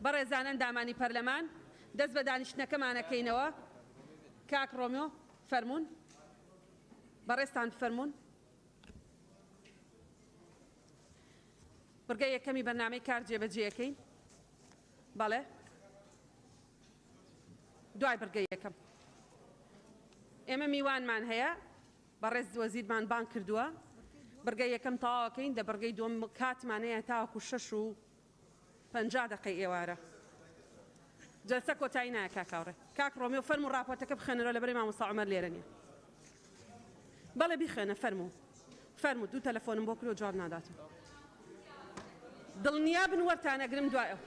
بەڕێزانن دامانی پەرلەمان دەست بە دانیشتنەکەمانەکەینەوە. کاک ڕۆمیۆ فەرموون بەڕێستان فەرموون. بڕگەی یەکەمی بەرنامەی کار جێبەجێەکەین. بەڵێ دوای بڕگەی یەکەم ئێمە میوانمان هەیە بەڕێز وەزیرمان بان کردووە. بڕگەی یەکەم تەواوەکەین دە بڕگەی دووەم کاتمانەیە تاوەکو 6:50 دقەی ئێوارە. جەلسە کۆتایی نایە کاکاوڕێ. کاک ڕۆمیۆ فەرموو ڕاپۆرتەکە بخوێنەرەوە لەبەرەی مامۆستا عومەر لێرە نییە. بەڵێ بیخوێنە فەرموو دوو تەلەفۆنم بۆ کرد و جواب ناداتەوە. دڵنیابن وەرتانەگرم دوایەوە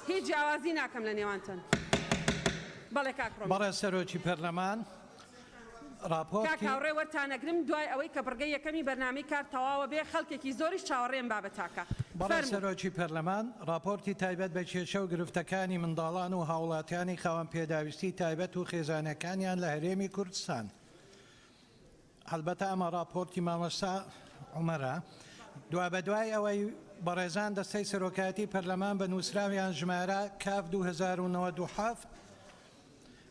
هیچ جیاوازی ناکەم لە نێوانتان. بەڵێ کاک ڕۆمیۆ. بەڕێز سەرۆکی پەرلەمان کاکاوڕێ وەرتانەگرم دوای ئەوەی کە بڕگەی یەکەمی بەرنامەی کار تەواوە بێ خەڵکێکی زۆریش چاوەڕێم بابەتاکە. بەڕێز سەرۆکی پەرلەمان راپۆرتی تایبەت بە کێشە و گرفتەکانی منداڵان و هاوڵاتیانی خاوەن پێداویستی تایبەت و خێزانەکانیان لە هەرێمی کوردستان. هەڵبەتە ئەمە راپۆرتی مامۆستا عومەرە بە دوای ئەوەی بەڕێزان دەستەی سەرۆکاتی پەرلەمان بە نووسراویان ژمارە کاف 2097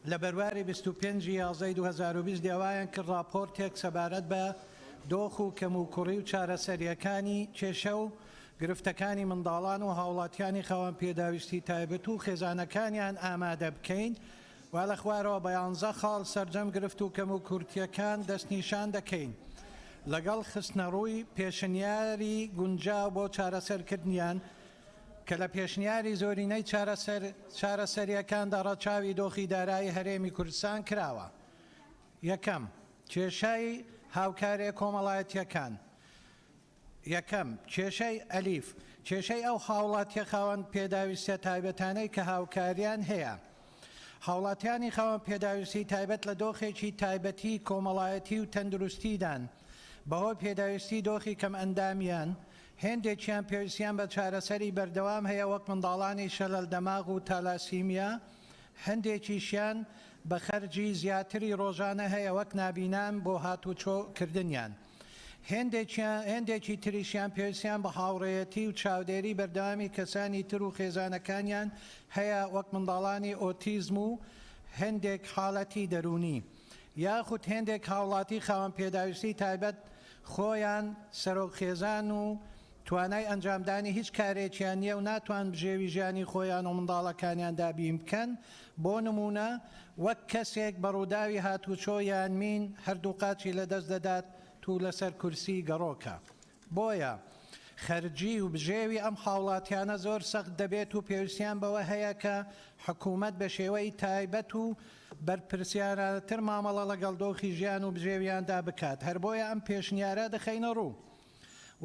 لە بەرواری 25/11/2020 دیاوایان کرد راپۆرتێک سەبارەت بە دۆخ و کەموکوڕی و چارەسەریەکانی کێشە و گرفتەکانی منداڵان و هاوڵاتیانی خاوەن پێداویستی تایبەت و خێزانەکانیان ئامادە بکەین و لە خوارەوە بە 11 خاڵ سەرجەم گرفت و کەموکورتیەکان دەستنیشان دەکەین لەگەڵ خستنەڕووی پێشنیاری گونجاو بۆ چارەسەرکردنیان کە لە پێشنیاری زۆرینەی چارەسەریەکاندا ڕەچاوی دۆخی دارایی هەرێمی کوردستان کراوە. یەکەم کێشەی هاوکارێ کۆمەڵایەتیەکان. یەکەم کێشەی ئەلیف کێشەی ئەو هاوڵاتیە خاوەن پێداویستە تایبەتانەی کە هاوکاریان هەیە. هاوڵاتیانی خاوەن پێداویستی تایبەت لە دۆخێکی تایبەتی کۆمەڵایەتی و تەندروستیدان بەهۆی پێداویستی دۆخی کەم ئەندامیان هێندێکیان پێویستیان بە چارەسەری بەردەوام هەیە وەک منداڵانی شەلەل دەماغ و تالاسیمیا. هەندێکیشیان بە خەرجی زیاتری ڕۆژانە هەیە وەک نابینان بۆ هاتوچۆکردنیان. هێندێکی تریشیان پێویستیان بە هاوڕێیەتی و چاودێری بەردەوامی کەسانی تر و خێزانەکانیان هەیە وەک منداڵانی ئۆتیزم و هەندێک حاڵەتی دەرونی یاخود هێندێک هاوڵاتی خاوەن پێداویستی تایبەت خۆیان سەرۆکخێزان و توانای ئەنجامدانی هیچ کارێکیان نییە و ناتوان بژێوی ژیانی خۆیان و منداڵەکانیان دابین بکەن. بۆ نمونە وەک کەسێک بەڕووداوی هاتوچۆ یان مین هەردوو قاچی لەدەست دەدات تو لەسەر کورسی گەڕۆکە. بۆیە خەرجی و بژێوی ئەم هاوڵاتیانە زۆر سەخت دەبێت و پێویستیان بەوە هەیە کە حکوومەت بە شێوەی تایبەت و بەرپرسیارانەتر مامەڵە لەگەڵ دۆخی ژیان و بژێویاندا بکات. هەر بۆیە ئەم پێشنیارە دەخەینە ڕوو.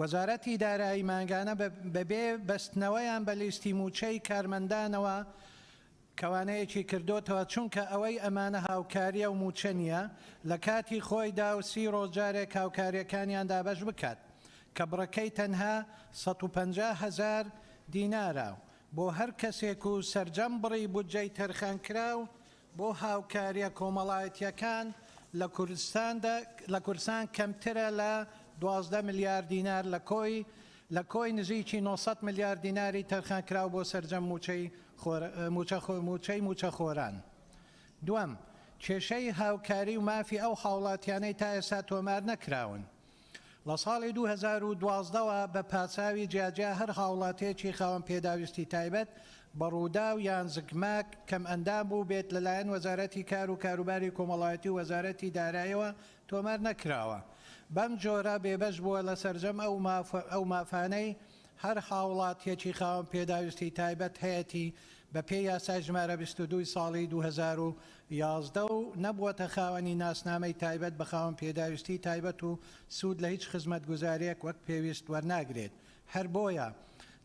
وەزارەتی دارایی ماگانە بەبێ بەستنەوەیان بە لیستی موچەی کارمەندانەوە کەوانەیەکی کردوتەوە چونکە ئەوەی ئەمانە هاوکاریە و موچە نییە لە کاتی خۆیدا و 30 ڕۆژجارێک هاوکاریەکانیان دابەش بکات کە بڕەکەی تەنها 150,000 دینارە بۆ هەر کەسێک و سەرجەم بڕی بودجەی تەرخانکرا و بۆ هاوکاریە کۆمەڵایەتیەکان لە کوردستان کەمترە لە 12 ملیار دینار لە کۆی نزیکی 900 ملیار دیناری تەرخانکراو بۆ سەرجەم موچەی خۆران. دووەم کێشەی هاوکاری و مافی ئەو هاوڵاتیانەی تا ئێستا تۆمار نەکراون. لە ساڵی 2012ەوە بە پاچاوی جیاجیا هەر هاوڵاتێکی خاوەن پێداویستی تایبەت بە ڕوودا و یان زگماک کەم ئەندام بوو بێت لەلایەن وەزارەتی کار و کاروباری کۆمەڵایەتی و وەزارەتی داراییەوە تۆمار نەکراوە. بەم جۆرە بێبەش بووە لە سەرجەم ئەو مافانەی هەر هاوڵاتیەکی خاوەن پێداویستی تایبەت هەیەی بە پێی یاسای ژمارە 22 ساڵی 2011 و نەبووەتە خاوەنی ناسنامەی تایبەت بە خاوەن پێداویستی تایبەت و سوود لە هیچ خزمەت گوزاریەک وەک پێویست وەرناگرێت. هەر بۆیە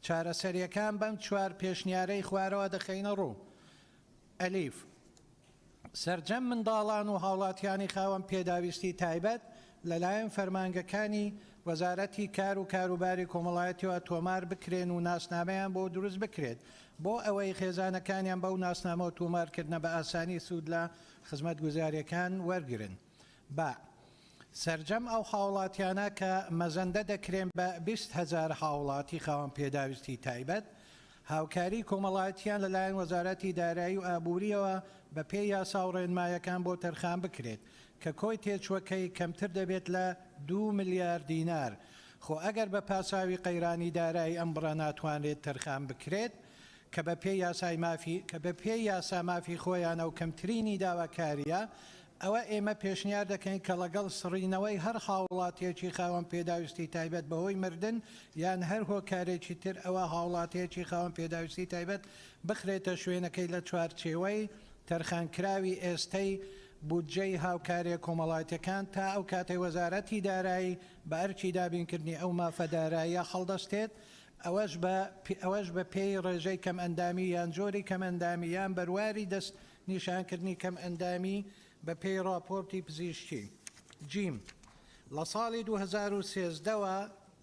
چارەسەریەکان بەم چوار پێشنیارەی خوارەوە دەخەینە ڕوو. ئەلیف سەرجەم منداڵان و هاوڵاتیانی خاوەن پێداویستی تایبەت لەلایەن فەرمانگەکانی وەزارەتی کار و کاروباری کۆمەڵایەتیەوە تۆمار بکرێن و ناسنامەیان بۆ دروست بکرێت بۆ ئەوەی خێزانەکانیان بەو ناسنامە و تۆمارکردنە بە ئاسانی سوود لە خزمەت گوزاریەکان وەرگرن. با سەرجەم ئەو هاوڵاتیانە کە مەزەندە دەکرێن بە 20,000 هاوڵاتی خاوەن پێداویستی تایبەت هاوکاری کۆمەڵایەتیان لەلایەن وەزارەتی دارایی و ئابووریەوە بە پێی یاسا و ڕێنمایەکان بۆ تەرخان بکرێت کە کۆی تێچووەکەی کەمتر دەبێت لە 2 ملیار دینار. خۆ ئەگەر بە پاساوی قەیرانی دارایی ئەم بڕە ناتوانێت تەرخان بکرێت کە بە پێی یاسا مافی خۆیانە و کەمترینی داواکاریە، ئەوە ئێمە پێشنیار دەکەین کە لەگەڵ سڕینەوەی هەر هاوڵاتیەکی خاوەن پێداویستی تایبەت بەهۆی مردن یان هەر هۆکارێکی تر ئەوە هاوڵاتیەکی خاوەن پێداویستی تایبەت بخرێتە شوێنەکەی لە چوارچێوەی تەرخانکراوی ئێستەی بودجەی هاوکاریە کۆمەڵایەتەکان تا ئەو کاتەی وەزارەتی دارایی بە ئەرچی دابینکردنی ئەو مافە داراییە هەڵدەستێت، ئەوەش بە پێی ڕێژەی کەم ئەندامی یان جۆری کەم ئەندامی یان بەرواری دەست نیشانکردنی کەم ئەندامی بە پێی راپۆرتی پزیشکی. جیم لە ساڵی 2013ەوە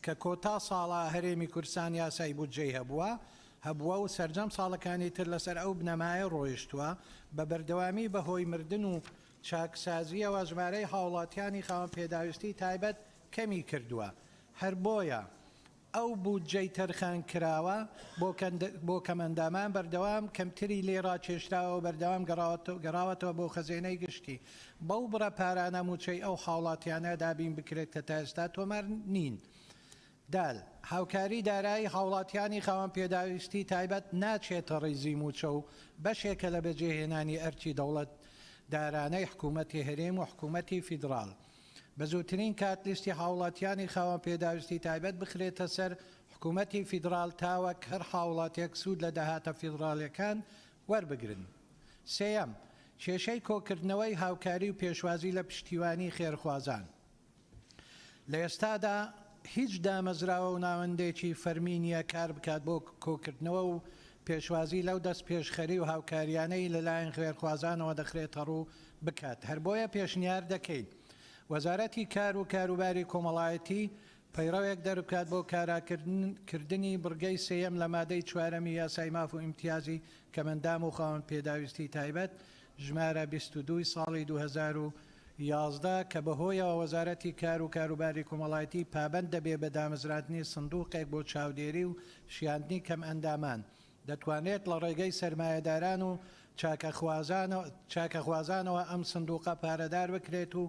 کە کۆتا ساڵە هەرێمی کوردستان یاسای بودجەی هەبووە و سەرجەم ساڵەکانی تر لەسەر ئەو بنەمایە ڕۆیشتووە بە بەردەوامی بەهۆی مردن و چاکسازیەوە ژمارەی هاوڵاتیانی خاوەن پێداویستی تایبەت کەمی کردووە. هەر بۆیە ئەو بودجەی تەرخان کراوە بۆ کەمەندامان بەردەوام کەمتری لێرا کێشراوە و بەردەوام گەڕاوەتەوە بۆ خەزێنەی گشتی. بەو بڕە پارانە موچەی ئەو هاوڵاتیانە دابین بکرێت کە تا ئێستا تۆمار نین. دال هاوکاری دارایی هاوڵاتیانی خاوەن پێداویستی تایبەت ناچێتە ڕیزی موچە و بەشێکە لە بەجێهێنانی ئەرچی دەوڵەت دارانەی حکوومەتی هەرێم و حکوومەتی فیدراڵ. بە زووترین کات لیستی هاوڵاتیانی خاوەن پێداویستی تایبەت بخرێتە سەر حکوومەتی فیدراڵ تاوەک هەر هاوڵاتێک سوود لە داهاتە فیدراڵیەکان وەربگرن. سێەم کێشەی کۆکردنەوەی هاوکاری و پێشوازی لە پشتیوانی خێرخوازان. لە ئێستادا هیچ دامەزراوە و ناوەندێکی فەرمی نییە کار بکات بۆ کۆکردنەوە و پێشوازی لەو دەست پێشخەری و هاوکاریانەی لەلایەن خوێرخوازانەوە دەخرێتە ڕوو بکات. هەر بۆیە پێشنیار دەکەین وەزارەتی کار و کاروباری کۆمەڵایەتی پەیڕەوێک دەربکات بۆ کاراکردنی بڕگەی سێیەم لە مادەی چوارەمی یاسای ماف و ئیمتیازی کەمەندام و خاوەن پێداویستی تایبەت ژمارە 22 ساڵی 2011 کە بەهۆیەوە وەزارەتی کار و کاروباری کۆمەڵایەتی پابەند دەبێ بە دامەزراتنی سندوقێک بۆ چاودێری و شیاندنی کەم ئەندامان دەتوانێت لە ڕێگەی سەرمایەداران و چاکەخوازانەوە ئەم سندوقە پارەدار بکرێت و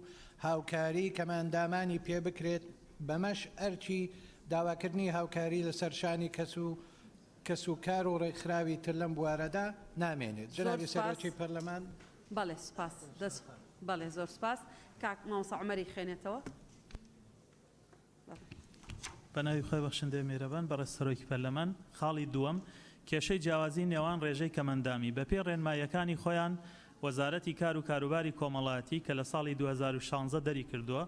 هاوکاری کەمەندامانی پێ بکرێت بەمەش ئەرچی داواکردنی هاوکاری لە سەرشانی کەس و کار و ڕێکخراوی تر لەم بوارەدا نامێنێت. جنابی سەرۆکی پەرلەمان. بەڵێ سپاس بەڵێ زۆر سپاس. کاک مامۆستا عومەری خێنێتەوە. بەناوی خۆی بەخشندەی میرەبان بەڕێز سەرۆکی پەرلەمان. خاڵی دووەم کێشەی جیاوازی نێوان ڕێژەی کەمەندامی بەپێی ڕێنمایەکانی خۆیان وەزارەتی کار و کاروباری کۆمەڵایەتی کە لە ساڵی 2016 دەری کردووە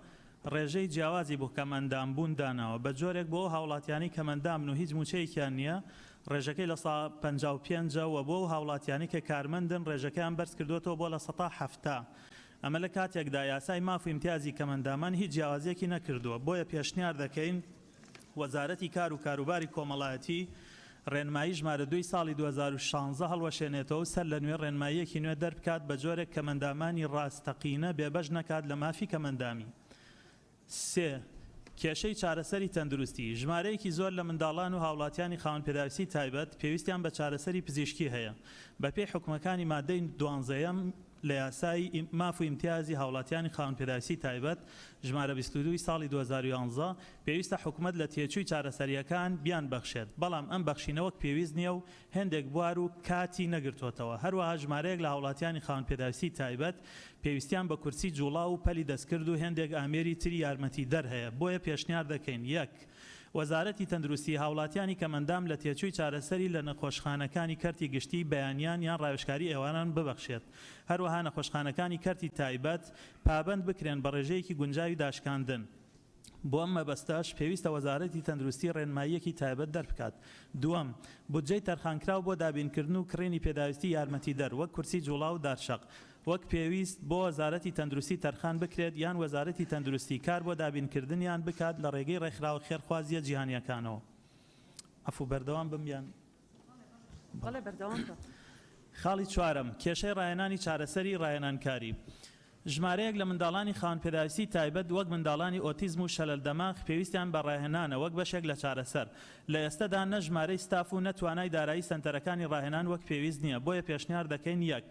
ڕێژەی جیاوازی بۆ کەمەندامبوون داناوە بە جۆرێک بۆ هاوڵاتیانی کەمەندامن و هیچ موچەیەکیان نییە. ڕێژەکەی لە 55 بۆ هاوڵاتیانی کە کارمەندن ڕێژەکەیان بەرز کردوێتەوە بۆ لە 170. ئەمە لە کاتێکدا یاسای ماف و ئیمتیازی کەمەندامان هیچ جیاوازیەکی نەکردووە. بۆیە پێشنیار دەکەین وەزارەتی کار و کاروباری کۆمەڵایەتی ڕێنمایی ژمارە 2 ساڵی 2016 هەڵوەشێنێتەوە سەر لە نوێ ڕێنماییەکی نوێ دەربکات بە جۆرێک کەمەندامانی ڕاستەقینە بێبەش نەکات لە مافی کەمەندامی. سێ کێشەی چارەسەری تەندروستی ژمارەیەکی زۆر لە منداڵان و هاوڵاتیانی خاوەن پێداویستی تایبەت پێویستیان بە چارەسەری پزیشکی هەیە. بەپێی حکومەکانی مادەی 12 لە یاسای ماف و ئیمتیازی هاوڵاتیانی خاوەن پێداویستی تایبەت ژمارە 22 ساڵی 2011 پێویستە حکومەت لە تێچووی چارەسەریەکان بیان بەخشێت، بەڵام ئەم بەخشینەوەک پێویست نییە و هێندێک بوار و کاتی نەگرتوۆتەوە. هەروەها ژمارەیەک لە هاوڵاتیانی خاوەن پێداویستی تایبەت پێویستیان بە کورسی جوڵا و پەلی دەستکرد و هێندێک ئامێری تری یارمەتی دەر هەیە. بۆیە پێشنیار دەکەین: 1. وەزارەتی تەندروستی هاوڵاتیانی کەمەندام لە تێچووی چارەسەری لە نەخۆشخانەکانی کەرتی گشتی بەیانیان یان ڕاوێژکاری ئێوانان ببەخشێت. هەروەها نەخۆشخانەکانی کەرتی تایبەت پابەند بکرێن بە ڕێژەیەکی گونجاوی داشکاندن. بۆ ئەم مەبەستەش پێویستە وەزارەتی تەندروستی ڕێنماییەکی تایبەت دەربکات. 2. بودجەی تەرخانکراو بۆ دابینکردن و کڕینی پێداویستی یارمەتی دەر وەک کورسی جوڵا و دارشەق وەک پێویست بۆ وەزارەتی تەندروستی تەرخان بکرێت یان وەزارەتی تەندروستی کار بۆ دابینکردنیان بکات لە ڕێگەی ڕێکخراوە خێرخوازیە جیهانیەکانەوە. ئەفو بەردەوام بمیان. بەڵێ بەردەوام. خاڵی چوارەم کێشەی ڕایەنانی چارەسەری ڕایەنانکاری. ژمارەیەک لە منداڵانی خاوەن پێداویستی تایبەت وەک منداڵانی ئۆتیزم و شەلل دەماغ پێویستیان بە ڕاهێنانە وەک بەشێک لە چارەسەر لە ئێستادا نە ژمارەی ستاف و نەتوانای دارایی سەنتەرەکانی ڕاهێنان وەک پێویست نییە بۆیە پێشنیار دەکەین یەک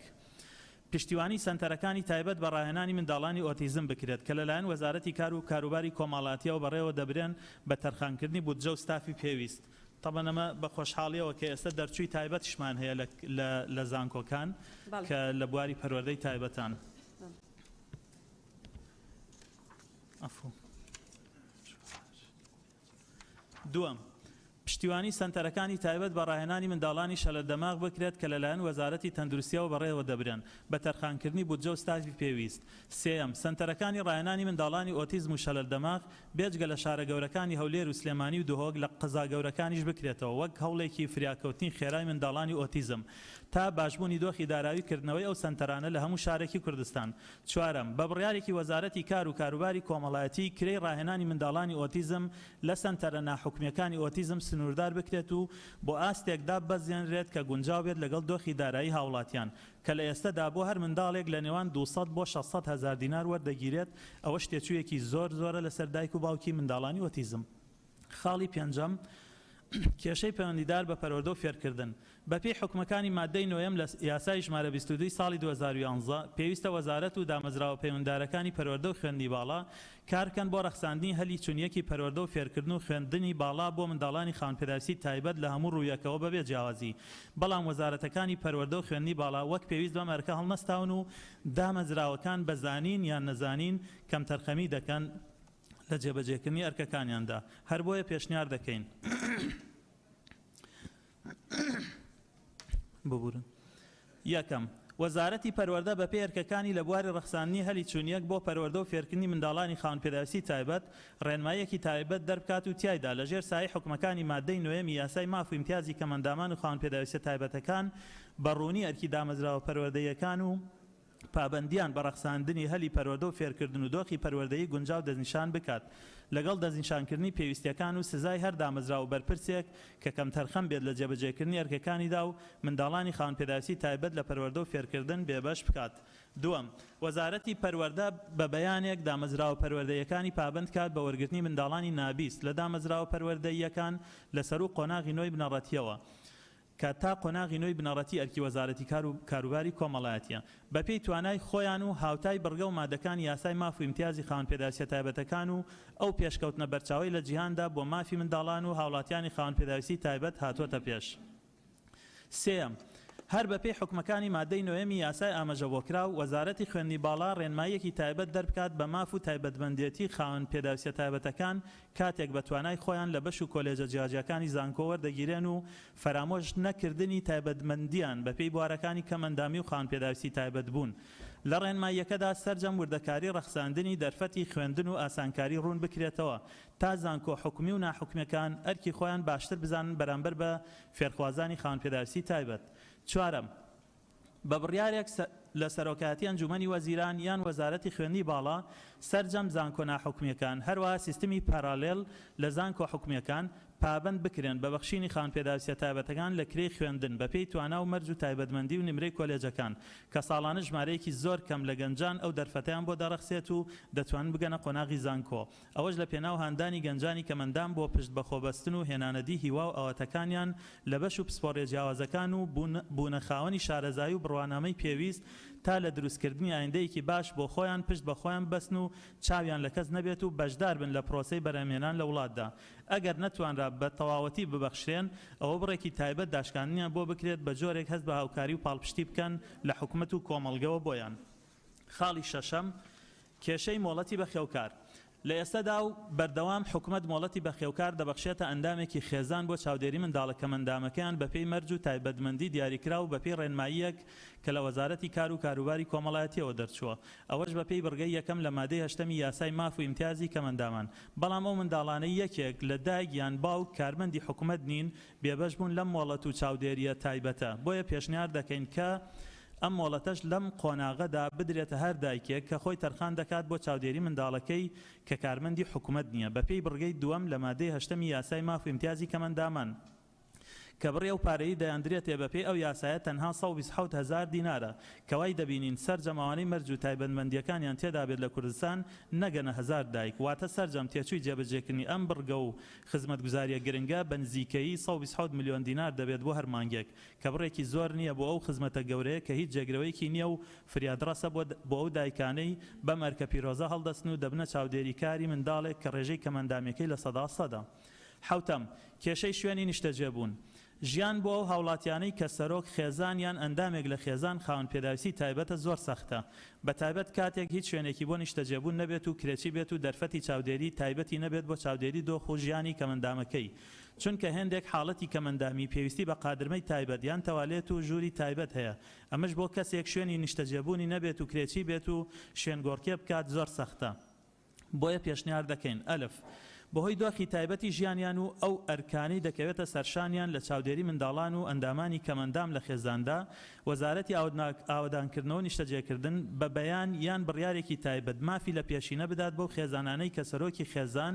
پشتیوانی سەنتەرەکانی تایبەت بە ڕاهێنانی منداڵانی ئۆتیزم بکرێت کە لەلایەن وەزارەتی کار و کاروباری کۆمەڵاتیەوە بەڕێوە دەبرێن بە تەرخانکردنی بودجە و ستافی پێویست طبعا ئەمە بە خۆشحاڵیەوە کە ئێستا دەرچووی تایبەتیشمان هەیە لە زانکۆکان کە لە بواری پەروەردەی تایبەتان دووەم پشتیوانی سەنتەرەکانی تایبەت بە ڕاهێنانی منداڵانی شەلل دەماغ بکرێت کە لەلایەن وەزارەتی تەندروستیەوە بەڕێوە دەبرێن بە تەرخانکردنی بودجە و ستافی پێویست سێەم سەنتەرەکانی ڕاهێنانی منداڵانی ئۆتیزم و شەلل دەماغ بێجگە لە شارە گەورەکانی هەولێر و سلێمانی و دهۆک لە قەزا گەورەکانیش بکرێتەوە وەک هەوڵێکی فریاکەوتنی خێرای منداڵانی ئۆتیزم تا باشبوونی دۆخی داراویکردنەوەی ئەو سەنتەرانە لە هەموو شارێکی کوردستان چوارەم بە بڕیارێکی وەزارەتی کار و کاروباری کۆمەڵایەتی کرێی ڕاهێنانی منداڵانی ئۆتیزم لە سەنتەرە ناحوکمیەکانی ئۆتیزم سنووردار بکرێت و بۆ ئاستێکدا بەزیێنرێت کە گونجاو بێت لەگەڵ دۆخی دارایی هاوڵاتیان کە لە ئێستادا بۆ هەر منداڵێک لە نێوان 200 بۆ 600 هزار دینار وەردەگیرێت ئەوە شتێچوویەکی زۆرە لەسەر دایک و باوکی منداڵانی ئۆتیزم خاڵی پێنجەم کێشەی پەیوەندیدار بە پەروەردە و فێرکردن بەپێی حکومەکانی مادەی نۆیەم لە یاسای ژمارە 22 ساڵی 2011 پێویستە وەزارەت و دامەزراوە پەیوەنددارەکانی پەروەردە و خوێندنی باڵا کارکەن بۆ ڕەخساندنی هەلی چونیەکی پەروەردە و فێرکردن و خوێندنی باڵا بۆ منداڵانی خاوەن پێداویستی تایبەت لە هەموو ڕوویەکەوە بەبێ جیاوازی بەڵام وەزارەتەکانی پەروەردە و خوێندنی باڵا وەک پێویست بەم ئەرکە هەڵنەستاون و دامەزراوەکان بەزانین یان نەزانین کەم تەرخەمی دەکەن لە جێبەجێکردنی ئەرکەکانیاندا هەر بۆیە پێشنیار دەکەین ببورن یەکەم وەزارەتی پەروەردە بە پێی ئەرکەکانی لە بواری ڕەخساندنی هەلی چوونیەک بۆ پەروەردە و فێرکردنی منداڵانی خاوەن پێداویستی تایبەت ڕێنماییەکی تایبەت دەربکات و تیایدا لەژێر سایەی حکومەکانی مادەی نۆیەمی یاسای ماف و ئیمتیازی کەمەندامان و خاوەن پێداویستە تایبەتەکان بەڕوونی ئەرکی دامەزراوە پەروەردەیەکان و پابندیان بە ڕەخساندنی هەلی پەروەردە و فێرکردن و دۆخی پەروەردەیی گونجاو دەستنیشان بکات لەگەڵ دەستنیشانکردنی پێویستیەکان و سزای هەر دامەزرا و بەرپرسێک کە کەم تەرخەم بێت لە جێبەجێکردنی ئەرکەکانیدا و منداڵانی خاوەن پێداویستی تایبەت لە پەروەردە و فێرکردن بێبەش بکات دووەم وەزارەتی پەروەردە بە بەیانێک دامەزراوە پەروەردەیەکانی پابند کات بە وەرگرتنی منداڵانی نابیست لە دامەزراوە پەروەردەیەکان لەسەر و قۆناغی نۆی بنەڕەتیەوە کە تا قۆناغی نۆی بنەڕەتی ئەرکی وەزارەتی کار و کاروباری کۆمەڵایەتیە بەپێی توانای خۆیان و هاوتای بڕگە و مادەکان یاسای ماف و ئیمتیازی خاوەن پێداویستە تایبەتەکان و ئەو پێشکەوتنە بەرچاوی لە جیهاندا بۆ مافی منداڵان و هاوڵاتیانی خاوەن پێداویستی تایبەت هاتووەتە پێش سێەم هەر بەپێی حکومەکانی مادەی نۆیەمی یاسای ئاماژەبۆکرا و وەزارەتی خوێندنی باڵا ڕێنماییەکی تایبەت دەربکات بە ماف و تایبەتمەندێتی خاوەن پێداویستە تایبەتەکان کاتێک بە توانای خۆیان لە بەش و کۆلێجە جیاجیەکانی زانکۆ وەردەگیرێن و فەرامۆژ نەکردنی تایبەتمەندیان بەپێی بوارەکانی کەمەندامی و خاوەن پێداویستی تایبەت بوون لە ڕێنماییەکەدا سەرجەم وردەکاری ڕەخساندنی دەرفەتی خوێندن و ئاسانکاری ڕوون بکرێتەوە تا زانکۆ حکومی و ناحکومیەکان ئەرکی خۆیان باشتر بزانن بەرامبەر بە فێرخوازانی خاوەن پێداویستی تایبەت چوارەم بە بڕیارێک لە سەرۆکایەتی ئەنجومەنی وەزیران یان وەزارەتی خوێندنی باڵا سەرجەم زانکۆ ناحکومیەکان هەروەها سیستمی پارالێل لە زانکۆ حکومیەکان پابند بکرێن بە بەخشینی خاوەن پێداویستە تایبەتەکان لە کرێی خوێندن بەپێی توانا و مەرج و تایبەتمەندی و نمرەی کۆلێجەکان کە ساڵانە ژمارەیەکی زۆر کەم لە گەنجان ئەو دەرفەتیان بۆ دەڕەخسێت و دەتوانن بگەنە قۆناغی زانکۆ ئەوەش لە پێناو هاندانی گەنجانی کەمەندان بۆ پشت بەخۆبەستن و هێنانەدی هیوا و ئەوەتەکانیان لە بەش و پسپۆڕێ جیاوازەکان و بوونەخاوەنی شارەزایی و بڕوانامەی پێویست تا لە دروستکردنی ئایندەیەکی باش بۆ خۆیان پشت بە خۆیان بەسن و چاویان لە کەس نەبێت و بەشدار بن لە پرۆسەی بەرهەمهێنان لە وڵاتدا ئەگەر نەتوانرا بە تەواوەتی ببەخشرێن ئەوە بڕێکی تایبەت داشکاندنیان بۆ بکرێت بە جۆرێک هەست بە هاوکاری و پاڵپشتی بکەن لە حکومەت و کۆمەڵگەوە بۆیان خاڵی شەشەم کێشەی مۆڵەتی بەخێوکار لە ئێستادا و بەردەوام حکومەت مۆڵەتی بەخێوکار دەبەخشێتە ئەندامێکی خێزان بۆ چاودێری منداڵەکە مندامەکەیان بەپێی مەرج و تایبەتمەندی دیاریکرا و بەپێی ڕێنماییەک کە لە وەزارەتی کار و کاروباری کۆمەڵایەتیەوە دەرچووە ئەوەش بەپێی بڕگەی یەکەم لە مادەی هەشتەمی یاسای ماف و ئیمتیازی کەمەندامان بەڵام ئەو منداڵانەی یەکێک لە دایک یان باوک کارمەندی حکومەت نین بێبەش بوون لەم مۆڵەت و چاودێریە تایبەتە بۆیە پێشنیار دەکەین کە ئەم مۆڵەتەش لەم قۆناغەدا بدرێتە هەر دایکێک کە خۆی تەرخان دەکات بۆ چاودێری منداڵەکەی کە کارمەندی حکومەت نییە بەپێی بڕگەی دووەم لە مادەی هەشتەمی یاسای ماف و ئیمتیازی کەمەندامان کە بڕێ و پارەی دەیاندرێتێ بە پێی ئەو یاسایە تەنها 127,000 دینارە کەوای دەبینین سەرجەماوانەی مەرج و تایبەتمەندیەکانیان تێدا بێت لە کوردستان نەگەنە 1000 دایک واتە سەرجەم تێچووی جێبەجێکردنی ئەم بڕگە و خزمەتگوزاریە گرنگە بە نزیکەیی 127 میلیۆن دینار دەبێت بۆ هەر مانگێک کە بڕێکی زۆر نییە بۆ ئەو خزمەتە گەورەیە کە هیچ جێگرەوەیکی نییە و فریادڕەسە بۆ ئەو دایکانەی بە مەرکە پیرۆزە هەڵدەستن و دەبنە چاودێریکاری منداڵێک کە ڕێژەی کەمەندامیەکەی لە سەدا. حوتەم کێشەی شوێنی نیشتەجێبوون ژیان بۆ ئەو هاوڵاتیانەی کە سەرۆک خێزان یان ئەندامێک لە خێزان خاوەن پێداویستی تایبەتە زۆر سەختە بە تایبەت کاتێک هیچ شوێنێکی بۆ نیشتەجێبوون نەبێت و کرێکی بێت و دەرفەتی چاودێری تایبەتی نەبێت بۆ چاودێری دۆخ و ژیانی کەمەندامەکەی چونکە هێندێک حاڵەتی کەمەندامی پێویستی بە قادرمەی تایبەت یان تەوالێت و ژووری تایبەت هەیە ئەمەش بۆ کەسێک شوێنی نیشتەجێبوونی نەبێت و کرێکی بێت و شوێنگۆڕکێ بکات زۆر سەختە بۆیە پێشنیار دەکەین ئەلف بەهۆی دۆخی تایبەتی ژیانیان و ئەو ئەرکانەی دەکەوێتە سەرشانیان لە چاودێری منداڵان و ئەندامانی کەمەندام لە خێزاندا وەزارەتی ئاودانکردنەوە نیشتەجێکردن بە بەیان یان بڕیارێکی تایبەت مافی لە پێشینە بدات بۆ خێزانانەی کە سەرۆکی خێزان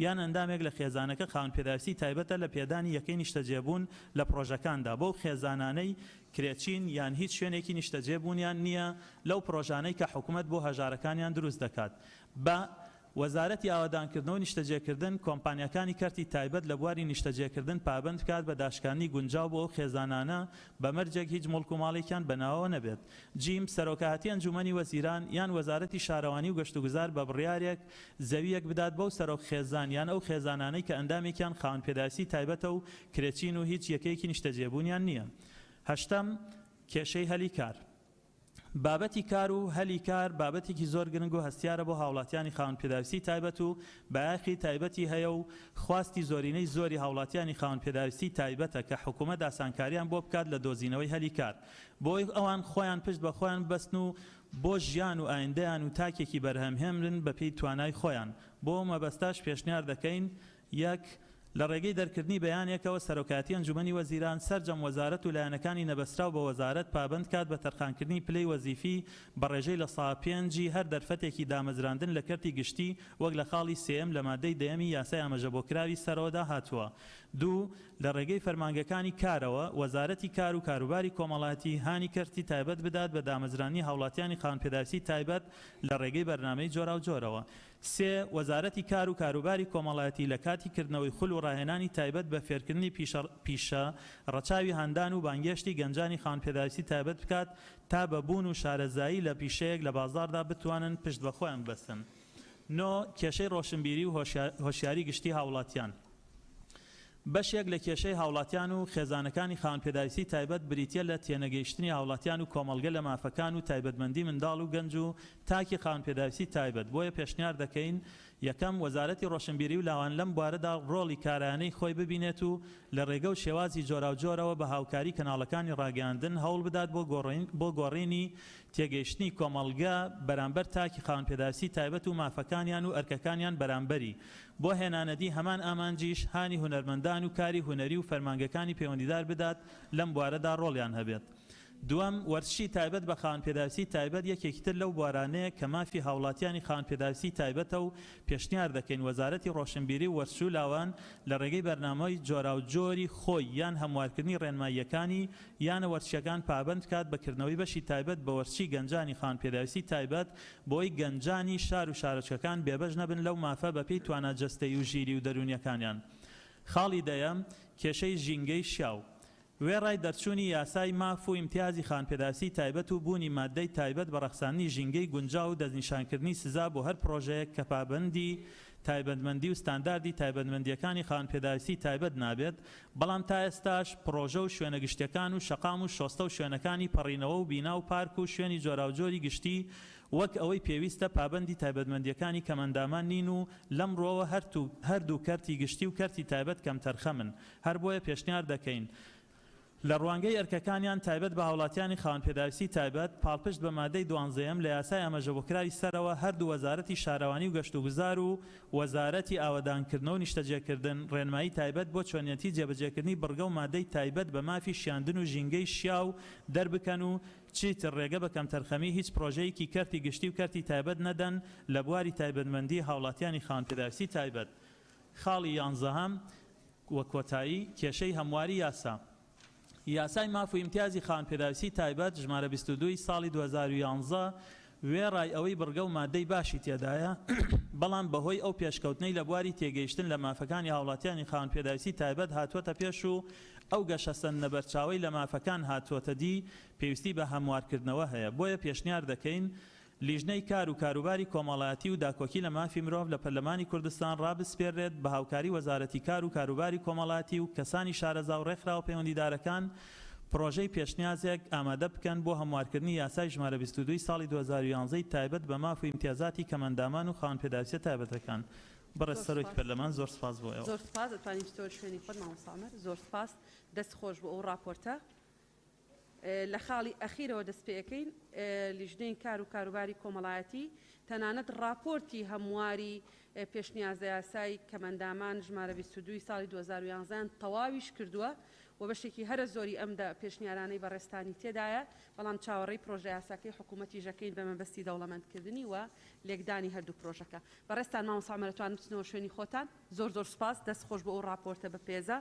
یان ئەندامێک لە خێزانەکە خاوەن پێداویستی تایبەتە لە پێدانی یەکەی نیشتەجێبوون لە پرۆژەکاندا بۆ خێزانانەی کرێچین یان هیچ شوێنێکی نیشتەجێبوونیان نییە لەو پرۆژانەی کە حکوومەت بۆ هەژارەکانیان دروست دەکات بە وەزارەتی ئاوادانکردنەوە نیشتەجێکردن کۆمپانیەکانی کەرتی تایبەت لە بواری نیشتەجێکردن پابند بکات بە داشکانی گونجاو بۆ خێزانانە بە مەرجێک هیچ مڵک و ماڵێکیان بەناوەوە نەبێت جیم سەرۆکایەتی ئەنجومەنی وەزیران یان وەزارەتی شارەوانی و گەشتوگوزار بە بڕیارێک زەویەک بدات بەو سەرۆک خێزان یان ئەو خێزانانەی کە ئەندامێکیان خاوەن پێداویستی تایبەتە و کرێچین و هیچ یەکەیەکی نیشتەجێبوونیان نییە هەشتەم کێشەی هەلی کار بابەتی کار و هەلی کار بابەتێکی زۆر گرنگ و هەستیارە بۆ هاوڵاتیانی خاوەن پێداویستی تایبەت و بەیاخی تایبەتی هەیە و خواستی زۆرینەی زۆری هاوڵاتیانی خاوەن پێداویستی تایبەتە کە حکوومەت ئاسانکاریان بۆ بکات لە دۆزینەوەی هەلی کار بۆی ئەوان خۆیان پشت بە خۆیان بەستن و بۆ ژیان و ئایندەیان و تاکێکی بەرهەمهێنن بە پێی توانای خۆیان بۆ مەبەستاش پێشنیار دەکەین یەک لە ڕێگەی دەرکردنی بەیانێکەوە سەرۆکایەتی ئەنجومەنی وەزیران سەرجەم وەزارەت و لایەنەکانی نەبەستراو بە وەزارەت پابند کات بە تەرخانکردنی پلەی وەزیفی بە ڕێژەی لە ساڵ 5 هەر دەرفەتێکی دامەزراندن لە کەرتی گشتی وەک لە خاڵی سێم لە مادەی دەیەمی یاسای ئاماژەبۆکراوی سەرەوەدا هاتووە دوو لە ڕێگەی فەرمانگەکانی کارەوە وەزارەتی کار و کاروباری کۆمەڵایەتی هانی کەرتی تایبەت بدات بە دامەزرانی هاوڵاتیانی خاوەن پێداویستی تایبەت لە ڕێگەی بەرنامەی جۆرا و جۆرەوە سێ وەزارەتی کار و کاروباری کۆمەڵایەتی لە کاتی کردنەوەی خول و ڕاهێنانی تایبەت بە فێرکردنی پیشە ڕەچاوی هەندان و بانگێشتی گەنجانی خاوەن پێداویستی تایبەت بکات تا بەبوون و شارەزایی لە پیشەیەک لە بازاردا بتوانن پشت بە خۆیان بەستن نۆ کێشەی ڕۆشنبیری و هۆشیاری گشتی هاوڵاتیان بەشێک لە کێشەی هاوڵاتیان و خێزانەکانی خاوەن پێداویستی تایبەت بریتیە لە تێنەگەیشتنی هاوڵاتیان و کۆمەڵگە لە مافەکان و تایبەتمەندی منداڵ و گەنج و تاکی خاوەن پێداویستی تایبەت بۆیە پێشنیار دەکەین یەکەم وەزارەتی ڕۆشنبیری و لاوان لەم بوارەدا ڕۆڵی کارایانەی خۆی ببینێت و لە ڕێگە و شێوازی جۆرا و جۆرەوە بە هاوکاری کەناڵەکانی ڕاگەاندن هەوڵ بدات بۆ گۆڕینی تێگەیشتنی کۆمەڵگە بەرامبەر تاکی خاوەن پێداویستی تایبەت و مافەکانیان و ئەرکەکانیان بەرامبەری بۆ هێنانەدی هەمان ئامانجیش هانی هونەرمەندان و کاری هونەری و فەرمانگەکانی پەیوەندیدار بدات لەم بوارەدا ڕۆڵیان هەبێت دووەم وەرزشی تایبەت بە خاوەن پێداویستی تایبەت یەکێکی تر لەو بوارانەیە کە مافی هاوڵاتیانی خاوەن پێداویستی تایبەتە و پێشنیار دەکەین وەزارەتی ڕۆشنبیری و وەرزش و لاوان لە ڕێگەی بەرنامەی جۆرا و جۆری خۆی یان هەموارکردنی ڕێنماییەکانی یانە وەرزشیەکان پابند کات بەکردنەوەی بەشی تایبەت بە وەرزشی گەنجانی خاوەن پێداویستی تایبەت بۆی گەنجانی شار و شارەچەکان بێبەش نەبن لەو مافە بەپێی تواناجەستەی و ژیری و دەرونیەکانیان خاڵی دەیەم کێشەی ژینگەی شیاو وێڕای دەرچوونی یاسای ماف و ئیمتیازی خاوەن پێداویستی تایبەت و بوونی مادەی تایبەت بە ڕەخساندنی ژینگەی گونجاو و دەستنیشانکردنی سزا بۆ هەر پرۆژەیەک کە پابەندی تایبەتمەندی و ستانداردی تایبەتمەندیەکانی خاوەن پێداویستی تایبەت نابێت بەڵام تا ئێستاش پرۆژە و شوێنە گشتیەکان و شەقام و شۆستە و شوێنەکانی پەڕینەوە و بینا و پارک و شوێنی جۆرا و جۆری گشتی وەک ئەوەی پێویستە پابەندی تایبەتمەندیەکانی کەمەندامان نین و لەم ڕۆوە هەردوو کەرتی گشتی و کەرتی تایبەت کەم تەرخەمن هەر بۆیە پێشنیار دەکەین لە ڕوانگەی ئەرکەکانیان تایبەت بە هاوڵاتیانی خاوەن پێداویستی تایبەت پاڵپشت بە مادەی 12 لە یاسای ئاماژەبۆکراوی سەرەوە هەردوو وەزارەتی شارەوانی و گەشتوگوزار و وەزارەتی ئاوادانکردنەوە و نیشتەجێکردن ڕێنمایی تایبەت بۆ چۆنیەتی جێبەجێکردنی بڕگە و مادەی تایبەت بە مافی شیاندن و ژینگەی شیاو دەربکەن و چیتر ڕێگە بە کەم تەرخەمی هیچ پرۆژەیەکی کەرتی گشتی و کەرتی تایبەت نەدەن لە بواری تایبەتمەندی هاوڵاتیانی خاوەن پێداویستی تایبەت خاڵی 11 وە کۆتایی کێشەی هەمواری یاسا یاسای ماف و ئیمتیازی خاوەن پێداویستی تایبەت ژمارە 22 ساڵی 2011 وێڕای ئەوەی بڕگە و مادەی باشی تێدایە بەڵام بەهۆی ئەو پێشکەوتنەی لە بواری تێگەیشتن لە مافەکانی هاوڵاتیانی خاوەن پێداویستی تایبەت هاتووەتە پێش و ئەو گەشە سەرنەبەرچاوی لە مافەکان هاتووەتە دی پێویستی بە هەموارکردنەوە هەیە بۆیە پێشنیار دەکەین لیژنەی کار و کاروباری کۆمەڵایەتی و داکۆکی لە مافی مرۆڤ لە پەرلەمانی کوردستان ڕابسپێرێت بە هاوکاری وەزارەتی کار و کاروباری کۆمەڵایەتی و کەسانی شارەزا و ڕێکخراوە پەیوەندیدارەکان پرۆژەی پێشنیازێک ئامادە بکەن بۆ هەموارکردنی یاسای ژمارە 22 ساڵی 2011 تایبەت بە ماف و ئیمتیازاتی کەمەندامان و خاوەن پێداویستە تایبەتەکان. بەڕێز سەرۆکی پەرلەمان زۆر سپاس بۆ ئێوە. زۆر سپاس دەتوانین بچۆ شوێنی خۆت مامۆستا عومەر. زۆر سپاس دەستخۆش بۆ ئەو راپۆرتە. لە خاڵی ئەخیرەوە دەست پێەکەین لیژنەی کار و کاروباری کۆمەڵایەتی تەنانەت راپۆرتی هەمواری پێشنیازە یاسای کەمەندامان ژمارە 22 ساڵی 2011 تەواویش کردووە و بەشێکی هەرە زۆری ئەمدا پێشنیارانەی بەڕێستانی تێدایە بەڵام چاوەڕێی پرۆژە یاساکەی حکوومەتی ژەکەین بە مەبەستی دەوڵەمەندکردنی و لێکدانی هەردوو پرۆژەکە. بەڕێستان مامۆستا عومەرەتوانن بچنەوە شوێنی خۆتان. زۆر زۆر سپاس دەستخۆش بۆ ئەو راپۆرتە بە پێزە.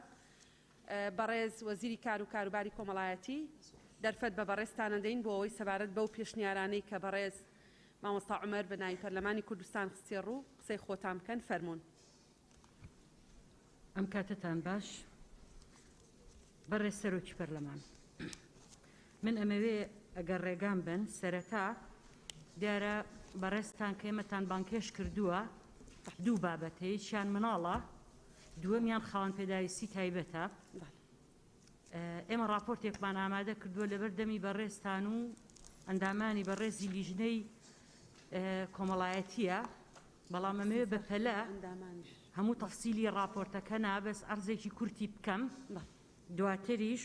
بەڕێز وەزیری کار و کاروباری کۆمەڵایەتی دەرفەت بە بەڕێستانە دەین بۆ ئەوەی سەبارەت بەو پێشنیارانەی کە بەڕێز مامۆستا عومەر بە ناوی پەرلەمانی کوردستان خستێ ڕوو قسەی خۆتان بکەن. فەرموون. ئەم کاتتان باش. بەڕێز سەرۆکی پەرلەمان، من ئەمەوێ ئەگەر ڕێگام بن سەرەتا دیارە بەڕێستان کە ئێمەتان بانکێش کردووە دوو بابەتەی یەکیان مناڵە دووەمیان خاوەن پێداویستی تایبەتە. ئێمە راپۆرتێکمان ئامادە کردووە لەبەر دەمی بەڕێستان و ئەندامانی بەڕێزی لیژنەی کۆمەڵایەتیە بەڵام ئەمەوێ بە پەلە هەموو تەفسیلی راپۆرتەکە نابەس ئەرزێکی کورتی بکەم دواتریش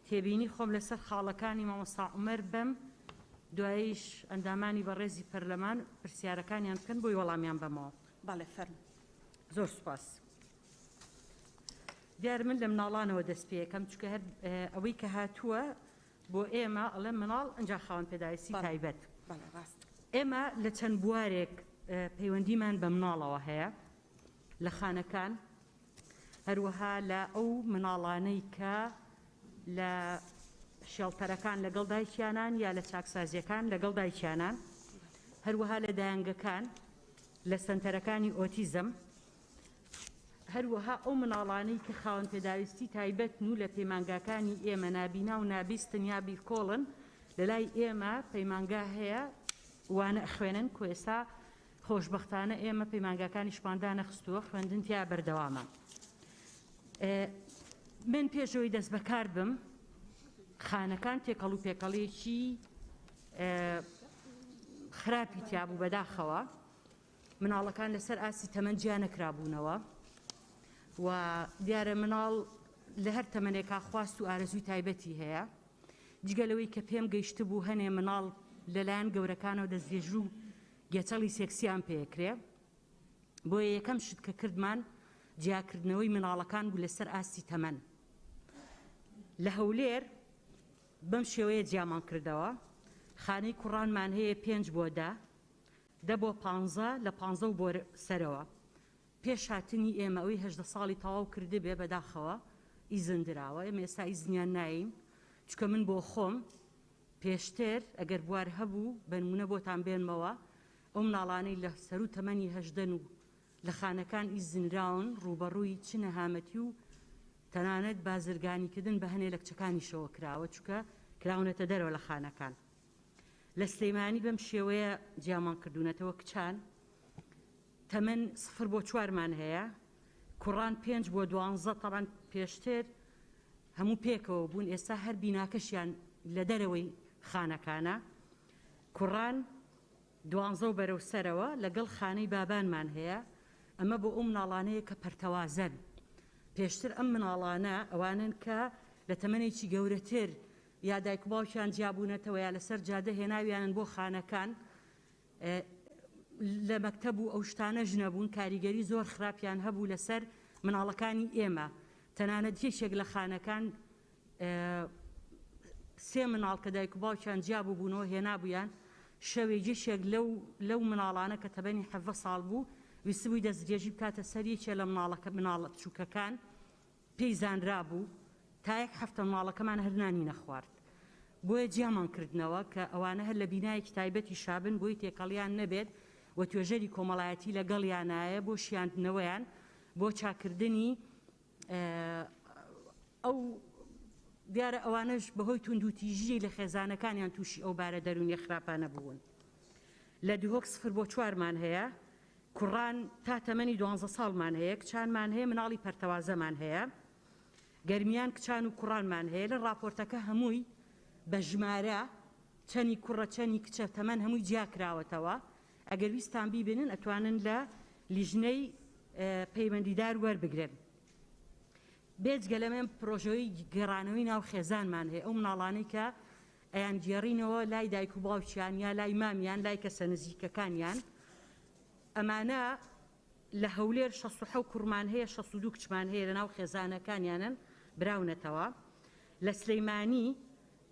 تێبینی خۆم لەسەر خاڵەکانی مامۆستا عومەر بەم دواییش ئەندامانی بەڕێزی پەرلەمان پرسیارەکانیان بکەن بۆی وەڵامیان بەمەوە. باڵێ فەرموو. زۆر سوپاس. دیار من لە مناڵانەوە دەست پێەکەم چونکە هەر ئەوەی کە هاتووە بۆ ئێمە ئەڵێ مناڵ ئەنجا خاوەن پێداویستی تایبەت. ئێمە لە چەند بوارێک پەیوەندیمان بە مناڵەوە هەیە لە خانەکان هەروەها لە ئەو مناڵانەی کە لە شێڵتەرەکان لەگەڵ دایکیانان یا لە چاکسازیەکان لەگەڵ دایکیانان هەروەها لە دایانگەکان لە سنتەرەکانی ئۆتیزم هەروەها ئەو مناڵانەی کە خاوەن پێداویستی تایبەتن و لە پەیمانگاکانی ئێمە نابینا و نابیستن یا بیرکۆڵن لە لای ئێمە پەیمانگا هەیە وانە خوێنن کو ئێستا خۆشبەختانە ئێمە پەیمانگاکانی شماندا نەخستووە خوێندن تیا بەردەوامە. من پێشەوەی دەست بەکار بم خانەکان تێکەڵ و پێکەڵێکی خراپی تیابوو بەداخەوە مناڵەکان لەسەر ئاسی تەمەەن جیا نەکرابوونەوە و دیارە مناڵ لە هەر تەمەنێکا خواست و ئارەزووی تایبەتی هەیە جگەلەوەی کە پێم گەیشت بوو هەنێ مناڵ لەلایەن گەورەکانەوە دەستێژ و گێچەڵی سێکسیان پێکرێ بۆیە یەکەم شت کە کردمان جیاکردنەوەی مناڵەکان بوو لەسەر ئاسی تەمەن. لە هەولێر بەم شێوەیە جیامان کردەوە خانەی کوڕانمان هەیە 5 بۆ 10 بۆ 15 لە 15 بۆ سەرەوە پێش هاتنی ئێمە ئەوەی 18 ساڵی تەواو کرده بێ بەداخەوە ئیزندراوە ئێمە ئێستا ئیزنیان نایم چکە من بۆ خۆم پێشتر ئەگەر بوار هەبوو بەنمونە بۆتان بێنمەوە ئەو مناڵانەی لە سەر و تەمەنی 18 و لە خانەکان ئیزنراون ڕوبەڕووی چ نەهامەتی و تەنانەت بازرگانیکردن بە هەنێ لە کچەکانیشەوە کراوە چکە کراونەتە دەرەوە لە خانەکان. لە سلەیمانی بەم شێوەیە جیامان کردوونەتەوە کچان تەمەن 0 بۆ 4مان هەیە کوڕان 5 بۆ 12 تەڕەن پێشتر هەموو پێکەوە بوون ئێستا هەر بیناکەشیان لە دەرەوەی خانەکانە کوڕان 12 و بەرەو سەرەوە لەگەڵ خانەی بابانمان هەیە ئەمە بۆ ئەو مناڵانەیە کە پەرتەوازەن پێشتر ئەم مناڵانە ئەوانن کە لە تەمەنێکی گەورەتر یا دایک و باوکیان جیابوونەتەوە یا لەسەر جادە هێناویانن بۆ خانەکان لە مەکتەب و ئەو شتانە ژنەبوون کاریگەری زۆر خراپیان هەبوو لەسەر مناڵەکانی ئێمە تەنانەت یەکێک لە خانەکان 3 مناڵ کە دایک و باوکیان جیابوو بوونەوە هێنابوویان شەوێجیشێک لەو مناڵانە کە تەبەنی 17 ساڵ بوو ویستبووی دەستدرێژی بکاتە سەر یەکێ لە مناڵە بچووکەکان پێی زانرا بوو تا یەک هەفتە ماڵەکەمان هەرنانی نەخوارد بۆیە جیامان کردنەوە کە ئەوانە هەر لە بینایەکی تایبەتی شابن بۆی تێکەڵیان نەبێت و توێژەری کۆمەڵایەتی لەگەڵیانایە بۆ شیاندنەوەیان بۆ چاکردنی ئەو دیارە ئەوانەش بەهۆی توندوتیژی لە خێزانەکانیان تووشی ئەو بارە دەرونی خراپانە بوون. لە دوهۆک 0 بۆ 4مان هەیە، کوڕان تا تەمەنی 12 ساڵمان هەیە، کچانمان هەیە، مناڵی پەرتەوازەمان هەیە، گەرمیان کچان و کوڕانمان هەیە. لە راپۆرتەکە هەمووی بە ژمارە چەنی کوڕە چەنی کچە تەمەن هەمووی جیاکراوەتەوە. ئەگەر ویستان بیبنن ئەتوانن لە لیژنەی پەیوەندیدار وەربگرن. بێجگە لەمێن پرۆژەوەی گەڕانەوەی ناو خێزانمان هەیە، ئەو مناڵانەی کە ئەیان گێڕینەوە لای دایک و باوکیان یا لای مامیان لای کەسە نزیکەکانیان. ئەمانە لە هەولێر 67 کوڕمان هەیە، 62 کچمان هەیە لە ناو خێزانەکانیانن براونەتەوە. لە سلەیمانی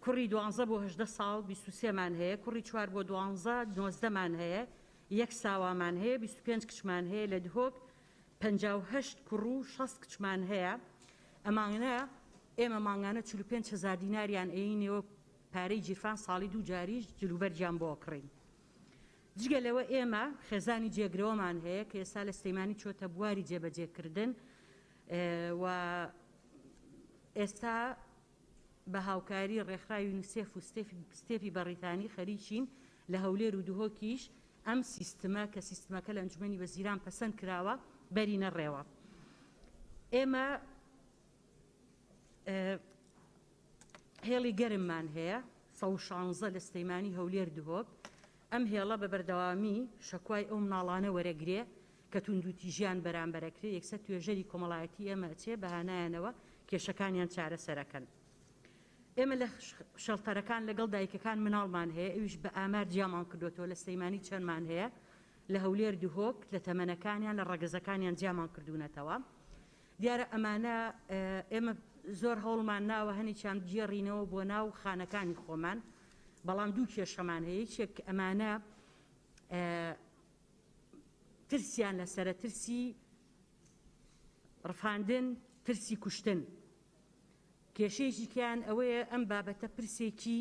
کوڕی 12 بۆ 18 ساڵ 23مان هەیە، کوڕی 4 بۆ 12 19مان هەیە، 1 ساوامان هەیە، 25 کچمان هەیە. لە دهۆک 58 کوڕ و 60 کچمان هەیە. ئەمانە ئێمە ماگانە 45,000 دیناریان ئەینەوە پارەی جیرفان ساڵی 2 جاریش جلوبەرجیان بۆ کڕین. جگە لەوە ئێمە خێزانی جێگرەوەمان هەیە کە ئێستا لە سلەیمانی چۆتە بواری جێبەجێکردن و ئێستا بە هاوکاری ڕێکخراوی یونیسێف و ستێفی بەڕیتانی خەریکین لە هەولێر و دهۆکیش ئەم سیستمە کە سیستمەکە لە ئەنجومەنی وەزیران پەسەند کراوە بەرینە ڕێوە. ئێمە هێڵی گەرممان هەیە 116 لە سلەیمانی هەولێر دهۆک. ئەم هێڵە بە بەردەوامی شەکوای ئەو مناڵانە وەرەگرێ کە توندوتیژیان بەرامبەرەکرێ، یەکسەر توێژەری کۆمەڵایەتی ئێمە ئەچێ بەهانایانەوە کێشەکانیان چارەسەرەکەن. ئێمە لە شەڵتەرەکان لەگەڵ دایکەکان مناڵمان هەیە، ئەویش بە ئامار جیامان کردوێتەوە. لە سلەیمانی چەندمان هەیە، لە هەولێر دهۆک لە تەمەنەکانیان لە ڕەگەزەکانیان جیامان کردوونەتەوە. دیارە ئەمانە ئێمە زۆر هەوڵمان ناوە هەنێکیان گێڕینەوە بۆ ناو خانەکانی خۆمان، بەڵام دوو کێشەمان هەیە. یەکێک ئەمانە ترسیان لەسەرە، ترسی ڕفاندن، ترسی کوشتن. کێشەیەکیان ئەوەیە ئەم بابەتە پرسێکی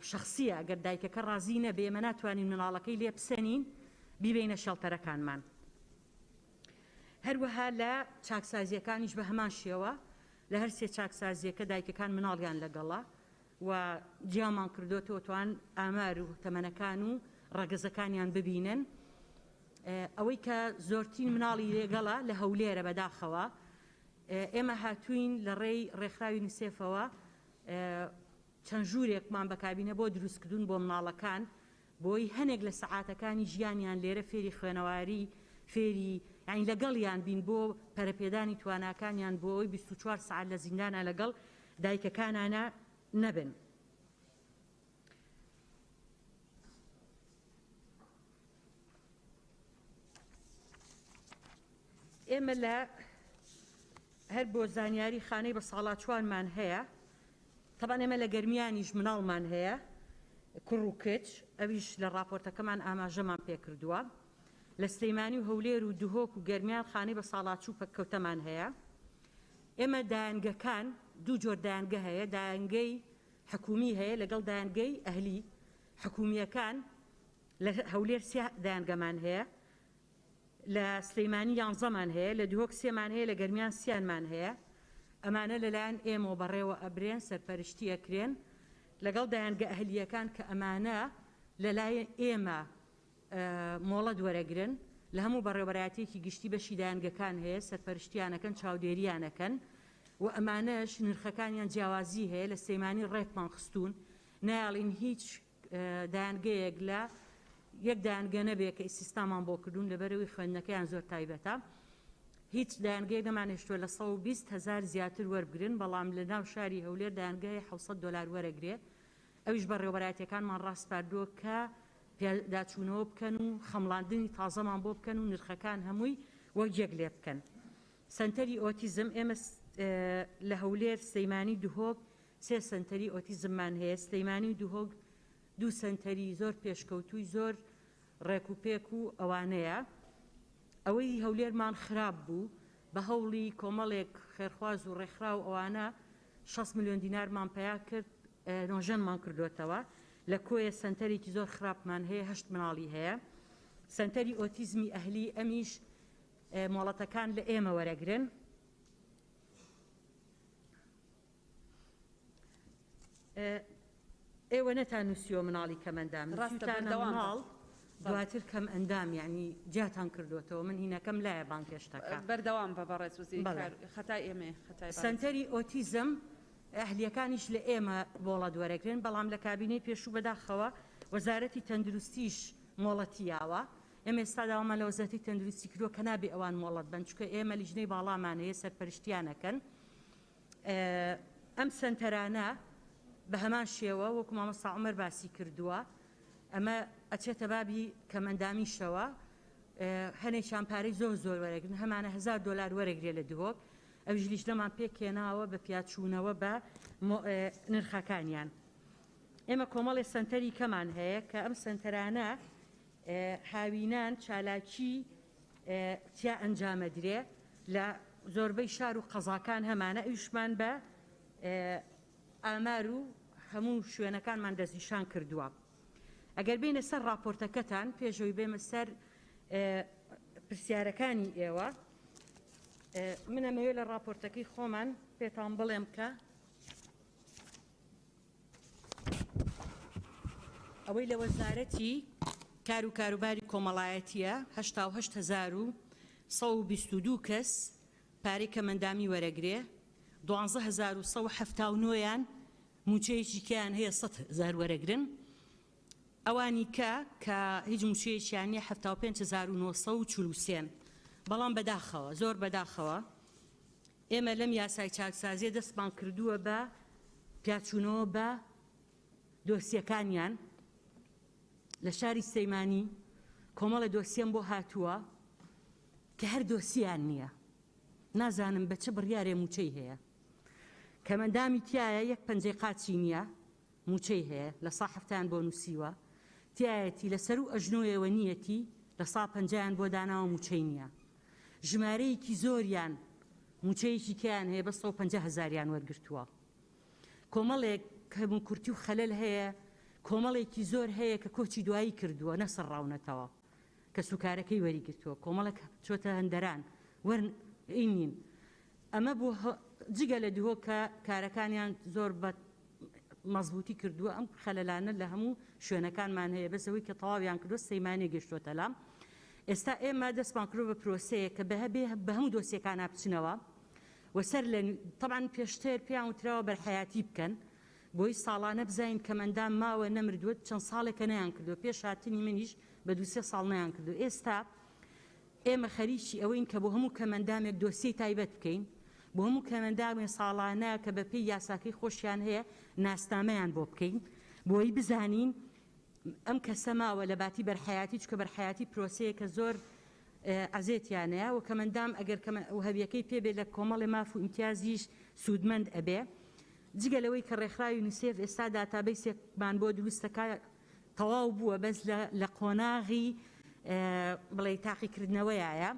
شخصیە، ئەگەر دایکەکە ڕازی نەبێ ئێمە ناتوانین مناڵەکەی لێ بسەنین بیبینە شەڵتەرەکانمان. هەروەها لە چاکسازیەکانیش بە هەمان شێوە، لە هەر سێ چاکسازیەکە دایکەکان مناڵیان لەگەڵا و جیامان کردوێتەوە توان ئامار و تەمەنەکان و ڕەگەزەکانیان ببینن. ئەوەی کە زۆرترین مناڵی لێگەڵا لە هەولێرە بەداخەوە. ئێمە هاتوین لە ڕێی ڕێکخراوی یونیسێفەوە چەند ژوورێکمان بەکابینە بۆ دروستکردن بۆ مناڵەکان، بۆی هەنێک لە سەعاتەکانی ژیانیان لێرە فێری خوێنەواری، فێری یعنی لەگەڵیان بین بۆ پەرەپێدانی تواناکانیان بۆی 24 ساعت لە زیندانە لەگەڵ دایکەکانانە نەبن. ئێمە لە هەر بۆ زانیاری خانەی بە ساڵاتچوانمان هەیە. تەبان ئێمە لە گەرمیانیش مناڵمان هەیە، کوڕ و کچ، ئەویش لە راپۆرتەکەمان ئاماژەمان پێکردووە. لە سلەیمانی و هەولێر و دهۆک و گەرمیان خانەی بە ساڵاتچوو پەککەوتەمان هەیە. ئێمە دایانگەکان دوو جۆر دایانگە هەیە، دایانگەی حکومی هەیە لەگەڵ دایانگەی ئەهلی. حکومیەکان لە هەولێر 3 دایانگەمان هەیە، لە سلەیمانی 11مان هەیە، لە دهۆک 3مان هەیە، لە گەرمیان 3مان هەیە. ئەمانە لەلایەن ئێمە بەڕێوە ئەبرێن، سەرپەرشتی ئەکرێن لەگەڵ دایانگە ئەهلیەکان کە ئەمانە لەلایەن ئێمە مۆڵەت وەرەگرن. لە هەموو بەڕێوەبەرایەتێکی گشتی بەشی دایانگەکان هەیە، سەرپەرشتیانەکەن، چاودێریانەکەن و ئەمانەش نرخەکانیان جیاوازی هەیە. لە سلەیمانی ڕێکمان خستوون، نایڵین هیچ دایانگەیەک لە یەک دایانگە نەبێ کە ئیسیستامان بۆ کردوون لەبەرەوەی خوێندنەکەیان زۆر تایبەتە. هیچ دایانگەیەک نەمانێشتووە لە 120,000 زیاتر وەربگرن، بەڵام لە ناو شاری هەولێر دایانگەی 700 دلار وەرەگرێ. ئەویش بەڕێوەبەرایەتەکانمان ڕاستپاردووە کە پێداچوونەوە بکەن و خەمڵاندنی تازەمان بۆ بکەن و نرخەکان هەمووی وەک یەک لێ بکەن. سنتەری ئۆتیزم ئێمە لە هەولێر سلەیمانی دهۆک 3 سنتەری ئۆتیزممان هەیە. سلەیمانی و دهۆک 2 سنتەری زۆر پێشکەوتووی زۆر ڕێک و پێک و ئەوانەیە. ئەوەی هەولێرمان خراپ بوو بە هەوڵی کۆمەڵێک خێرخواز و ڕێکخرا و ئەوانە 6 ملیۆن دینارمان پیا کرد نۆژەنمان کردوێتەوە لە کۆیە سنتەرێکی زۆر خراپمان هەیە 8 مناڵی هەیە سنتەری ئۆتیزمی ئەهلی ئەمیش مۆڵەتەکان لە ئێمە وەرەگرن ئێوە نەتان نووسیوە مناڵی کەمەندام مناڵ دواتر کەم ئەندام یعنی جاتان کردوێتەوە من هینەکەم لایە بانکێشتەکە بەردەوام بە بەڕێز وزیر خەتای ئێمە سنتەری ئۆتیزم ئەهلیەکانیش لە ئێمە بۆڵەت وەرەگرن بەڵام لە کابینەی پێشوو بەداخەوە وەزارەتی تەندروستیش مۆڵەتیاوە ئێمە ئێستا داوامان لە وەزارەتی تەندروستی کردووە کە نابێ ئەوان مۆڵەت بن چونکە ئێمە لیژنەی باڵامان هەیە سەرپەرشتیانەکەن ئەم سنتەرانە بە هەمان شێوە وەکو مامۆستا عومەر باسی کردووە ئەمە ئەچێتە بابی کەمەندامیشەوە هەنێکیان پارەی زۆر وەرەگرن هەمانە $1000 وەرەگرێ لە دهۆک ئەوش لیژنەمان پێکێناوە بە پیاچوونەوە بە نرخەکانیان ئێمە کۆمەڵی سنتەری کەمان هەیە کە ئەم سنتەرانە هاوینان چالاکی تیا ئەنجامەدرێ لە زۆربەی شار و قەزاکان هەمانە ئەوشمان بە ئامار و هەموو شوێنەکانمان دەستنیشان کردووە ئەگەر بینە سەر راپۆرتەکەتان پێشەوەی بێمە سەر پرسیارەکانی ئێوە من ئەمەوێت لە راپۆرتەکەی خۆمان پێتان بڵێم کە ئەوەی لە وەزارەتی کار و کاروباری کۆمەڵایەتیە 18122 کەس پارەی کەمەندامی وەرەگرێ 12179 موچەیەکیان هەیە 100,000 وەرەگرن ئەوانی کە هیچ موچەیەکیان نیە 75943 بەڵام بەداخەوە زۆر بەداخەوە ئێمە لەم یاسای چاکسازیە دەستمان کردووە بە پیاچوونەوە بە دۆسیەکانیان لە شاری سەیمانی کۆمەڵە دۆسیەم بۆ هاتووە کە هەر دۆسییان نییە نازانم بە چه بڕیارێ موچەی هەیە کەمەندامی تایە یەک پەنجەی قاچی نییە موچەی هەیە لە ساحفتیان بۆ نووسیوە تایەتی لەسەر و ئەژنۆیەوە نیەتی لە 150 بۆ داناوە موچەی نییە ژمارەیەکی زۆریان موچەیەکی کیان هەیە بە 150,000 وەرگرتووە کۆمەڵێک کەم و کورتی و خەلەل هەیە کۆمەڵێکی زۆر هەیە کە کۆچی دوایی کردووە نەسەرڕاونەتەوە کە سوکارەکەی وەریگرتووە کۆمەڵک چۆتە هەندەران وەرئینین ئەمە بۆ جگە لە دهۆ کە کارەکانیان زۆر بە مەزبوطی کردووە ئەم خەلەلانە لە هەموو شوێنەکانمان هەیە بەسەوەی کە تەواویان کردووە سەیمانێ گەشتووەتە لام ئێستا ئێمە دەستمان کردووە بە پرۆسەیە کە بە هەموو دۆسیەکان بچنەوە وەسەر لە طبعاً پێشتر پێیان وتراوە بەرحەیاتی بکەن بۆی ساڵانە بزین کەمەندام ماوە نەمردووە چەند ساڵێکە نەیان کردووە پێش هاتنی منیش بە 2-3 ساڵ نەیان کردو ئێستا ئێمە خەریکی ئەوەین کە بۆ هەموو کەمەندامێک دۆسیەی تایبەت بکەین بۆ هەموو کەمەندامێ ساڵانە کە بە پێی یاساکەی خۆشیان هەیە ناسنامەیان بۆ بکەین بۆی بزانین ئەم کەسە ماوە لە باتی بەرحەیاتی چکە بەرحەیاتی پرۆسەیە کە زۆر ئەزێتیانەیە و کەمەندام ئەگەر هەویەکەی پێبێت لە کۆمەڵی ماف و ئیمتیازیش سوودمەند ئەبێ جگە لەوەی کە ڕێکخراوی یونیسێف ئێستا داتابەیسێکمان بۆ دروستەکە تەواو بووە بەس لە قۆناغی بڵێ تاقیکردنەوەیە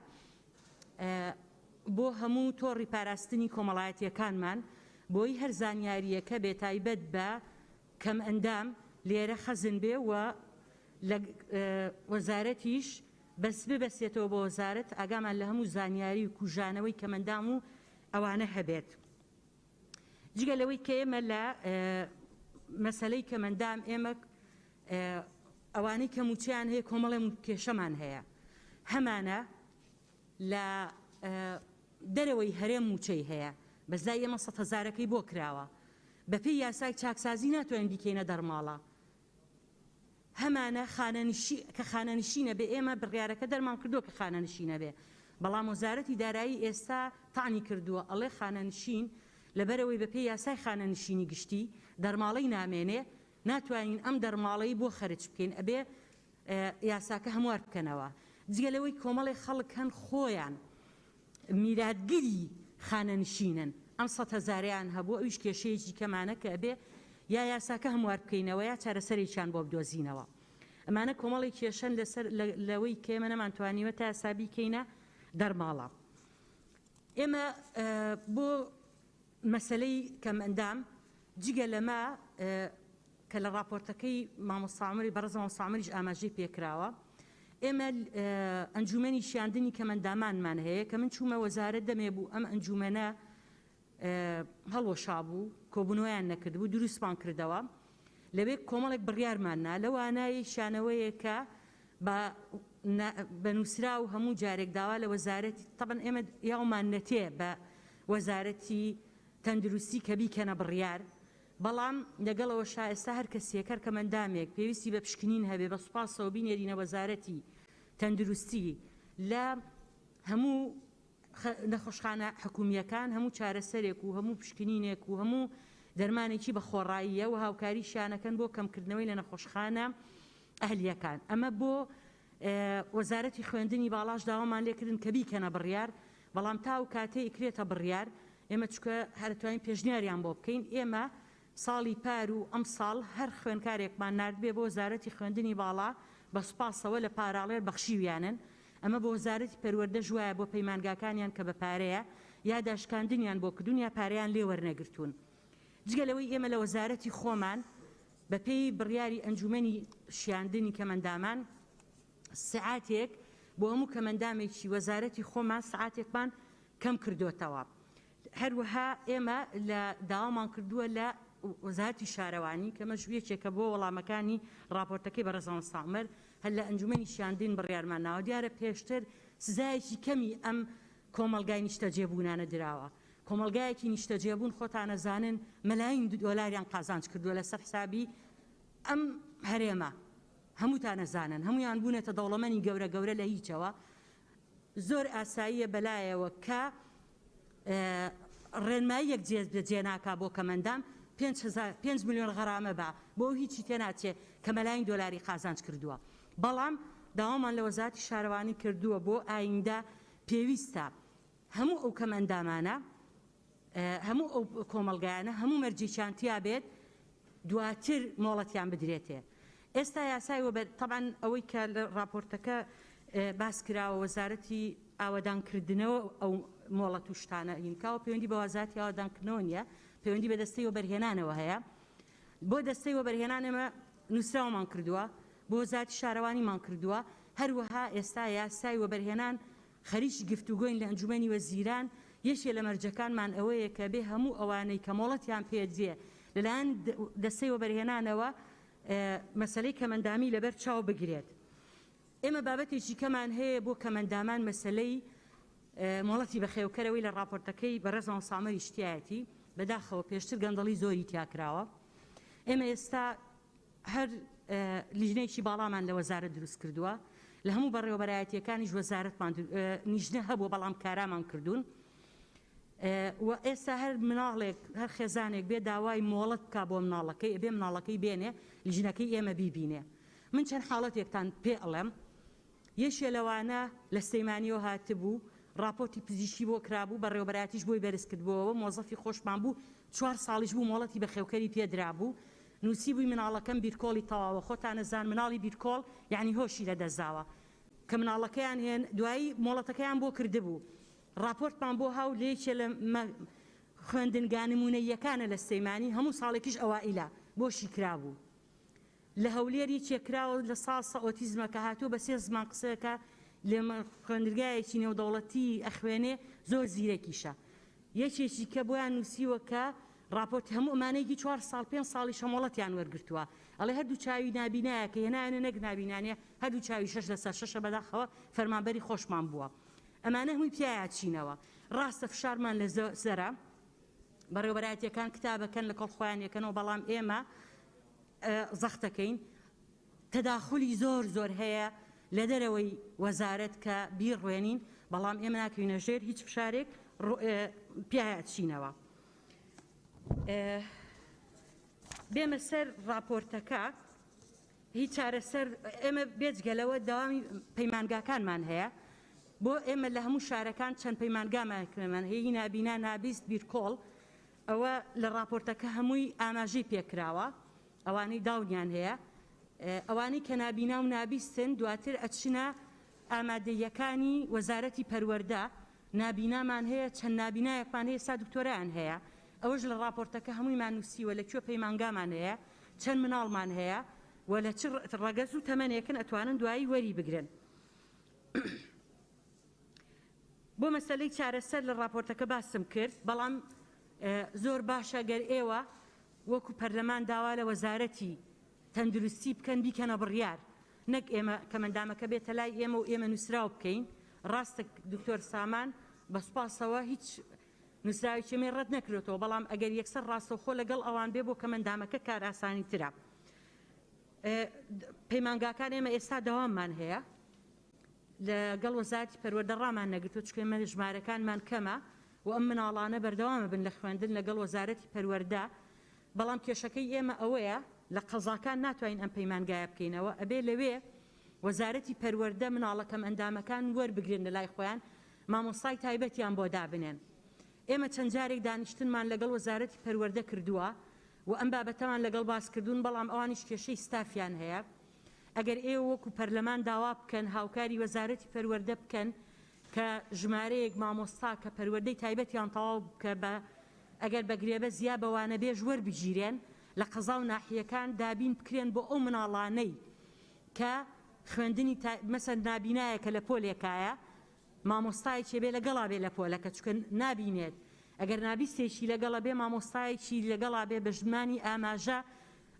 بۆ هەموو تۆڕی پاراستنی کۆمەڵایەتیەکانمان بۆی هەر زانیاریەکە بێتایبەت بە کەم ئەندام لێرە خەزن بێ و لە وەزارەتیش بەس ببەسێتەوە بۆ وەزارەت ئاگامان لە هەموو زانیاری و کوژانەوەی کەمەندام و ئەوانە هەبێت جگە لەوەی کە ئێمە لە مەسەلەی کەمەندام ئێمە ئەوانەی کە موچیان هەیە کۆمەڵێ کێشەمان هەیە هەمانە لە دەرەوەی هەرێم موچەی هەیە بەزای ئێمە 100,000ەکەی بۆ کراوە بەپێی یاسای چاکسازی ناتوانین بیکەینە دەرماڵە هەمانە کە خانەنشینە بێ ئێمە بڕیارەکە دەرمان کردووە کە خانەنشینە بێ بەڵام وەزارەتی دارایی ئێستا تاعنی کردووە ئەڵێ خانەنشین لەبەرەوەی بەپێی یاسای خانەنشینی گشتی دەرماڵەی نامێنێ ناتوانین ئەم دەرماڵەی بۆ خەرج بکەین ئەبێ یاساکە هەموار بکەنەوە جگە لەوەی کۆمەڵی خەڵک هەن خۆیان میراتگیری خانەنشینن ئەم 100,000یان هەبوو ئەویش کێشەیەکی کەمانە کە ئەبێ یا یاساکە هەموار بکەینەوە یا چارەسەرێکیان بۆ بدۆزینەوە ئەمانە کۆمەڵی کێشەن لەسەر لەوەی کێمە نەمانتوانیوە تا یاسابی کەینە دەرماڵە ئێمە بۆ مەسلەی کەمەندام جگە لەمە کە لە راپۆرتەکەی مامۆستامەری بەڕێز مامۆستامەریش ئاماژەی پێکراوە ئێمە ئەنجومەنی شیاندنی کەمەندامانمان هەیە کە من چوومە وەزارەت دەمێ بوو ئەم ئەنجومەنە هەڵوەشا بوو کۆبوونەوەیان نەکردبوو دروستمان کردەوە لەوێ کۆمەڵێک بڕیارماننا لەو وانایی شانەوەیە کە بە نووسرا و هەموو جارێک داوا لە وەزارەتی طبعا ئێمە یاومان نەتێ بە وەزارەتی تەندروستی کە بیکەنە بڕیار بەڵام لەگەڵەوە ئێستا هەر کەسێک هەر کەمەندامێک پێویستی بە پشکنین هەبێ بە سوپاسەوە بینێرینە وەزارەتی تەندروستی لە هەموو نەخۆشخانە حکوومیەکان هەموو چارەسەرێک و هەموو پشکنینێک و هەموو دەرمانێکی بە خۆڕاییە و هاوکاری شانەکەن بۆ کەمکردنەوەی لە نەخۆشخانە ئەهلیەکان ئەمە بۆ وەزارەتی خوێندنی باڵاش داوامان لێکردن کە بیکەنە بڕیار بەڵام تاو کاتێ ئیکرێتە بڕیار ئێمە چکە هەرتوانین پێشنیاریان بۆ بکەین ئێمە ساڵی پار و ئەم ساڵ هەر خوێنکارێکمان نردبێ بۆ وەزارەتی خوێندنی باڵا بە سوپاسەوە لە پاراڵێر بەخشیویانن ئەمە بۆ وەزارەتی پەروەردە ژوایە بۆ پەیمانگاکانیان کە بە پارەیە یا داشکاندنیان بۆ کردوون یا پارەیان لێ وەرنەگرتوون جگەلەوەی ئێمە لە وەزارەتی خۆمان بە پێی بڕیاری ئەنجومەنی شیاندنی کەمەندامان سعاتێک بۆ هەموو کەمەندامێکی وەزارەتی خۆمان سعاتێکمان کەم کردوتەوە هەروەها ئێمە لە داوامان کردووە لە وەزارەتی شارەوانی کە مەژویەکێکە بۆ وەڵامەکانی راپۆرتەکەی بەڕێز مامۆستامەر هەر لە ئەنجومەنی شیاندن بڕیارمان ناوە دیارە پێشتر سزایەکی کەمی ئەم کۆمەلگای نیشتەجێبوونانە دراوە کۆمەلگایەکی نیشتەجێبوون خۆتانەزانن مەلاین دۆلاریان قازانج کردووە لەسەر حسابی ئەم هەرێمە هەمووتانەزانن هەمویان بوونێتە دەوڵەمەنی گەورە گەورە لە هیچەوە زۆر ئاساییە بەلایەوە کە ڕێنماییەک جێناکا بۆ کەمەندام 5 میلیۆن غەرامە بە بۆ هیچی تێناچێ کە مەلاین دۆلاری قازانج کردووە بەڵام داوامان لە وەزارەتی شارەوانی کردووە بۆ ئایندە پێویستە هەموو ئەو کەمەندامانە هەموو ئەو کۆمەلگایانە هەموو مەرجێکیانتیا بێت دواتر مۆڵەتیان بدرێتێ ئێستا یاسای طبعا ئەوەی کە لە راپۆرتەکە باس کراوە وەزارەتی ئاوەدانکردنەوە ئەو مۆڵەت و شتانە هینکاوە پەیوەندی بە وەزارەتی ئاوەدانکردنەوە نیە پەیوەندی بە دەستەی وەبەرهێنانەوە هەیە بۆ دەستەی وەبەرهێنان ئێمە نووسراومان کردووە بۆ وەزارەتی شارەوانیمان کردووە هەروەها ئێستا یاسای وەبەرهێنان خەریکی گفتوگۆین لە ئەنجومەنی وەزیران یەکێ لە مەرجەکانمان ئەوەیە کە بێ هەموو ئەوانەی کە مۆڵەتیان پێدێ لەلایەن دەستەی وەبەرهێنانەوە مەسەلەی کەمەندامی لەبەر چاو بگرێت ئێمە بابەتێکی کەمان هەیە بۆ کەمەندامان مەسەلەی مۆڵەتی بەخێوکەرەوەی لە راپۆرتەکەی بەڕێز مامۆستامەری شتیایەتی بەداخەوە پێشتر گەندەڵی زۆری تیاکراوە ئێمە ئێستا هەر لیژنەیەکی باڵامان لە وەزارەت دروست کردووە لە هەموو بەڕێوەبەرایەتیەکانیش وەزارەتمان نیژنە هەبوو بەڵام کارامان کردوون و ئێستا هەر مناڵێک هەر خێزانێک بێ داوای مۆڵەت بکا بۆ مناڵەکەی بێ مناڵەکەی بێنێ لیژنەکەی ئێمە بیبینێ من چەند حاڵەتێکتان پێ ئەڵێم یەکێ لەوانە لە سەیمانیەوە هاتبوو راپۆرتی پزیشکی بۆ کرابوو بەڕێوەبەرایەتیش بۆی بەرز کردبووەوە مۆزەفی خۆشمان بوو 4 ساڵیش بوو مۆڵەتی بەخێوکەری پێدرابوو نووسی بووی مناڵەکەم بیرکۆڵی تەواوە خۆتانەزان مناڵی بیرکۆڵ یعنی هۆشی لەدەستداوە کە مناڵەکەیان هێن دوایی مۆڵەتەکەیان بۆ کردبوو راپۆرتمان بۆ هاو لێکێ لە خوێندنگانمونەیەکانە لە سەیمانی هەموو ساڵێکیش ئەوائیلا بۆشی کرابوو لە هەولێری چێکراوە لە ساسە ئۆتیزمەکە هاتوو بە 3 زمان قسەکە لێ خوێندرگایەکی نێودەوڵەتی ئەخوێنێ زۆر زیرەکیشە یەکێکی کە بۆیان نووسیوە کە راپۆرت هەموو ئەمانەیەکی 4 ساڵ 5 ساڵی شەمۆڵەتیان وەرگرتووە ئەڵێ هەردوو چاوی نابینایە کە هێنایەنە نەک نابینانیە هەردوو چاوی 6 لەسەر 6 بەداخەوە فەرمانبەری خۆشمان بووە ئەمانە هەمووی پیاچینەوە ڕاستە فشارمان لە زەرە بەڕێوەبەرایەتیەکان کتابەکەن لە کۆڵخۆیانەکەنەوە بەڵام ئێمە زەختەکەین تەداخلی زۆر هەیە لە دەرەوەی وەزارەت کە بیڕوێنین بەڵام ئێمە ناکەوینە ژێر هیچ فشارێک پیاچینەوە بێمە سەر راپۆرتەکە هیچ چارەسەر ئێمە بێجگەلەوە داوامی پەیمانگاکانمان هەیە بۆ ئێمە لە هەموو شارەکان چەند پەیمانگامان هەیە نابینا نابیست بیرکۆڵ ئەوە لە راپۆرتەکە هەمووی ئاماژەی پێکراوە ئەوانەی داونیان هەیە ئەوانەی کە نابینا و نابیستن دواتر ئەچنە ئامادەیەکانی وەزارەتی پەروەردە نابینامان هەیە چەند نابینایەکمان هەیە سا دکتۆرایان هەیە ئەوەش لە راپۆرتەکە هەموویمان نووسیوە لەکوێ پەیمانگامان هەیە چەند مناڵمان هەیە و لە چ ڕەگەز و تەمەنێکن ئەتوانن دوایی وەری بگرن. بۆ مەسەلەی چارەسەر لە راپۆرتەکە باسم کرد بەڵام زۆر باشە گەر ئێوە وەکو پەرلەمان داوا لە وەزارەتی تەندروستی بکەن بیکەنە بڕیار نەک ئێمە کە مندامەکە بێتە لای ئێمە و ئێمە نووسراو بکەین. ڕاستە دکتۆر سامان بە سوپاسەوە هیچ نووسراوی ئێمە ڕەت نەکرێتەوە بەڵام ئەگەر یەکسەر ڕاستەوخۆ لەگەڵ ئەوان بێ بۆ کە مندامەکە کار ئاسانی ترە. پەیمانگاکان ئێمە ئێستا دەواممان هەیە لەگەڵ وەزارەتی پەروەردەڕامان نەگرتووە چکە ئێمە ژمارەکانمان کەمە و ئەم مناڵانە بەردەوامە بن لە خوێندن لەگەڵ وەزارەتی پەروەردە بەڵام کێشەکەی ئێمە ئەوەیە لە قەزاکان ناتوانین ئەم پەیمانگایە بکەینەوە ئەبێ لەوێ وەزارەتی پەروەردە مناڵەکەم ئەندامەکان وەربگرن لە لای خۆیان مامۆستای تایبەتیان بۆ دابنێن. ئێمە چەند جارێک دانیشتنمان لەگەڵ وەزارەتی پەروەردە کردووە و ئەم بابەتەمان لەگەڵ باسکردوون بەڵام ئەوانیش کێشەی ستافیان هەیە. ئەگەر ئێوە وەکو پەرلەمان داوا بکەن هاوکاری وەزارەتی پەروەردە بکەن کە ژمارەیەک مامۆستا کە پەروەردەی تایبەتیان تەواو بکە بە ئەگەر بەگرێبە زیاد بەوانە بێژ وەربگیرێن لە قەزا و ناحیەکان دابین بکرێن بۆ ئەو مناڵانەی کە خوێندنی مەسەر نابینایەکە لە پۆلێکایە مامۆستایەکی بێ لەگەڵا بێ لە پۆلەکە چکە نابینێت ئەگەر نابیستێکی لەگەڵا بێ مامۆستایەکی لەگەڵا بێ بە ژمانی ئاماژە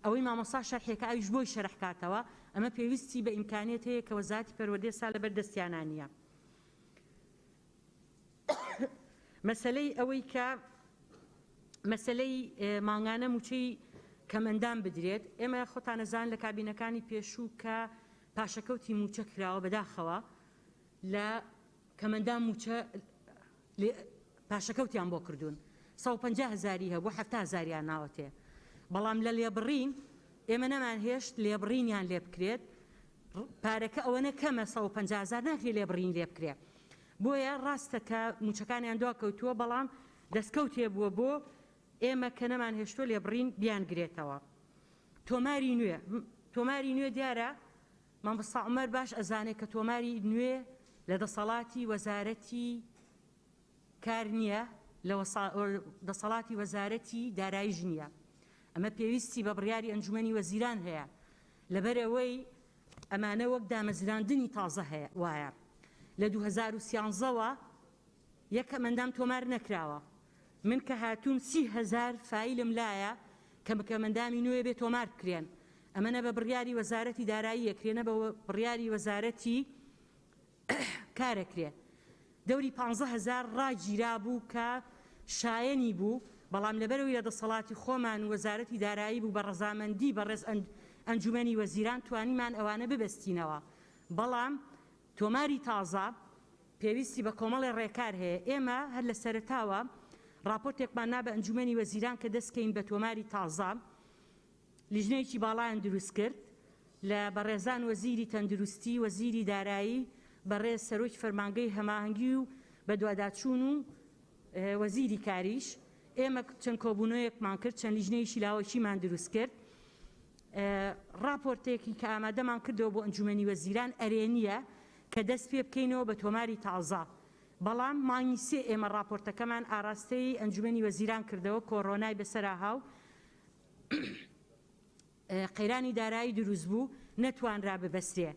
ئەوەی مامۆستا شەرحێکە ئاویش بۆی شەرحکاتەوە ئەمە پێویستی بە ئیمکانێت هەیە کە وەزارەتی پەروەردە سا لەبەر دەستیانان نییە. مەسەلەی ئەوەی کە مەسەلەی مانگانە موچەی کەمەندان بدرێت ئێمە خۆتانەزان لە کابینەکانی پێشوو کە پاشەکەوتی موچە کراوە بەداخەوە لە کەمەندان موچە پاشەکەوتیان بۆ کردوون 150,000 هەبوو 70,000 ناوەتێ بەڵام لە لێبڕین ئێمە نەمان هێشت لێبڕینیان لێ بکرێت پارەکە ئەوەنە کەمە 150,000 ناکرێت لێبڕین لێ بکرێت بۆیە ڕاستە کە موچەکانیان دوا کەوتووە بەڵام دەستکەوتێ بووە بۆ ئێمە کە نەمان هێشتۆ لێبڕین بیانگرێتەوە. تۆماری نوێ دیارە مامۆستا عومەر باش ئەزانێت کە تۆماری نوێ لە دەسەڵاتی وەزارەتی کار نییە لە دەسەڵاتی وەزارەتی داراییش نییە. ئەمە پێویستی بە بڕیاری ئەنجومەنی وەزیران هەیە لەبەرەوەی ئەمانە وەک دامەزراندنی تازە هەیە وایە لە 2013ەوە یەک کەمەندام تۆمار نەکراوە من کە هاتووم 30,000 فایلم لایە کە کەمەندامی نوێ بێت تۆمار بکرێن ئەمەنە بە بڕیاری وەزارەتی دارایی یەکرێنە بە بڕیاری وەزارەتی کارەکرێ دەوری 15,000 ڕاگیرا بوو کە شایەنی بوو بەڵام لەبەرەوەی لە دەسەڵاتی خۆمان وەزارەتی دارایی بوو بە ڕەزامەندی بەڕێز ئەنجومەنی وەزیران توانیمان ئەوانە ببەستینەوە بەڵام تۆماری تازە پێویستی بە کۆمەڵی ڕێکار هەیە. ئێمە هەر لە سەرتاوە راپۆرتێکمان نا بە ئەنجومەنی وەزیران کە دەستکەین بە تۆماری تازە لیژنەیەکی باڵایان دروست کرد لە بەڕێزان وەزیری تەندروستی وەزیری دارایی بەڕێز سەرۆکی فەرمانگەی هەماهەنگی و بە دواداچوون و وەزیری کاریش ئێمە چەند کۆبوونەوەیەکمان کرد چەند لیژنەیەکی لاوەکیمان دروست کرد راپۆرتێکی کە ئامادەمان کردەوە بۆ ئەنجومەنی وەزیران ئەرێنیە کە دەست پێ بکەینەوە بە تۆماری تازە بەڵام مانگی سێ ئێمە راپۆرتەکەمان ئاراستەی ئەنجومەنی وەزیران کردەوە کۆڕۆنای بەسەرا هاو قەیرانی دارایی دروست بوو نەتوانرا ببەستێ.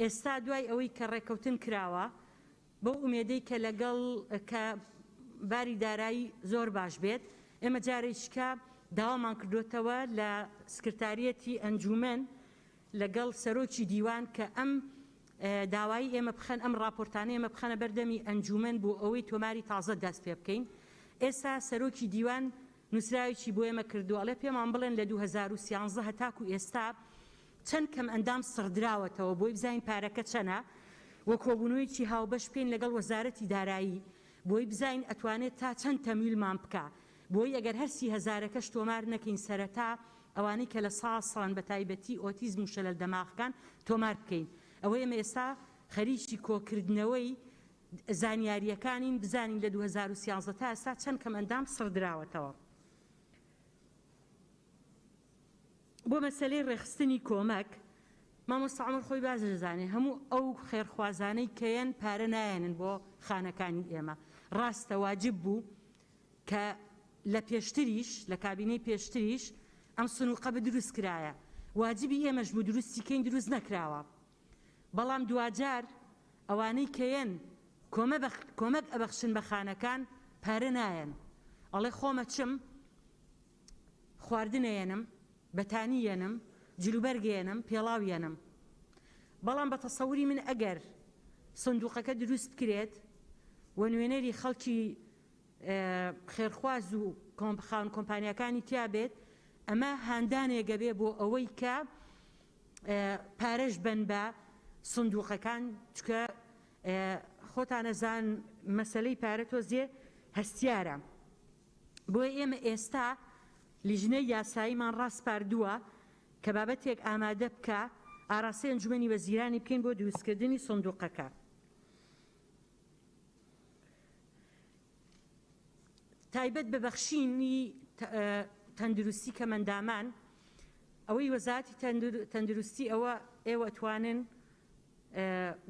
ئێستا دوای ئەوەی کە ڕێکەوتن کراوە بۆ ئومێدەی کە لەگەڵ کە باری دارایی زۆر باش بێت ئێمە جارێکیکە داوامان کردوتەوە لە سکرتاریەتی ئەنجومەن لەگەڵ سەرۆکی دیوان کە ئەم داوایی ئێمە بخەن ئەم راپۆرتانە ئێمە بخەنە بەردەمی ئەنجومەن بۆ ئەوەی تۆماری تازە دەست پێ بکەین. ئێستا سەرۆکی دیوان نووسراوێکی بۆ ئێمە کردووە ئەڵێ پێمان بڵێن لە 2013 هەتاکو ئێستا چەند کەم ئەندام سڕدراوەتەوە بۆی بزانین پارەکە چەنە وە کۆبوونەوەیکی هاوبەش بکەین لەگەڵ وەزارەتی دارایی بۆی بزانین ئەتوانێت تا چەند تەمیلمان بکە بۆی ئەگەر هەر 30,000ەکەش تۆمار نەکەین سەرەتا ئەوانەی کە لە ساڵ بە تایبەتی ئۆتیزم و شەلل دەماغەکان تۆمار بکەین. ئەوە ئێمە ئێستا خەریکی کۆکردنەوەی زانیاریەکانین بزانین لە 2013 تا ئێستا چەند کەم ئەندام سڕدراوەتەوە. بۆ مەسەلەی ڕێخستنی کۆمەک مامۆستا عومەر خۆی باز دەزانێت هەموو ئەو خێرخوازانەی کەیەن پارە نایەنن بۆ خانەکانی ئێمە ڕاستە واجب بوو کە لە پێشتریش لە کابینەی پێشتریش ئەم سنووقە بدروست کرایە واجبی ئێمەش بوو دروستیکەین دروست نەکراوە بەڵام دوجار ئەوانەی کەیەن کۆمەک ئەبەخشن بە خانەکان پارە نایەن ئەڵێ خۆمە چم خواردنێنم بەتانیێنم جلوبەرگێنم پێڵاوێنم بەڵام بە تەسەوری من ئەگەر سندوقەکە دروست کرێت و نوێنەری خەڵکی خێرخواز و خاون کۆمپانیەکانی تیا بێت ئەمە هاندانێگە بێ بۆ ئەوەی کە پارەش بن بە سندوقەکان چکە خۆتانەزان مەسەلەی پارە تۆزێ هەستیارە بۆ ئێمە ئێستا لیژنەی یاساییمان ڕاستپاردووە کە بابەتێک ئامادە بکە ئاراسی ئەنجومەنی وەزیرانی بکەین بۆ دروستکردنی سندوقەکە تایبەت بە بەخشینی تەندروستی کە مندامان ئەوەی وەزارەتی تەندروستی ئەوە ئێوە توانن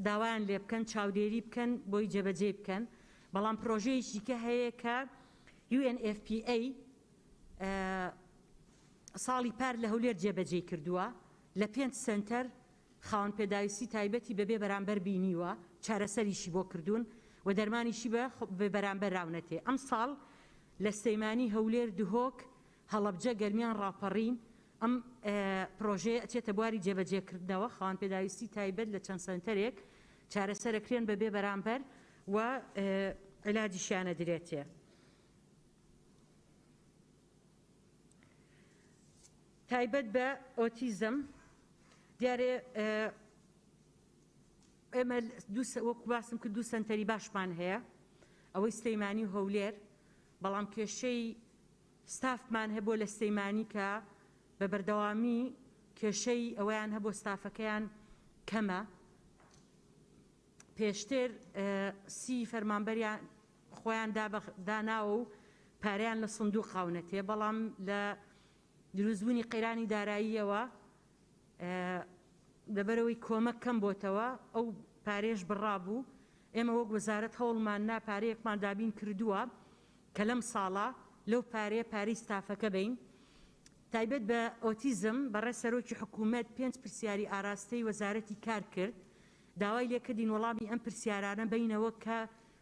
داوایان لێ بکەن چاودێری بکەن بۆی جێبەجێ بکەن بەڵام پرۆژەیەکی کە هەیە کە UNFPA ساڵی پار لە هەولێر جێبەجێ کردووە لە 5 سنتەر خاوەن پێداویستی تایبەتی بەبێ بەرامبەر بینیوە چارەسەریشی بۆ کردوون و دەرمانیشی بە بەرامبەر ڕاونەتێ ئەم ساڵ لە سەیمانی هەولێر دهۆک هەڵەبجە گەرمیان ڕاپەڕین ئەم پرۆژەیە ئەچێتە بواری جێبەجێکردنەوە خاوەن پێداویستی تایبەت لە چەند سنتەرێک چارەسەرەکرێن بەبێ بەرامبەر و علاجیشیانە درێتێ تایبەت بە ئۆتیزم دیارێ ئێمە وەکو باسم کرد 2 سنتەری باشمان هەیە ئەوەی سلەیمانی و هەولێر بەڵام کێشەی ستافمان هەیە بۆ لە سلەیمانی کە بە بەردەوامی کێشەی ئەوەیان هەبۆ ستافەکەیان کەمە پێشتر سی فەرمانبەریان خۆیان داناوە و پارەیان لە سندوق خاونەتێ بەڵام لە دروستبوونی قەیرانی داراییەوە لەبەرەوەی کۆمەک کەم بۆتەوە ئەو پارێش بڕابوو ئێمە وەک وەزارەت هەوڵمان نا پارەیەکمان دابین کردووە کە لەم ساڵە لەو پارەی ستافەکە بین تایبەت بە ئۆتیزم بەڕێ سەرۆکی حکوومەت 5 پرسیاری ئاراستەی وەزارەتی کار کرد داوای لێکردین وەڵامی ئەم پرسیارانە بینەوە کە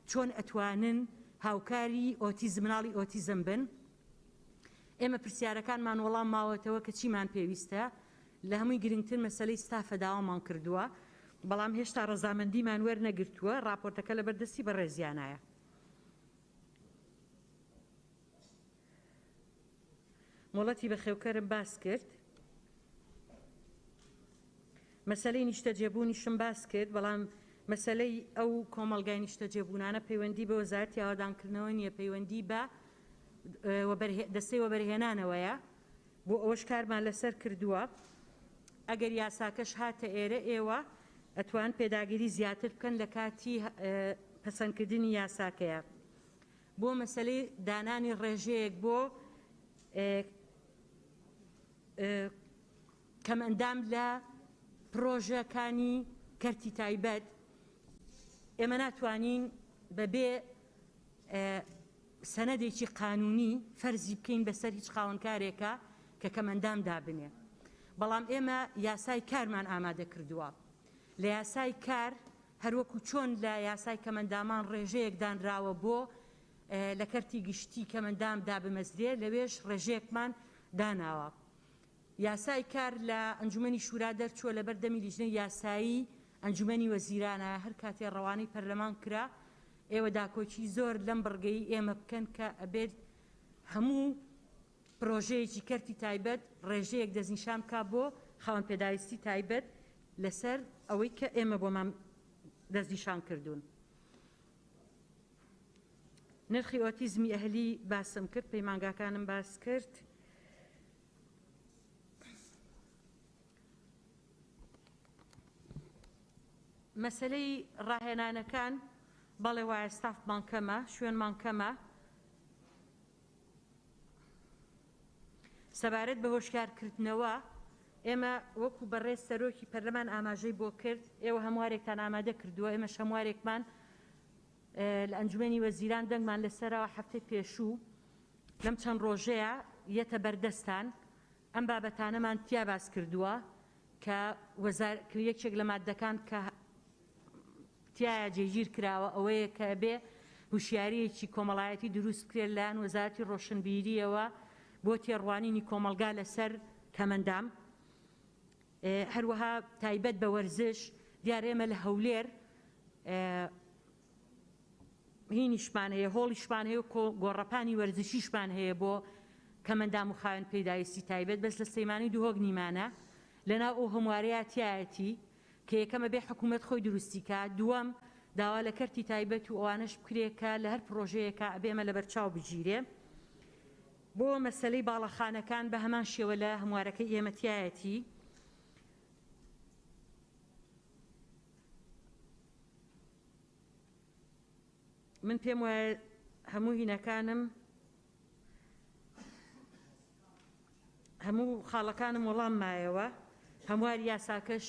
چۆن ئەتوانن هاوکاری ئۆتیزم مناڵی ئۆتیزم بن ئێمە پرسیارەکانمان وەڵام ماوەتەوە کە چیمان پێویستە لە هەمووی گرنگتر مەسەلەی ستافە داوامان کردووە بەڵام هێشتا ڕەزامەندیمان وەرنەگرتووە راپۆرتەکە لە بەردەستی بەڕێزیانایە مۆڵەتی بەخێوکەرم باس کرد مەسەلەی نیشتەجێبوونیشم باس کرد بەڵام مەسەلەی ئەو کۆمەڵگای نیشتەجێبوونانە پەیوەندی بە وەزارەتی ئاوادانکردنەوە نییە پەیوەندی بە دەستەی وەبەرهێنانەوەیە بۆ ئەوەش کارمان لەسەر کردووە ئەگەر یاساکەش هاتە ئێرە ئێوە ئەتوان پێداگیری زیاتر بکەن لە کاتی پەسەندکردنی یاساکەیە بۆ مەسەلەی دانانی ڕێژەیەک بۆ کەمەندام لە پرۆژەکانی کەرتی تایبەت ئێمە ناتوانین بەبێ سەنەدێکی قانونی فەرزی بکەین بەسەر هیچ خاوەنکارێکە کە کەمەندام دابنێ بەڵام ئێمە یاسای کارمان ئامادە کردووە لە یاسای کار هەروەکو چۆن لە یاسای کەمەندامان ڕێژەیەک دانراوە بۆ لە کەرتی گشتی کەمەندام دابمەزرێ لەوێش ڕێژەیەکمان داناوە یاسای کار لە ئەنجومەنی شورا دەرچووە لە بەردەمی لیژنەی یاسایی ئەنجومەنی وەزیرانە هەر کاتێ ڕەوانەی پەرلەمان کرا ئێوە داکۆچی زۆر لەم بڕگەی ئێمە بکەن کە ئەبێت هەموو پرۆژەیەکی کەرتی تایبەت ڕێژەیەک دەستنیشان بکا بۆ خاوەن پێداویستی تایبەت لەسەر ئەوەی کە ئێمە بۆمان دەستنیشان کردوون نرخی ئۆتیزمی ئەهلی باسم کرد پەیمانگاکانم باس کرد مەسەلەی ڕاهێنانەکان بەڵێ وایە ستافمان کەمە شوێنمان کەمە سەبارەت بە هۆشیارکردنەوە ئێمە وەکو بەڕێز سەرۆکی پەرلەمان ئاماژەی بۆ کرد ئێوە هەموارێکتان ئامادە کردووە ئێمەش هەموارێکمان لە ئەنجومەنی وەزیران دەنگمان لەسەرەوە هەفتەی پێشوو لەم چەند ڕۆژەیە یەتە بەردەستان ئەم بابەتانەمان تیا باس کردووە کە یەکێک لە مادەکان کە تایە جێگیر کراوە ئەوەیە کە بێ هوشیارەیەکی کۆمەڵایەتی دروست بکرێت لایەن وەزارەتی ڕۆشنبیریەوە بۆ تێڕوانینی کۆمەلگا لەسەر کەمەندام. هەروەها تایبەت بە وەرزش دیارە ئێمە لە هەولێر هینیشمان هەیە، هۆڵیشمان هەیە و گۆڕەپانی وەرزشیشمان هەیە بۆ کەمەندام و خاوێن پێداویستی تایبەت، بەس لە سەیمانی دووهۆک نیمانە لەناو ئەو هەموارەیە تایەتی کە یەکەمە بێ حکوومەت خۆی دروستی کات، دووەم داوا لە کەرتی تایبەت و ئەوانش بکرێکە لە هەر پرۆژەیەکە ئەبێمە لە بەرچاو بگیرێ. بۆ مەسەلەی باڵەخانەکان بە هەمان شێوە لە هەموارەکەی ئێمەتیایەتی من پێم وایە هەموو هینەکانم هەموو خاڵەکانم وەڵام مایەوە. هەمواری یاساکەش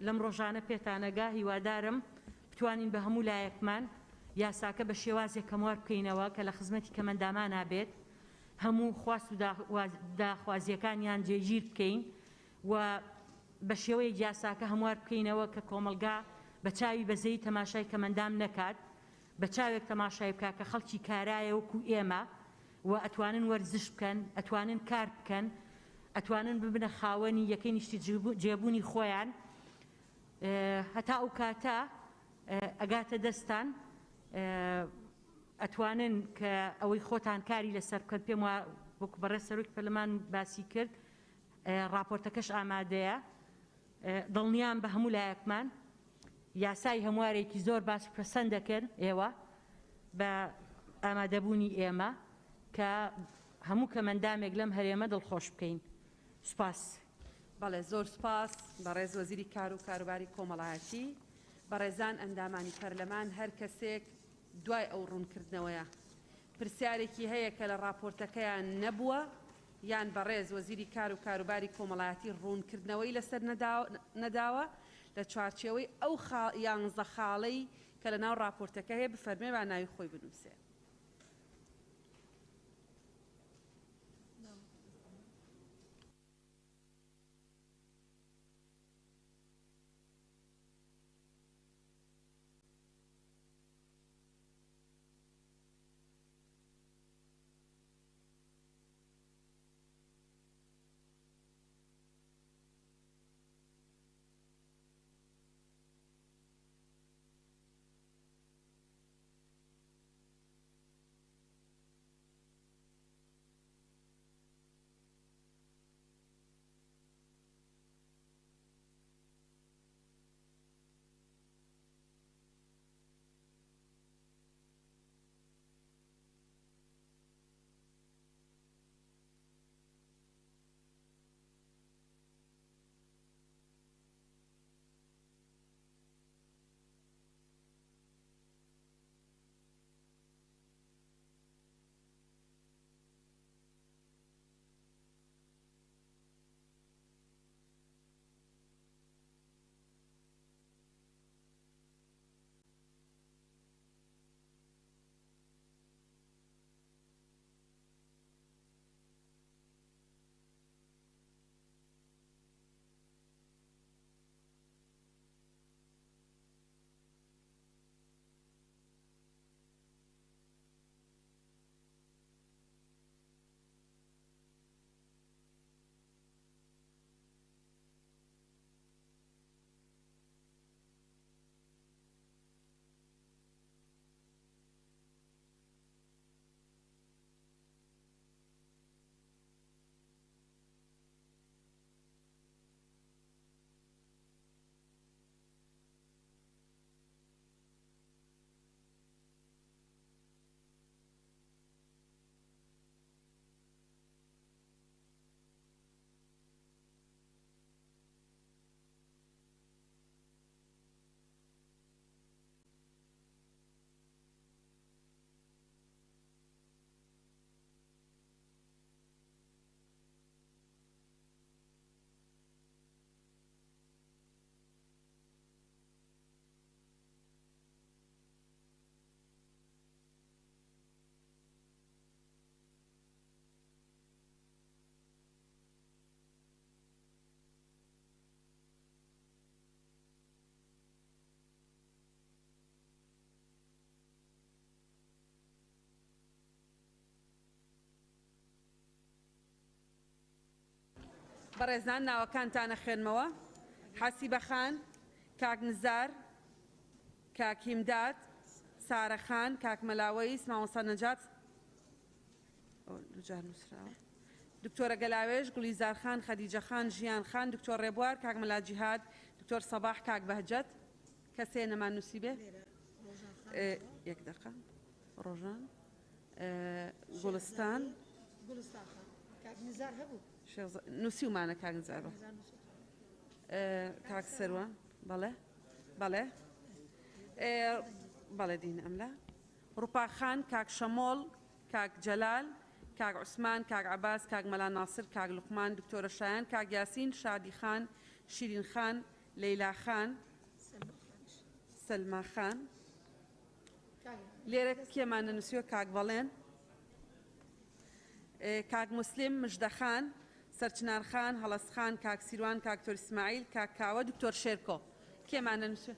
لەم ڕۆژانە پێتانەگا هیوادارم بتوانین بە هەموو لایەکمان یاساکە بە شێوازێک هەموار بکەینەوە کە لە خزمەتی کەمەندامان نابێت، هەموو خواست و داخوازیەکانیان جێگیر بکەین و بە شێوەیە یاساکە هەموار بکەینەوە کە کۆمەلگا بە چاوی بەزەی تەماشای کەمەندام نەکات، بە چاوێک تەماشای بکات کە خەڵکی کارایە وەکو ئێمە و ئەتوانن وەرزش بکەن، ئەتوانن کار بکەن، ئەتوانن ببنە خاوەنی یەکەی نیشتی جێبوونی خۆیان. هەتا ئەو کاتە ئەگاتە دەستان ئەتوانن کە ئەوەی خۆتان کاری لەسەر بکەن. پێم وایە وەکو بەڕێز سەرۆکی پەرلەمان باسی کرد راپۆرتەکەش ئامادەیە، دڵنیام بە هەموو لایەکمان یاسای هەموارێکی زۆر باش پەسەند دەکەن ئێوە بە ئامادەبوونی ئێمە کە هەموو کەمەندامێک لەم هەرێمە دڵخۆش بکەین. سوپاس. بەڵێ زۆر سوپاس بەڕێز وەزیری کار و کاروباری کۆمەڵایەتی، بەڕێزان ئەندامانی پەرلەمان، هەر کەسێک دوای ئەو ڕوونکردنەوەیە پرسیارێکی هەیە کە لە راپۆرتەکەیان نەبووە یان بەڕێز وەزیری کار و کاروباری کۆمەڵایەتی ڕوونکردنەوەی لەسەر نەداوە لە چوارچێوەی ئەو 11 خاڵەی کە لە ناو راپۆرتەکە هەیە بفەرمێ با ناوی خۆی بنووسێ. بەڕێزان ناوەکانتانە خوێنمەوە. حەسیبە خان، کاک نزار، کاک هیمداد، سارە خان، کاک مەلاوەیس، مامۆستا نەجات، دکتۆرە گەلاوێژ، گولیزار خان، خەدیجە خان، ژیان خان، دکتۆر ڕێبوار، کاک مەلا جیهاد، دکتۆر سەباح، کاک بەهجەت. کەسێ نەمان نووسی بێ؟ یەک دقیقە. ڕۆژان، گوڵستان، نووسیومانە کاک نزار، کاک سەروە، بەڵێ بەڵێ بەڵێ دین ئەملا، ڕوپاخان، کاک شەمۆڵ، کاک جەلال، کاک عوسمان، کاک عەباس، کاک مەلا ناسر، کاک لوقمان، دکتۆرە شایان، کاک یاسین، شادی خان، شیرین خان، لەیلا خان، سەلما خان. لێرە کێمان نەنووسیوە؟ کاک بەڵێن، کاک مسلیم، مژدە خان، سەرچنار خان، هەڵەس خان، کاک سیروان، کاک تۆر ئیسماعیل، کاک کاوە، دکتۆر شێرکۆ. کێمان نەنووسیوە؟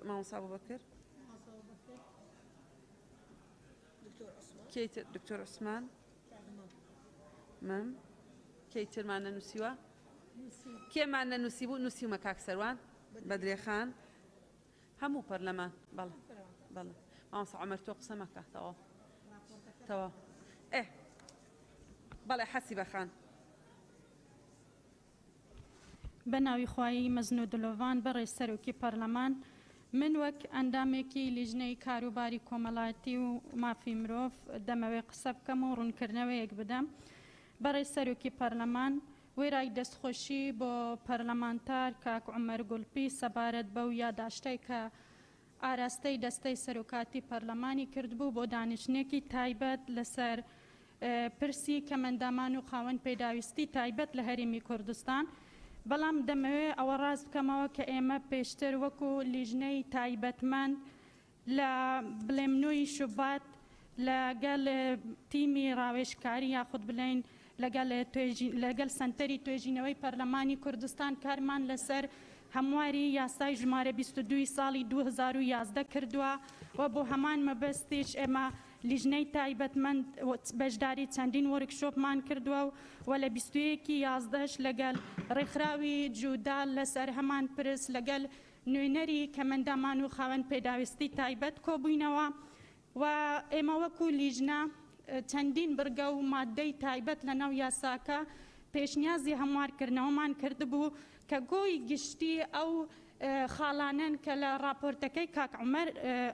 مامۆستا ئەبوبەکر، کەیتر دکتۆر عوسمان، مەم کەیترمان نەنووسیوە؟ کێمان نەنووسی بوو؟ نووسیومە کاک سەروان، بەدرێ خان، هەموو پەرلەمان. بەڵێ بەڵێ مامۆستا عومەر تۆ قسە مەکە تەواو تەواو. بەڵێ حەسیبە خان. بە ناوی خوایی مەزن و دلۆڤان بەڕێ سەرۆکی پەرلەمان، من وەک ئەندامێکی لیژنەی کاروباری کۆمەڵایەتی و مافی مرۆڤ دەمەوێت قسە بکەم و ڕوونکردنەوەیەک بدەم. بەڕێ سەرۆکی پەرلەمان، وێرای دەستخۆشی بۆ پەرلەمانتار کاک عومەر گوڵپی سەبارەت بەو یاداشتەی کە ئاراستەی دەستەی سەرۆکاتی پەرلەمانی کردبوو بۆ دانیشتنێکی تایبەت لەسەر پرسی کەمەندامان و خاوەن پێداویستی تایبەت لە هەرێمی کوردستان. بەڵام دەمەوێت ئەوە ڕاست بکەمەوە کە ئێمە پێشتر وەکو لیژنەی تایبەتمەند لە بڵێمنۆی شوبات لەگەڵ تیمی ڕاوێژکاری یاخود بڵێن لەگەڵ سەنتەری توێژینەوەی پەرلەمانی کوردستان کارمان لەسەر هەمواری یاسای ژمارە 22 ساڵی 2011 کردووە و بۆ هەمان مەبەستیش ئێمە لیژنەی تایبەتمەند بەشداری چەندین وەرکشۆپمان کردووە و لە 21/11 لەگەڵ ڕێکخراوی جوودال لەسەر هەمان پرس لەگەڵ نوێنەری کەمەندامان و خاوەن پێداویستی تایبەت کۆبووینەوە و ئێمە وەکو لیژنە چەندین بڕگە و مادەی تایبەت لە ناو یاساکە پێشنیازی هەموارکردنەوەمان کردبوو کە گۆی گشتی ئەو خاڵانن کە لە راپۆرتەکەی کاک عومەر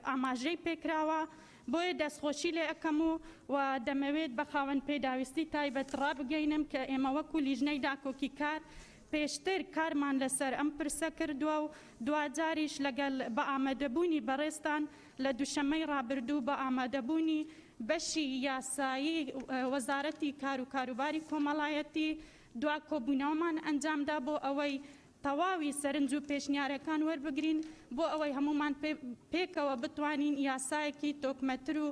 ئاماژەی پێکراوە بۆیە دەستخۆشی لێ ئەەکەم و دەمەوێت بە خاوەن پێداویستی تایبەت ڕابگەینم کە ئێمە وەکو لیژنەی داکۆکی کار پێشتر کارمان لەسەر ئەم پرسە کردووە و دوجاریش لەگەڵ بە ئامادەبوونی بەڕێستان لە دووشەمەی ڕابردوو بە ئامادەبوونی بەشی یاسایی وەزارەتی کار و کاروباری کۆمەڵایەتی دوا کۆبوونەوەمان ئەنجامدا بۆ ئەوەی تەواوی سەرنج و پێشنیارەکان وەربگرین بۆ ئەوەی هەمومان پێکەوە بتوانین یاسایەکی تۆکمەتر و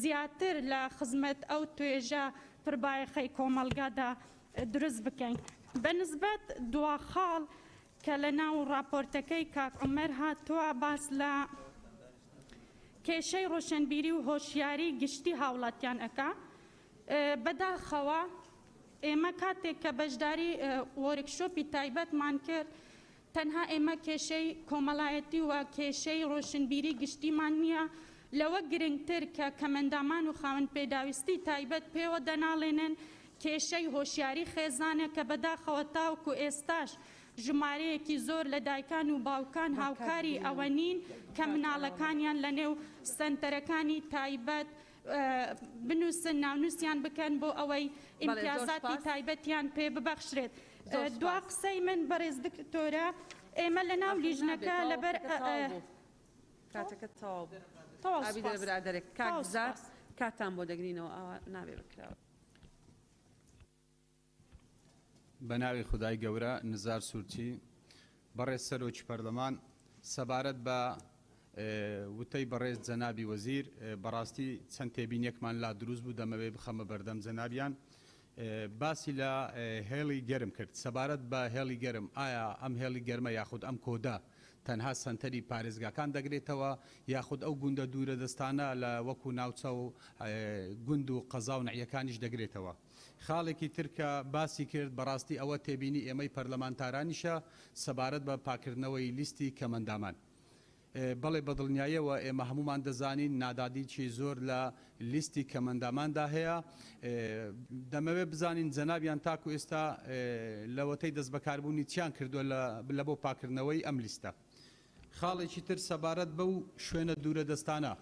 زیاتر لە خزمەت ئەو توێژە پڕبایەخەی کۆمەڵگادا دروست بکەین. بەنسبەت دوا خاڵ کە لە ناو راپۆرتەکەی کاک عومەر هاتووە باس لە کێشەی ڕۆشنبیری و هۆشیاری گشتی هاوڵاتیان ئەکا. بەداخەوە ئێمە کاتێک کە بەشداری وەرکشۆپی تایبەتمان کرد تەنها ئێمە کێشەی کۆمەڵایەتی و کێشەی ڕۆشنبیری گشتیمان نییە، لەوە گرنگتر کە کەمەندامان و خاوەن پێداویستی تایبەت پێوە دەناڵێنن کێشەی هۆشیاری خێزانە کە بەداخەوە تاوکو ئێستاش ژمارەیەکی زۆر لە دایکان و باوکان هاوکاری ئەوە نین کە مناڵەکانیان لە نێو سنتەرەکانی تایبەت بنووسن ناونووسیان بکەن بۆ ئەوەی ئیمتیازاتی تایبەتیان پێ ببەخشرێت. دوا قسەی من بەڕێز دکتۆرە ئێمە لە ناو لیژنەکە لەبەر کاتەکە تەواو برادێک کاکزار کاتان بۆ دەگرینەوە ئەوە نابێ بکراوە. بە ناوی خودای گەورە نزار سوورچی بەڕێز سەرۆکی پەرلەمان سەبارەت بە وتەی بەڕێز جەنابی وەزیر بەڕاستی چەند تێبینێکمان لا دروست بوو دەمەوێت بخەمە بەردەم جەنابیان باسی لە هێڵی گەرم کرد. سەبارەت بە هێڵی گەرم ئایا ئەم هێڵی گەرمە یاخود ئەم کۆدا تەنها سنتەری پارێزگاکان دەگرێتەوە یاخود ئەو گوندە دوورە دەستانە لە وەکو ناوچە و گوند و قەزا و نعیەکانیش دەگرێتەوە. خاڵێکی ترکە باسی کرد بەڕاستی ئەوە تێبینی ئێمەی پەرلەمانتارانیشە سەبارەت بە پاکردنەوەی لیستی کەمەندامان. بەڵێ بەدڵنیاییەوە ئێمە هەمومان دەزانین نادادیی زۆر لە لیستی کەمەنداماندا هەیە. دەمەوێت بزانین جەنابیان تاکو ئێستا لەوەتەی دەست بەکاربوونی چیان کردووە لە بۆ پاکردنەوەی ئەم لیستە. خاڵێکی تر سەبارەت بەو شوێنە دوورە دەستانە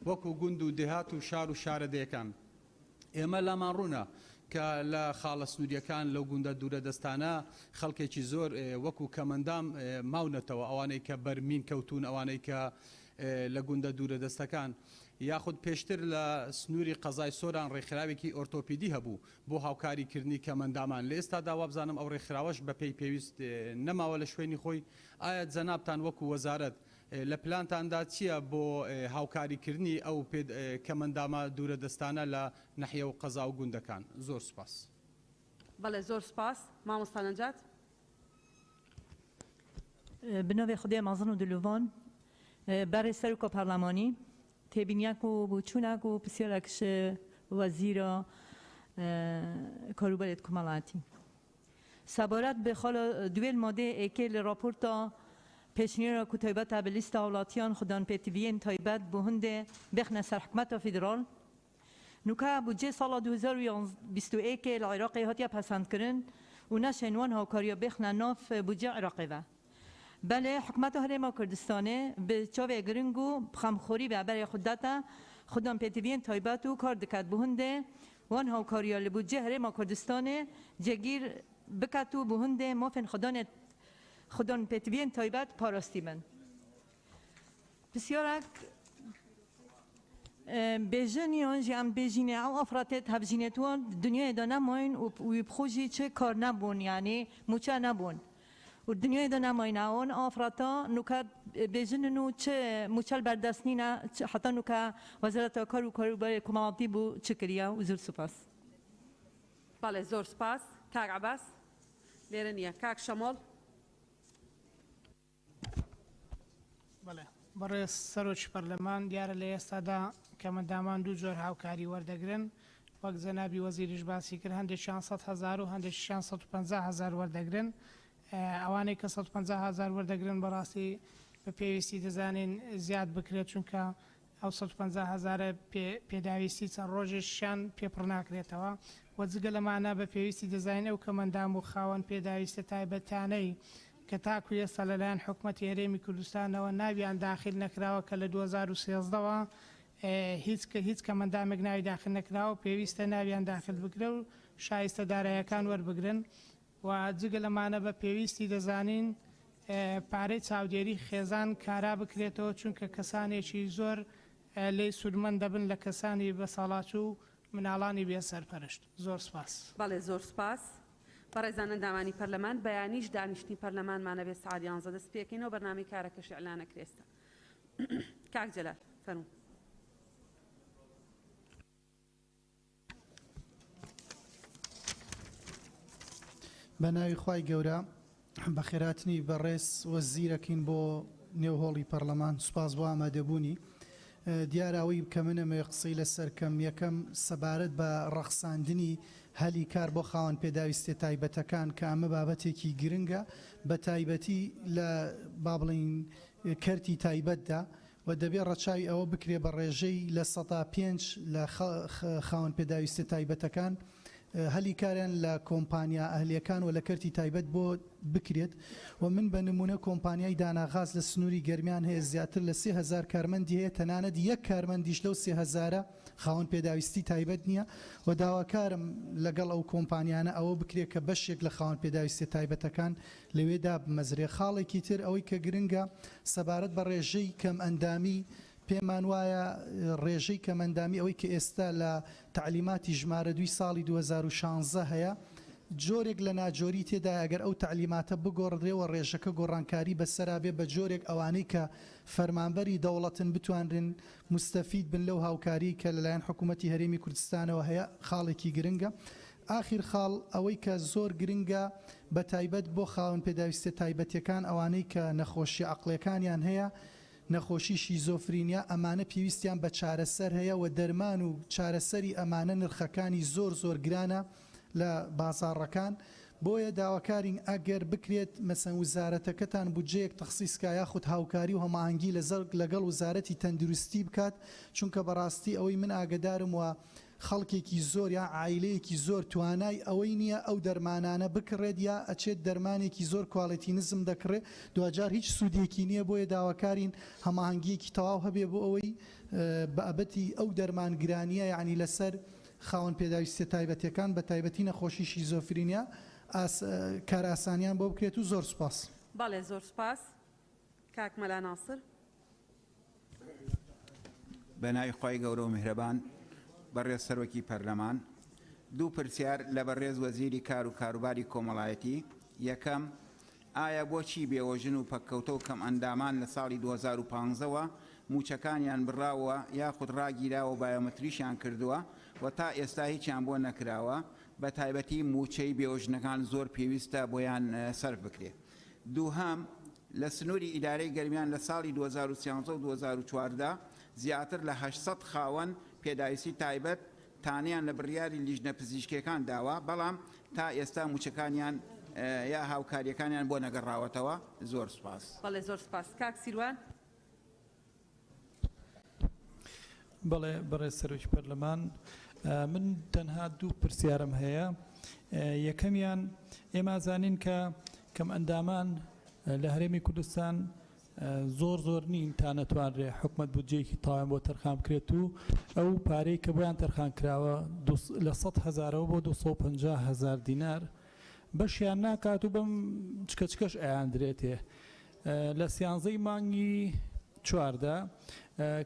وەکو گوند و دێهات و شار و شارەدەیەکان. ئێمە لامان ڕوونە کە لە خاڵە سنووریەکان لەو گوندە دوورە دەستانە خەڵکێکی زۆر وەکو کەمەندام ماونەتەوە ئەوانەی کە بەرمین کەوتون ئەوانەی کە لە گوندە دوورە دەستەکان یاخود پێشتر لە سنووری قەزای سۆران ڕێکخراوێکی ئۆرتۆپیدی هەبوو بۆ هاوکاریکردنی کەمەندامان لە ئێستا داوا بزانم ئەو ڕێکخراوەش بە پێی پێویست نەماوە لە شوێنی خۆی. ئایا جەنابتان وەکو وەزارەت لە پلانتاندا چییە بۆ هاوکاریکردنی ئەو کەمەندامە دوورە دەستانە لە نەحیە و قەزا و گوندەکان؟ زۆر سوپاس. بەڵێ زۆر سپاس. مامۆستا نەجات. بناوی خودی مازن و دلوان برای سرکو پارلمانی تبینیک و بچونک و پسیارکش وزیر کاروبارت کمالاتی سبارت به خال دویل ماده اکل راپورتا پیشنهاد را کتایبت به لیست اولاتیان خودان پتیوین تایبت به هنده بخن سر حکمت فدرال نوکا بودجه سال 2021 که العراقی هاتیا پسند کردن و نشینوان ها کاریا بخن ناف بودجه عراقی و بله حکمت هرما کردستانه به چاوی گرنگو خمخوری به برای خودتا خودان پتیوین تایبت و کار دکت به هنده وان ها کاریا لبودجه هرما کردستانه جگیر بکتو به هنده مافن خودان پتیوین تایبت پاراستی من بسیارک بیژنیان جام بیژینه او افراتت هفجینتوان دنیای دانه ماین و بخوجی چه کار نبون یعنی موچه نبون و دنیای دانه ماین اون افراتا نکات بیژنو چه موچل بردستنی نه حتی نکا وزارت کار و کاروبار کمالاتی بو چکریا و زور سپاس. بله زور سپاس. کاک عباس لیرنیا. کاک شمال. بله برای سروچ پارلمان دیار لیستادا کەمەندامان دوو جۆر هاوکاری وەردەگرن وەک جەنابی وەزیریش باسی کرد هەندێک 600,000 و هەندێک 650,000 وەردەگرن ئەوانەی کە 150,000 وەردەگرن بەڕاستی بە پێویستی دەزانین زیاد بکرێت چونکە ئەو 150,000 پێداویستی چەند ڕۆژێکیان پێپڕ ناکرێتەوە و جگە لەمانە بە پێویستی دەزانین ئەو کەمەندام و خاوەن پێداویستە تایبەتانەی کە تاکو ئێستا لەلایەن حکوومەتی هەرێمی کوردستانەوە ناویان داخل نەکراوە کە لە 2013ەوە هیچ کەمەندامێک ناوی داخل نەکراوە پێویستە ناویان داخل بکرێ و شایستە داراییەکان وەربگرن و جگە لەمانە بە پێویستی دەزانین پارەی چاودێری خێزان کارا بکرێتەوە چونکە کەسانێکی زۆر لێی سوودمەند دەبن لە کەسانی بەساڵات و مناڵانی بێسەرپەرشت. زۆر سپاس. بەڵێ زۆر سپاس. بەڕێزان ئەندامانی پەرلەمان بەیانیش دانیشتنی پەرلەمانمانە بێ سعات 11 دەست پێکەینەوە بەرنامەی کارەکەش ئەعلانەکرێستە. کاک جەلال فەرموو. بە ناوی خوای گەورە بە خێراتنی بەڕێز وەزیرەکەین بۆ نێوهۆڵی پەرلەمان سوپاس بۆ ئامادەبوونی دیاراوی کە منەمێ قسەی لەسەر کەم یەکەم سەبارەت بە ڕەخساندنی هەلی کار بۆ خاوەن پێداویستێ تایبەتەکان کە ئەمە بابەتێکی گرنگە بە تایبەتی لە با بڵین کەرتی تایبەتدا و دەبێت ڕەچاوی ئەوە بکرێ بە ڕێژەی لە 105 لە خاوەن پێداویستێ تایبەتەکان هەلی کاریان لە کۆمپانیا ئەهلیەکان و لە کەرتی تایبەت بۆ بکرێت و من بە نمونە کۆمپانیای داناغاز لە سنووری گەرمیان هەیە زیاتر لە 30,000 کارمەندی هەیە تەنانەت یەک کارمەندیش لەو 30,000 خاوەن پێداویستی تایبەت نییە و داواکارم لەگەڵ ئەو کۆمپانیانە ئەوە بکرێت کە بەشێک لە خاوەن پێداویستی تایبەتەکان لەوێدا بمەزرێ. خاڵێکی تر ئەوەی کە گرنگە سەبارەت بە ڕێژەی کەم ئەندامی پێمان وایە ڕێژەی کەمەندامی ئەوەی کە ئێستا لە تعلیماتی ژمارە 2 ساڵی 2016 هەیە جۆرێک لە ناجۆری تێدا ئەگەر ئەو تعلیماتە بگۆڕدرێەوە ڕێژەکە گۆڕانکاری بەسەرا بێ بە جۆرێک ئەوانەی کە فەرمانبەری دەوڵەتن بتوانرن مستەفید بن لەو هاوکاری کە لەلایەن حکوومەتی هەرێمی کوردستانەوە هەیە خاڵێکی گرنگە. ئاخیر خاڵ ئەوەی کە زۆر گرنگە بە تایبەت بۆ خاوەن پێداویستە تایبەتیەکان ئەوانەی کە نەخۆشی عەقڵیەکانیان هەیە نەخۆشی شیزۆفرینیا ئەمانە پێویستیان بە چارەسەر هەیە و دەرمان و چارەسەری ئەمانە نرخەکانی زۆر گرانە لە بازاڕەکان بۆیە داواکارین ئەگەر بکرێت مەسەن وزارەتەکەتان بودجەیەک تەخسیسکە یاخود هاوکاری و هەماهەنگی لەگەڵ وزارەتی تەندروستی بکات چونکە بەڕاستی ئەوەی من ئاگدارم وە خەڵکێکی زۆر یا عیلەیەکی زۆر توانای ئەوەی نییە ئەو دەرمانانە بکڕێت یا ئەچێت دەرمانێکی زۆر کواڵەتی نزم دەکڕێت دوجار هیچ سوودێکی نییە بۆیە داواکارین هەماهەنگیەکی تەواو هەبێ بۆ ئەوەی بەبەتی ئەو دەرمانگرانیە یعنی لەسەر خاوەن پێداویستە تایبەتیەکان بە تایبەتی نەخۆشی شیزۆفرینیا کاراسانیان بۆ بکرێت و زۆر سوپاس. بەڵێ زۆر سوپاس. کاک مەلا ناسر. بەناوی خۆی گەورە و میهرەبان بەڕێز سەرۆکی پەرلەمان دوو پرسیار لە بەڕێز وەزیری کار و کاروباری کۆمەڵایەتی یەکەم ئایا بۆچی بێوەژن و پەککەوتە و کەم ئەندامان لە ساڵی 2015ەوە موچەکانیان بڕاوە یاخود ڕاگیراوە بایۆمەتریشیان کردووە و تا ئێستا هیچیان بۆ نەکراوە بە تایبەتی موچەی بێوەژنەکان زۆر پێویستە بۆیان سەرف بکرێت. دووهەم لە سنووری ئیدارەی گەرمیان لە ساڵی 2013 و 2014 زیاتر لە 800 خاوەن پێداویستی تایبەت تانیان لە بڕیاری لیژنە پزیشکیەکان داوە بەڵام تا ئێستا موچەکانیان یا هاوکاریەکانیان بۆ نەگەڕاوەتەوە. زۆر سوپاس. بەڵێ زۆر سوپاس. کاک سیروان. بەڵێ بەڕێز سەرۆکی پەرلەمان من تەنها دوو پرسیارم هەیە. یەکەمیان ئێمە زانین کە کەم ئەندامان لە هەرێمی کوردستان زۆر نین تا نەتوانرێ حکومەت بودجەیەکی تاوان بۆ تەرخان بکرێت و ئەو پارەی کە بۆیان تەرخان کراوە لە 100,000ەوە بۆ 250,000 دینار بەشیان ناکات و بەم چکەچکەش ئەیاندرێتێ. لە سیانزەی مانگی 14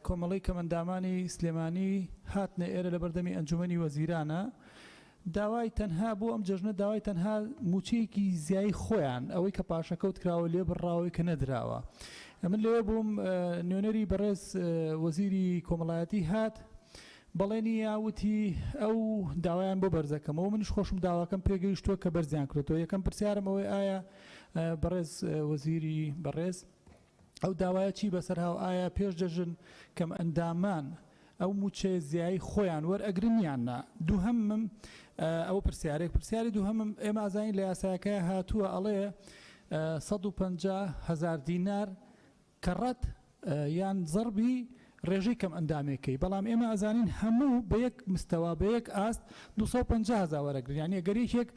کۆمەڵی کەمەندامانی سلێمانی هاتنە ئێرە لە بەردەمی ئەنجومەنی وەزیرانە داوای تەنها بۆ ئەم جەژنە داوای تەنها موچەیەکی زیایی خۆیان ئەوەی کە پاشەکەوت کراوە لێ بڕاوی کە نەدراوە. من لێوە بووم نوێنەری بەڕێز وەزیری کۆمەڵایەتی هات بەڵێنی یاوتی ئەو داوایان بۆ بەرزەکەمەوە منش خۆشم داواکەم پێگەیشتووە کە بەرزیان کردەوە. یەکەم پرسیارم ئەوەی ئایا بەڕێز وەزیری بەڕێز ئەو داوایە چی بەسەرهاو ئایا پێش دەژن کەم ئەندامان ئەو موچە زیایی خۆیان وەرئەگرنیاننا. دووهەمم ئەو پرسیاری دووهەمم ئێمە ئازانین لە یاساکە هاتووە ئەڵێ 150,000 دینار کەڕەت یان زەربی ڕێژەی کەم ئەندامێکەی بەڵام ئێمە ئازانین هەموو بە یەک مستەوا بە یەک ئاست 250,000 وەرەگرن یعنی ئەگەرێکێک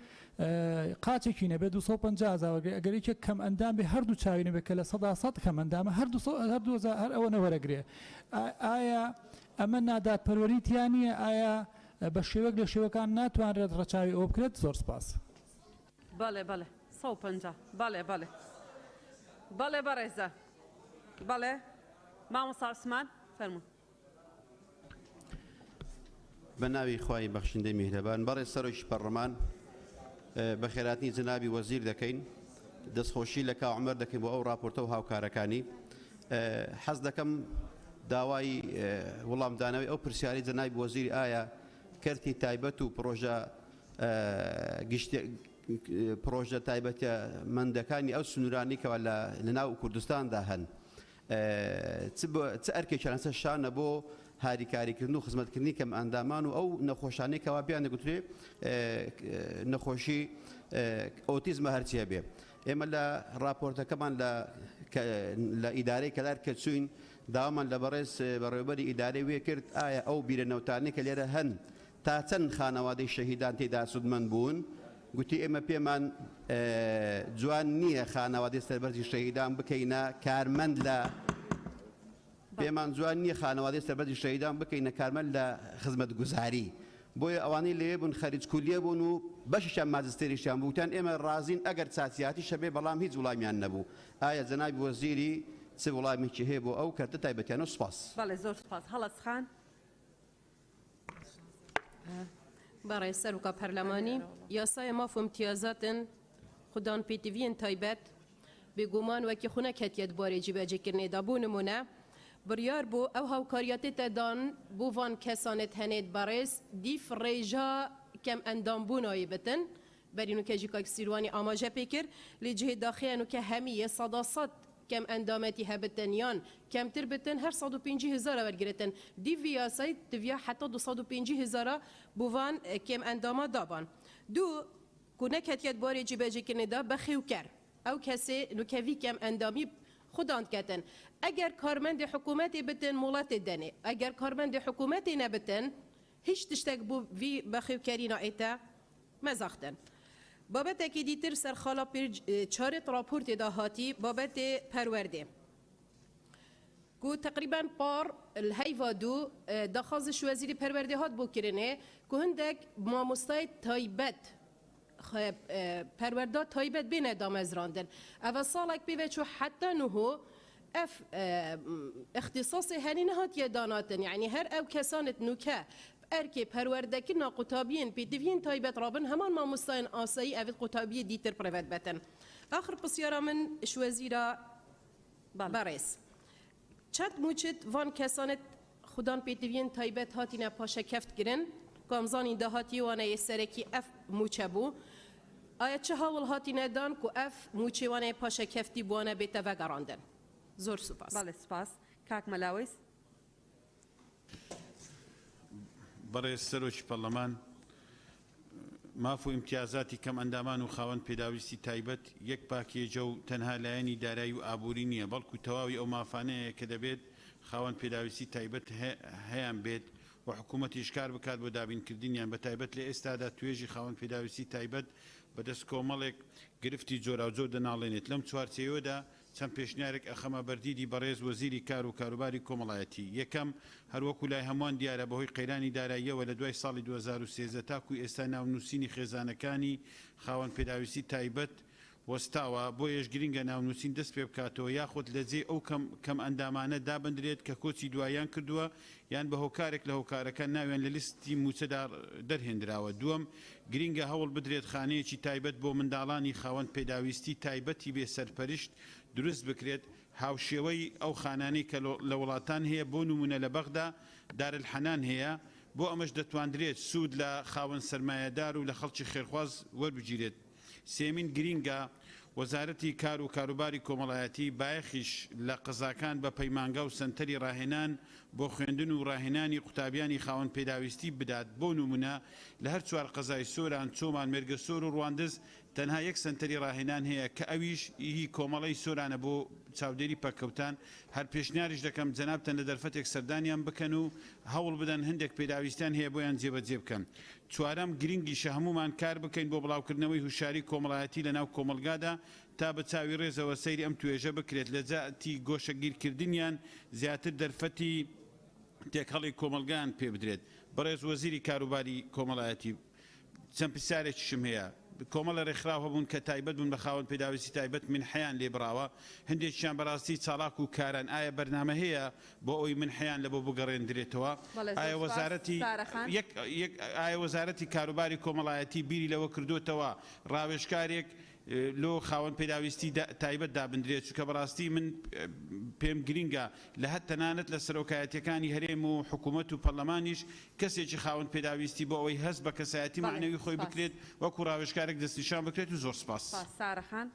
قاچێکی نەبێت 250,000 ئەگەرێکێک کەم ئەندام بێ هەردوو چاوی نەبێت کە لە 100 کەم ئەندامە هەر ئەوە نەوەرەگرێ. ئایا ئەمە نادات پەروەریتیان نیە؟ ئایا بە شێوەک لە شێوەکان ناتوانرێت ڕەچاوی ئەوە بکرێت؟ زۆر سپاس. بەڵێ 150 بەڵێ بەڕێزە بەڵێ مامۆستا عوسمان فەرموون. بە ناوی خوای بەخشندەی میهرەبان بەڕێز سەرۆکی پەرلەمان بە خێراتنی جنابی وەزیر دەکەین دەستخۆشی لە کاو عومەر دەکەین بۆ ئەو راپۆرتە و هاوکارەکانی. حەز دەکەم داوای وەڵامدانەوەی ئەو پرسیاری جنابی وەزیری ئایا کەرتی تایبەت و پرۆژە تایبەتە مندەکانی ئەو سنوورانی کەوە لە ناو کوردستاندا هەن چ ئەرکێکیان لەسەر شانە بۆ هاریکاریکردن و خزمەتکردنی کەم ئەندامان و ئەو نەخۆشانەی کەوا بیان دەگوترێ نەخۆشی ئۆتیزمە هەرچیە بێ. ئێمە لە راپۆرتەکەمان لە ئیدارەی کەلار کە چوین داوامان لە بەڕێوەبەری ئیدارەی وێ کرد ئایا ئەو بیرە نەوتانەی کە لێرە هەن تا چەند خانەوادەی شەهیدان تێدا سودمەند بوون گوتی ئێمە پێمان جوان نییە خانەوادەی سەربەرزی شەهیدان بکەینە کارمەند لە پێمان جوان نییە خانەوادەی سەربەرزی شەهیدان بکەینە کارمەند لە خزمەت گوزاری. بۆیە ئەوانەی لێ بوون خەریج کولیە بوون و بەشیشان ماجستێریشیان بووتان ئێمە ڕازین ئەگەر چاچیاتی شەبێ بەڵام هیچ وڵامیان نەبوو. ئایا جەنابی وەزیری چ وڵامێکی هەیە بۆ ئەو کەرتە تایبەتیانە؟ سوپاس. بەڵێ زۆر سوپاس. هەڵەس خان. بەڕێز سەرۆکە پەرلەمانی یاسایە ماف و امتیازاتن خودان پێتیڤین تایبەت بێگومان وەکی خونەک هەتیەت بارێ جیبەجێکردنێدا بۆ نمونە بڕیار بوو ئەو هاوکاریەتێتە دان بۆ وان کەسانت هەنێت بەڕێز دیف ڕێژە کم اندام بونایی بتن برینو که جیکا سیروانی آماجه پیکر لجه داخلانو که همیه صداصد کم اندامتی هبتن یان کم تر بتن هر 150,000 ورگرتن دی ویاسای دویا حتی 250,000 بوان کم انداما دابان دو کنک هتیت باری جیبه کنه دا بخیو کر او کسی نکوی کم اندامی خودان کتن اگر کارمند حکومتی بتن مولات دنه اگر کارمند حکومتی نبتن هیچ تشتک بو وی بخیو کرینا ایتا مزاختن بابت اکی تر سر خالا پیر چارت راپورت دا هاتی بابت پرورده کو تقریبا پار الهیوا دو داخازش وزیر پرورده هات بو کرنه که هندک ماموستای تایبت پرورده تایبت بین دامزراندن اول سالک بیوه چو حتی نهو اختصاص هنی نهات یداناتن یعنی هر او کسانت نوکه ارکی پروردکی نا قطابین پیدوین تایبت رابن همان ما مستعین آسایی اوید قطابی دیتر پرود بتن آخر بسیارا من شوزیرا برس چند موچد وان کسانت خودان پیدوین تایبت هاتینا پاشا کفت گرن کامزانی دهاتی وانه سرکی اف موچه بو آیا چه هاول هاتینا دان که اف موچه وانه پاشا کفتی بوانه بیتا وگراندن زور سپاس بله سپاس کاک ملاویس برای سەرۆکی پەرلەمان ماف و امتیازاتی کەم ئەندامان و خاوەن پێداویستی تایبەت یەک پاکێجە و تەنها لایەنی دارایی و ئابووری نییە بەڵکو تەواوی ئەو مافانەیە کە دەبێت خاوەن پێداویستی تایبەت هەیان بێت و حکوومەتیش کار بکات بۆ دابینکردنیان بە تایبەت لە ئێستادا توێژی خاوەن پێداویستی تایبەت بەدەست کۆمەڵێک گرفتی جۆراوجۆر دەناڵێنێت لەم چوارچێوەدا چەند پێشنیارێک ئەخەمە بەردیدی بەڕێز وەزیری کار و کاروباری کۆمەڵایەتی یەکەم هەروەکو لای هەمووان دیارە بەهۆی قەیرانی داراییەوە لە دوای ساڵی 2013 تاکوی ئێستا ناونووسینی خێزانەکانی خاوەن پێداویستی تایبەت وەستاوە بۆ یەش گرینگە ناونووسین دەست پێ بکاتەوە یاخود لەجێ ئەو کەم ئەندامانە دابندرێت کە کۆچی دوایان کردووە یان بە هۆکارێک لە هۆکارەکان ناویان لە لیستی موچەدا دەرهێنراوە دووەم گرینگە هەوڵ بدرێت خانەیەکی تایبەت بۆ منداڵانی خاوەن پێداویستی تایبەتی بێ سەرپەرشت دروست بکرێت هاوشێوەی ئەو خانانەی کە لە وڵاتان هەیە بۆ نمونە لە بەغدا دارالحەنان هەیە بۆ ئەمەش دەتواندرێت سوود لە خاوەن سەرمایەدار و لە خەڵکی خێرخواز وەربگیرێت سێمین گرینگە وەزارەتی کار و کاروباری کۆمەڵایەتی بایەخیش لە قزاکان بە پەیمانگە و سنتەری ڕاهێنان بۆ خوێندن و ڕاهێنانی قوتابیانی خاوەن پێداویستی بدات بۆ نمونە لە هەر چوار قەزای سۆران چۆمان مێرگە سۆر و ڕواندز تەنها یەک سنتەری ڕاهێنان هەیە کە ئەویش هی کۆمەڵی سۆرانە بۆ چاودێری پەکەوتان هەر پێشنیاریش دەکەم جەنابتەن لە دەرفەتێک سەردانیان بکەن و هەوڵ بدەن هەندێک پێداویستیان هەیە بۆیان جێبەجێ بکەن چوارەم گرنگیشە هەمومان کار بکەین بۆ بڵاوکردنەوەی هوشاری کۆمەڵایەتی لە ناو کۆمەلگادا تا بە چاوی ڕێزەوە سەیری ئەم توێژە بکرێت لە جاتی گۆشەگیرکردنیان زیاتر دەرفەتی تێکهەڵی کۆمەلگان پێ بدرێت بەڕێز وەزیری کاروباری کۆمەڵایەتی چەند پرسیارێکیشم هەیە کۆمەڵە ڕێکخراوە بوون کە تایبەت بوون بە خاوەن پێداویستی تایبەت منحەیان لێبراوە هەندێکیان بەڕاستی چالاک و کاران ئایا بەرنامە هەیە بۆ ئەوی منحەیان لە بۆ بگەڕێنرێتەوە ئایا وەزارەتی کاروباری کۆمەڵایەتی بیری لەوە کردوتەوە ڕاوێژکارێک لۆ خاوەن پێداویستی تایبەت دابندرێت چونکە بەڕاستی من پێم گرینگە لە هەر تەنانەت لە سەرۆکایەتیەکانی هەرێم و حکوومەت و پەرلەمانیش کەسێکی خاوەن پێداویستی بۆ ئەوەی هەست بە کەسایەتی معنەوی خۆی بکرێت وەکو ڕاوێژکارێک دەستنیشان بکرێت و زۆر سپاس. سارەخان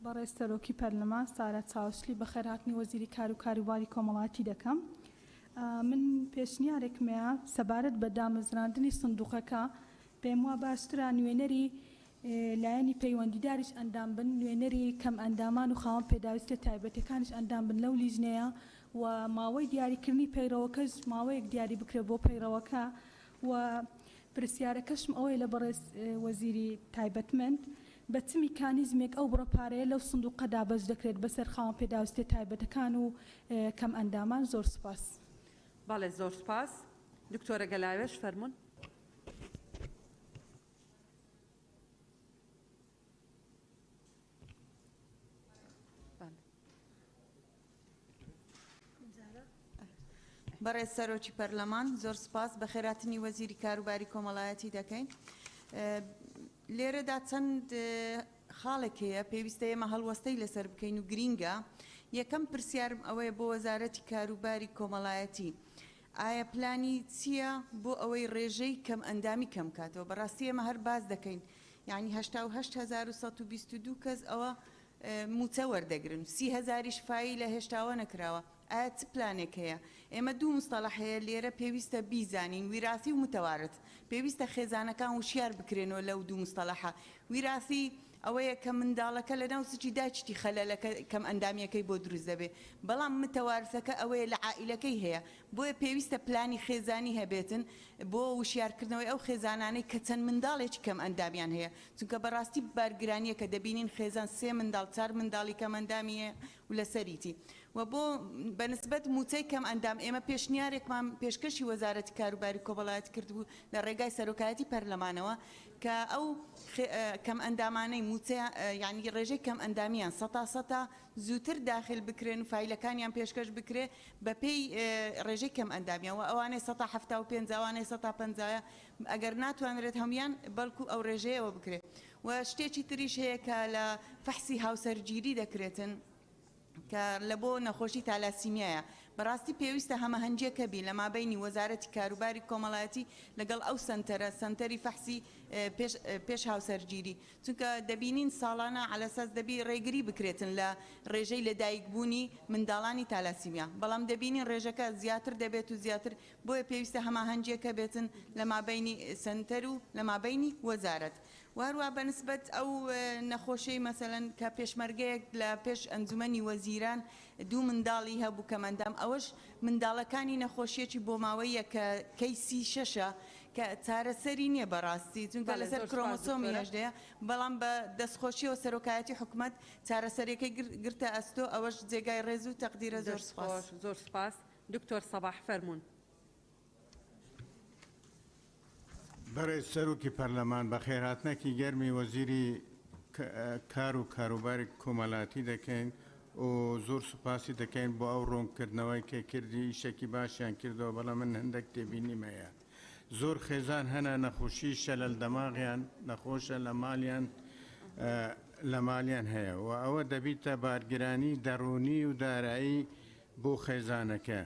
بەڕێز سەرۆکی پەرلەمان سارە چاوشلی بە خێرهاتنی وەزیری کار و کاروباری کۆمەڵایەتی دەکەم. من پێشنیارێکمەیە سەبارەت بە دامەزراندنی سندوقەکە پێم وە باشترە نوێنەری لایەنی پەیوەندیداریش ئەندام بن نوێنەری کەم ئەندامان و خاوەن پێداویستە تایبەتەکانش ئەندام بن لەو لیژنەیە و ماوەی دیاریکردنی پەیڕەوەکەش ماوەیەک دیاری بکرێت بۆ پەیڕەوەکە و پرسیارەکەشم ئەوەی لە بەڕێز وەزیری تایبەتمەند بە چ میکانیزمێک ئەو بڕەپارەیە لەو سندوقەدا بەش دەکرێت بەسەر خاوەن پێداویستە تایبەتەکان و کەم ئەندامان زۆر سپاس. بەڵێ زۆر سپاس. دکتۆرە گەلاوێش فەرموون. بەڕێز سەرۆکی پەرلەمان زۆر سپاس بە خێراتنی وەزیری کاروباری کۆمەڵایەتی دەکەین. لێرەدا چەند خاڵێک هەیە پێویستە ئێمە هەڵوەستەی لەسەر بکەین و گرینگە. یەکەم پرسیارم ئەوەیە بۆ وەزارەتی کاروباری کۆمەڵایەتی ئایا پلانی چییە بۆ ئەوەی ڕێژەی کەم ئەندامی کەم کاتەوە بەڕاستی ئێمە هەر باز دەکەین یعنی 1970 کەس ئەوە موچە وەردەگرن 30,000 شفایی لە هێشتاوە نەکراوە ئایا چ پلانێک هەیە ئێمە دوو مستەڵەح هەیە لێرە پێویستە بیزانین ویراسی و متەوارت پێویستە خێزانەکان وشیار بکرێنەوە لەو دوو مستەڵەحە ویراسی ئەوەیە کە منداڵەکە لە ناو سچی داچتی خەلەلەکە کەم ئەندامیەکەی بۆ دروست دەبێ بەڵام متەوارسەکە ئەوەیە لە عائیلەکەی هەیە بۆیە پێویستە پلانی خێزانی هەبێتن بۆ وشیارکردنەوەی ئەو خێزانانەی کە چەند منداڵێکی کەم ئەندامیان هەیە چونکە بەڕاستی بارگرانیە کە دەبینین خێزان 3 منداڵ 4 منداڵی کەم ئەندامی هەیە و لەسەریتی و بۆ بەنسبەت موچەی کەم ئەندام ئێمە پێشنیارێکمان پێشکەشی وەزارەتی کاروباری کۆمەڵایەتی کردبوو لە ڕێگای سەرۆکایەتی پەرلەمانەوە کە ئەو کەم ئەندامانەی موچە یعنی ڕێژەی کەم ئەندامیان 100% زووتر داخل بکرێن و فایلەکانیان پێشکەش بکرێ بەپێی ڕێژەی کەم ئەندامیان و ئەوانەی 175 ئەوانەی 150 ئەگەر ناتوانرێت هەمویان بەڵکو ئەو ڕێژەیەوە بکرێت و شتێکی تریش هەیە کە لە فەحسی هاوسەرگیری دەکرێتن کە لە بۆ نەخۆشی تالاسیمیایە بەڕاستی پێویستە هەمە هەنجێکە بی لە مابینی وەزارەتی کاروباری کۆمەڵایەتی لەگەڵ ئەو سەنتەری فەحسی پێش هاوسەرگیری چونکە دەبینین ساڵانە علەساس دەبی ڕێگری بکرێتن لە ڕێژەی لەدایکبوونی منداڵانی تالاسیمیا بەڵام دەبینین ڕێژەکە زیاتر دەبێت و زیاتر بۆیە پێویستە هەمە هەنجێکە بێتن لە مابینی سەنتەر و لە مابینی وەزارەت وارووا بەنسبەت ئەو نەخۆشەی مەسەلەن کە پێشمەرگەیەک لە پێش ئەنجومەنی وەزیران دوو منداڵی هەبوو کە مەندام ئەوەش منداڵەکانی نەخۆشیەکی بۆ ماوەیە کە کەیسی شەشە کە چارەسەری نییە بەڕاستی چونکە لەسەر کرۆمۆسۆمی هەژدەیە بەڵام بە دەستخۆشیەوە سەرۆکایەتی حکوومەت چارەسەرەکەی گرتە ئەستۆ ئەوەش جێگای ڕێز و تەقدیرە زۆر سپاس زۆر سپاس دکتۆر سەباح فەرموون بەڕێز سەرۆکی پەرلەمان بە خێرهاتنەکی گەرمی وەزیری کار و کاروباری کۆمەڵاتی دەکەین و زۆر سوپاسی دەکەین بۆ ئەو ڕوونکردنەوەی کە کردی شەکی باشیان کردەوە بەڵام من هەندێک تێبینیمەیە زۆر خێزان هەنە نەخۆشی شەلەل دەماغیان نەخۆشە لە مالیان هەیە و ئەوە دەبیتە بارگرانی دەڕوونی و دارایی بۆ خێزانەکە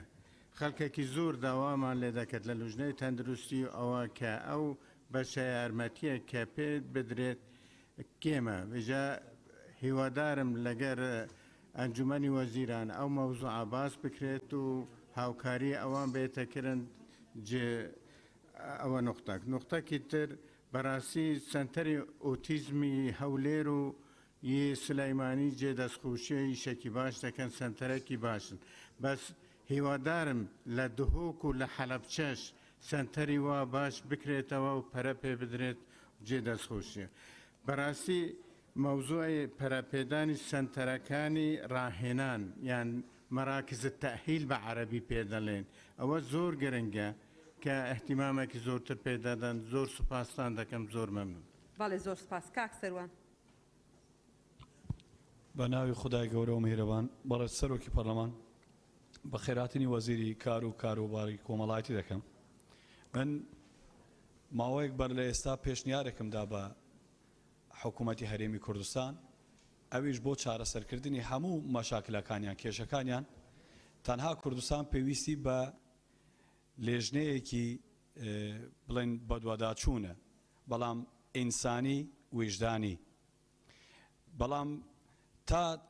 خەڵکێکی زۆر داوامان لێ دەکەێت لە لوژنەی تەندروستی و ئەوە کە ئەو بەشە یارمەتیە کە پێت بدرێت کێمە بێژە هیوادارم لەگەر ئەنجومەنی وەزیران ئەو مەوزوعە باس بکرێت و هاوکاری ئەوان بێتەکردن ئەوە نقطەکی تر بەڕاستی سنتەری ئۆتیزمی هەولێر و سلەیمانی جێ دەستخوشی شەکی باش دەکەن سنتەرێکی باشن بەس هیوادارم لە دهۆک و لە حەلەبچەش سنتەری وا باش بکرێتەوە و پەرە پێ بدرێت جێ دەستخۆشیە بەڕاستی مەوزوعی پەرەپێدانی سنتەرەکانی ڕاهێنان یان مەراکزە تەحیل بە عەرەبی پێ دەڵێن ئەوە زۆر گرنگە کە احتیمامێکی زۆرتر پێدادەن زۆر سوپاسان دەکەم زۆر مەمنون بەڵێ زۆر سپاس کاک سەروان بە ناوی خدای گەورە و میهرەبان بەڕێز سەرۆکی پەرلەمان بە خێراتنی وەزیری کار و کاروباری کۆمەڵایەتی دەکەم من ماوەیەک بەر لە ئێستا پێشنیارێکمدا بە حکوومەتی هەرێمی کوردستان ئەویش بۆ چارەسەرکردنی هەموو مەشاکلەکانیان کێشەکانیان تەنها کوردستان پێویستی بە لێژنەیەکی بڵێن بەدواداچوونە بەڵام ئینسانی ویژدانی بەڵام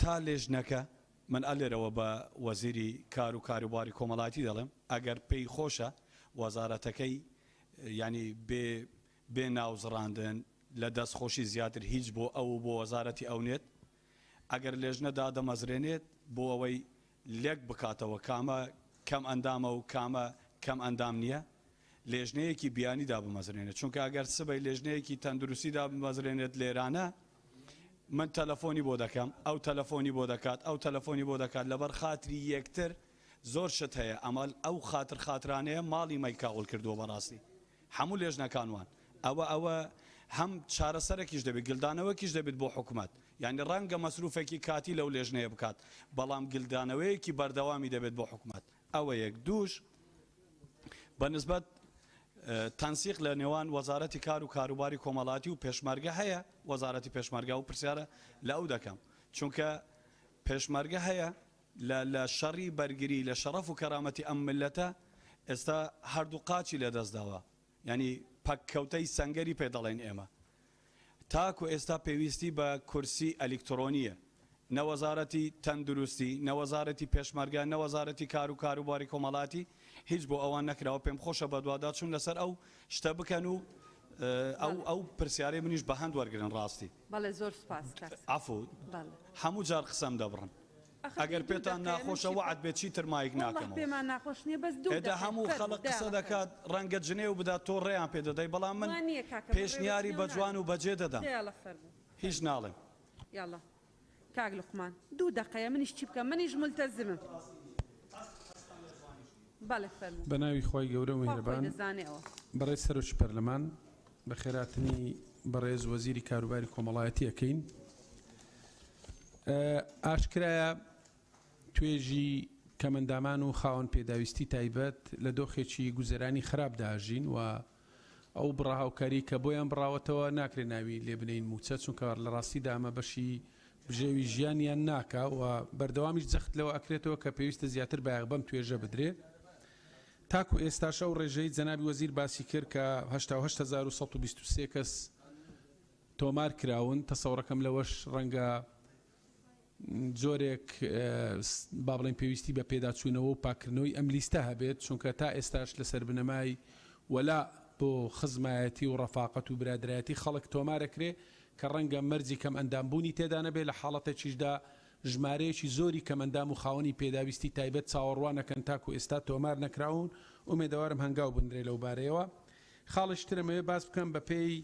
تا لێژنەکە من ئەلێرەوە بە وەزیری کار و کاروباری کۆمەڵایەتی دەڵێم ئەگەر پێی خۆشە وەزارەتەکەی ینی بێ ناوزڕاندن لە دەستخۆشی زیاتر هیچ بۆ ئەو بۆ وەزارەتی ئەونێت ئەگەر لێژنەدا دەمەزرێنێت بۆ ئەوەی لێک بکاتەوە کامە کەم ئەندامە و کامە کەم ئەندام نییە لێژنەیەکی بیانیدا بمەزرێنێت چونکە ئەگەر سبەی لێژنەیەکی تەندروستیدا بمەزرێنێت لێرانە من تەلەفۆنی بۆ دەکەم ئەو تەلەفۆنی بۆ دەکات ئەو تەلەفۆنی بۆ دەکات لەبەر خاتری یەکتر زۆر شت هەیە ئەمەل ئەو خاترانەیە ماڵی مەیکاوڵ کردووە بەڕاستی هەموو لێژنەکانوان ئەوە هەم چارەسەرێکیش دەبێت گلدانەوەکیش دەبێت بۆ حکوومەت یعنی ڕەنگە مەسروفێکی کاتی لەو لێژنەیە بکات بەڵام گلدانەوەیەکی بەردەوامی دەبێت بۆ حکوومەت ئەوە یەک دووش بەنسبەت تەنسیق لە نێوان وەزارەتی کار و کاروباری کۆمەڵاتی و پێشمەرگە هەیە وەزارەتی پێشمەرگە و پرسیارە لە ئەو دەکەم چونکە پێشمەرگە هەیە لە شەڕی بەرگری لە شەڕەف و کەرامەتی ئەم ملەتە ئێستا هەردوو قاچی لەدەستداوە ینی پەککەوتەی سەنگەری پێ دەڵێن ئێمە تاکو ئێستا پێویستی بە کورسی ئەلکترۆنیە نەوەزارەتی تەندروستی نەوەزارەتی پێشمەرگە نەوەزارەتی کار و کاروباری کۆمەڵاتی هیچ بۆ ئەوان نەکراوە پێم خۆشە بە دووادا چون لەسەر ئەو شتە بکەن و ئەو پرسیارەی منیش بە هەند وەرگرن ڕاستی بەڵێ زۆر سپاس عفو هەموو جار قسەم دەبڕن ئەگەر پێتان ناخۆشە وعد بێت چیتر مایک ناکەمەوە پێمان ناخۆش نییە بەس دوو ئێدا هەموو خەڵک قسە دەکات ڕەنگە جنێ و بدات تۆ ڕێیان پێ دەدەی بەڵام من پێشنیاری بە جوان و بەجێ دەدەم هیچ ناڵێم یاڵە کاک لوقمان دوو دقەیە منیش چی بکەم منیش ملتەزمم بەڵێ فەرموو بە ناوی خۆی گەورە و میهرەبان بەڕێز سەرۆکی پەرلەمان بە خێراتنی بەڕێز وەزیری کاروباری کۆمەڵایەتی ئەکەین ئاشکرایە توێژی کەمەندامان و خاوەن پێداویستی تایبەت لە دۆخێکی گوزەرانی خراپ داژین و ئەو بڕاهاوکاری کە بۆیان بڕاوەتەوە ناکرێت ناوی لێ بنین موچە چونکە لە ڕاستیدا ئەمە بەشی بژێوی ژیانیان ناکە و بەردەوامیش جەخت لەوە ئەکرێتەوە کە پێویستە زیاتر بایەغ بەم توێژە بدرێت تاکو ئێستاش ئەو ڕێژەی جەنابی وەزیر باسی کرد کە 1923 کەس تۆمار کراون تەسەوڕەکەم لەوەش ڕەنگە جۆرێک با بڵێن پێویستی بە پێداچوونەوە و پاکردنەوەی ئەم لیستە هەبێت چونکە تا ئێستاش لەسەر بنەمای وەلا بۆ خزمایەتی و ڕەفاقەت و برادایەتی خەڵک تۆمارەکرێ کە ڕەنگە مەرجی کەم ئەندامبوونی تێدا نەبێت لە حاڵەتێکیشدا ژمارەیەکی زۆری کەمەندام و خاوەنی پێداویستی تایبەت چاوەڕوانەکەن تاکو ئێستا تۆمار نەکراون ئومێدەوارم هەنگاو بندرێ لەو بارەیەوە خاڵشترمەوێ باس بکەم بە پێی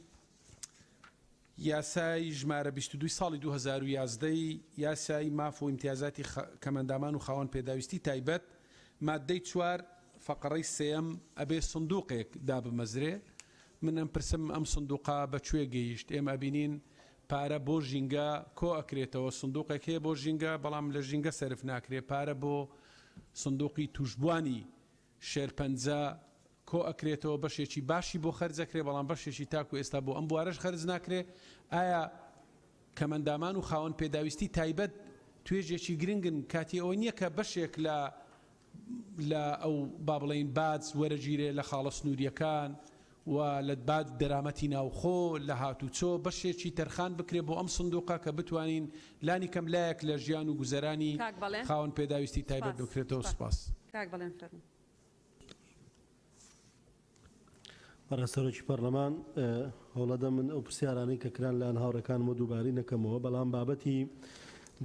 یاسای ژمارە 22 ساڵی 2011 یاسای ماف و ئیمتیازاتی کەمەندامان و خاوەن پێداویستی تایبەت مادەی 4 فقڕەی سێم ئەبێ سندوقێک دابمەزرێ من ئەم پرسم ئەم سندوقا بەکوێ گەیشت ئێمە بینین پارە بۆ ژینگە کۆ ئەکرێتەوە سندوقێک هەیە بۆ ژینگە بەڵام لە ژینگە سەرف ناکرێت پارە بۆ سندوقی توشبوانی شێرپەنجە کۆ ئەکرێتەوە بەشێکی باشی بۆ خەرجەکرێ بەڵام بەشێکی تاکو ئێستا بۆ ئەم بوارەش خەرج ناکرێ ئایا کەمەندامان و خاوەن پێداویستی تایبەت توێژێکی گرنگن کاتی ئەوە نییە کە بەشێک لە ئەو با بڵێن باج وەرەگیرێ لە خاڵە سنووریەکان و لە باج دەرامەتی ناوخۆ لە هاتوچۆ بەشێکی تەرخان بکرێ بۆ ئەم سندوقە کە بتوانین لانی کەم لایەک لە ژیان و گوزەرانی خاوەن پێداویستی تایبەت بکرێتەوە سپاس بەڕێز سەرۆکی پەرلەمان هەوڵەدە من ئەو پرسیارانەی کە کران لایەن هاوڕەکانمە دووباری نەکەمەوە بەڵام بابەتی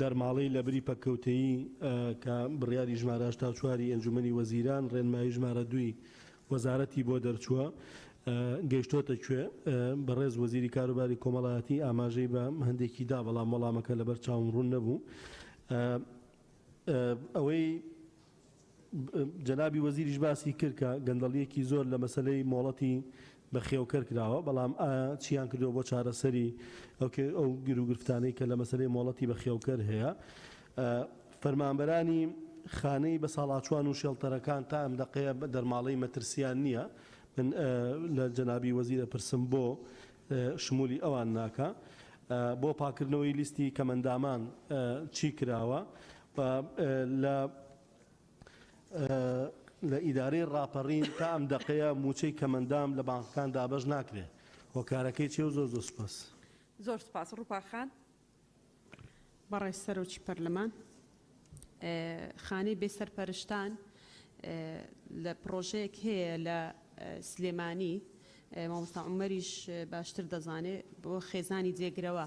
دەرماڵەی لە بری پەککەوتەیی کە بڕیاری ژمارە 84 ئەنجومەنی وەزیران ڕێنمایی ژمارە 2 وەزارەتی بۆ دەرچووە گەیشتۆتە کوێ بەڕێز وەزیری کاروباری کۆمەڵایەتی ئاماژەی بە هەندێکی دا بەڵام وەڵامەکە لەبەر چاوم ڕوون نەبوو ئەوەی جەنابی وەزیریش باسی کرد کە گەندەڵیەکی زۆر لە مەسلەی مۆڵەتی بە خێوکەر کراوە بەڵام چیان کردەوە بۆ چارەسەری ئەو گرفتانەی کە لە مەسلەی مۆڵەتی بە خێوکەر هەیە فەرمانبەرانی خانەی بە ساڵاچوان و شێڵتەرەکان تا ئەم دەقەیە دەرماڵەی مەترسیان نییە من لە جەنابی وەزیرە پرسم بۆ شمولی ئەوان ناکە بۆ پاکردنەوەی لیستی کەمەندامان چی کراوە لە ئیدارەی ڕاپەڕین تا ئەم دەقەیە موچەی کەمەندام لە بانکەکان دابەش ناکرێت هۆکارەکەی چێ و زۆر زۆر سپاس زۆر سپاس ڕووپاخان بەڕێز سەرۆکی پەرلەمان خانەی بێسەرپەرشتان لە پرۆژەیەک هەیە لە سلێمانی مامۆستا عومەریش باشتر دەزانێت بۆ خێزانی جێگرەوە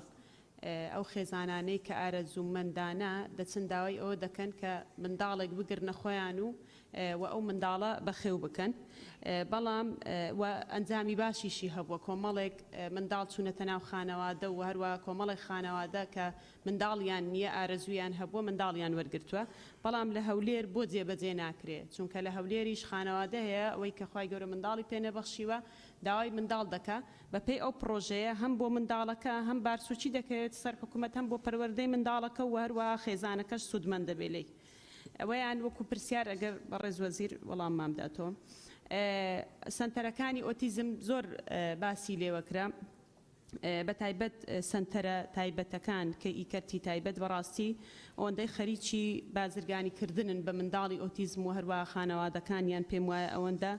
ئەو خێزانانەی کە ئارەزوومەندانە دەچن داوای ئەوە دەکەن کە منداڵێک بگرنە خۆیان و ئەو منداڵە بەخێو بکەن بەڵام ئەنجامی باشیشی هەبووە کۆمەڵێک منداڵ چوونەتە ناو خانەوادە و هەروە کۆمەڵی خانەوادە کە منداڵیان نییە ئارەزویان هەبووە منداڵیان وەرگرتووە بەڵام لە هەولێر بۆ جێبەجێ ناکرێت چونکە لە هەولێریش خانەوادە هەیە ئەوەی کە خوای گەورە منداڵی پێنەبەخشیوە داوای منداڵ دەکا بەپێی ئەو پرۆژەیە هەم بۆ منداڵەکە هەم بارسوچی دەکەوێت سەر حکوومەت هەم بۆ پەروەردەی منداڵەکە و هەروە خێزانەکەش سوودمەند دەبێت لێی ئەوەیان وەکو پرسیار ئەگەر بەڕێز وەزیر وەڵام مامداتەوە سنتەرەکانی ئۆتیزم زۆر باسی لێوەکرا بەتایبەت سنتەرە تایبەتەکان کە ئیکەرتی تایبەت بەڕاستی ئەوەندەی خەریکی بازرگانیکردنن بە منداڵی ئۆتیزم و هەروە خانەوادەکانیان پێم وایە ئەوەندە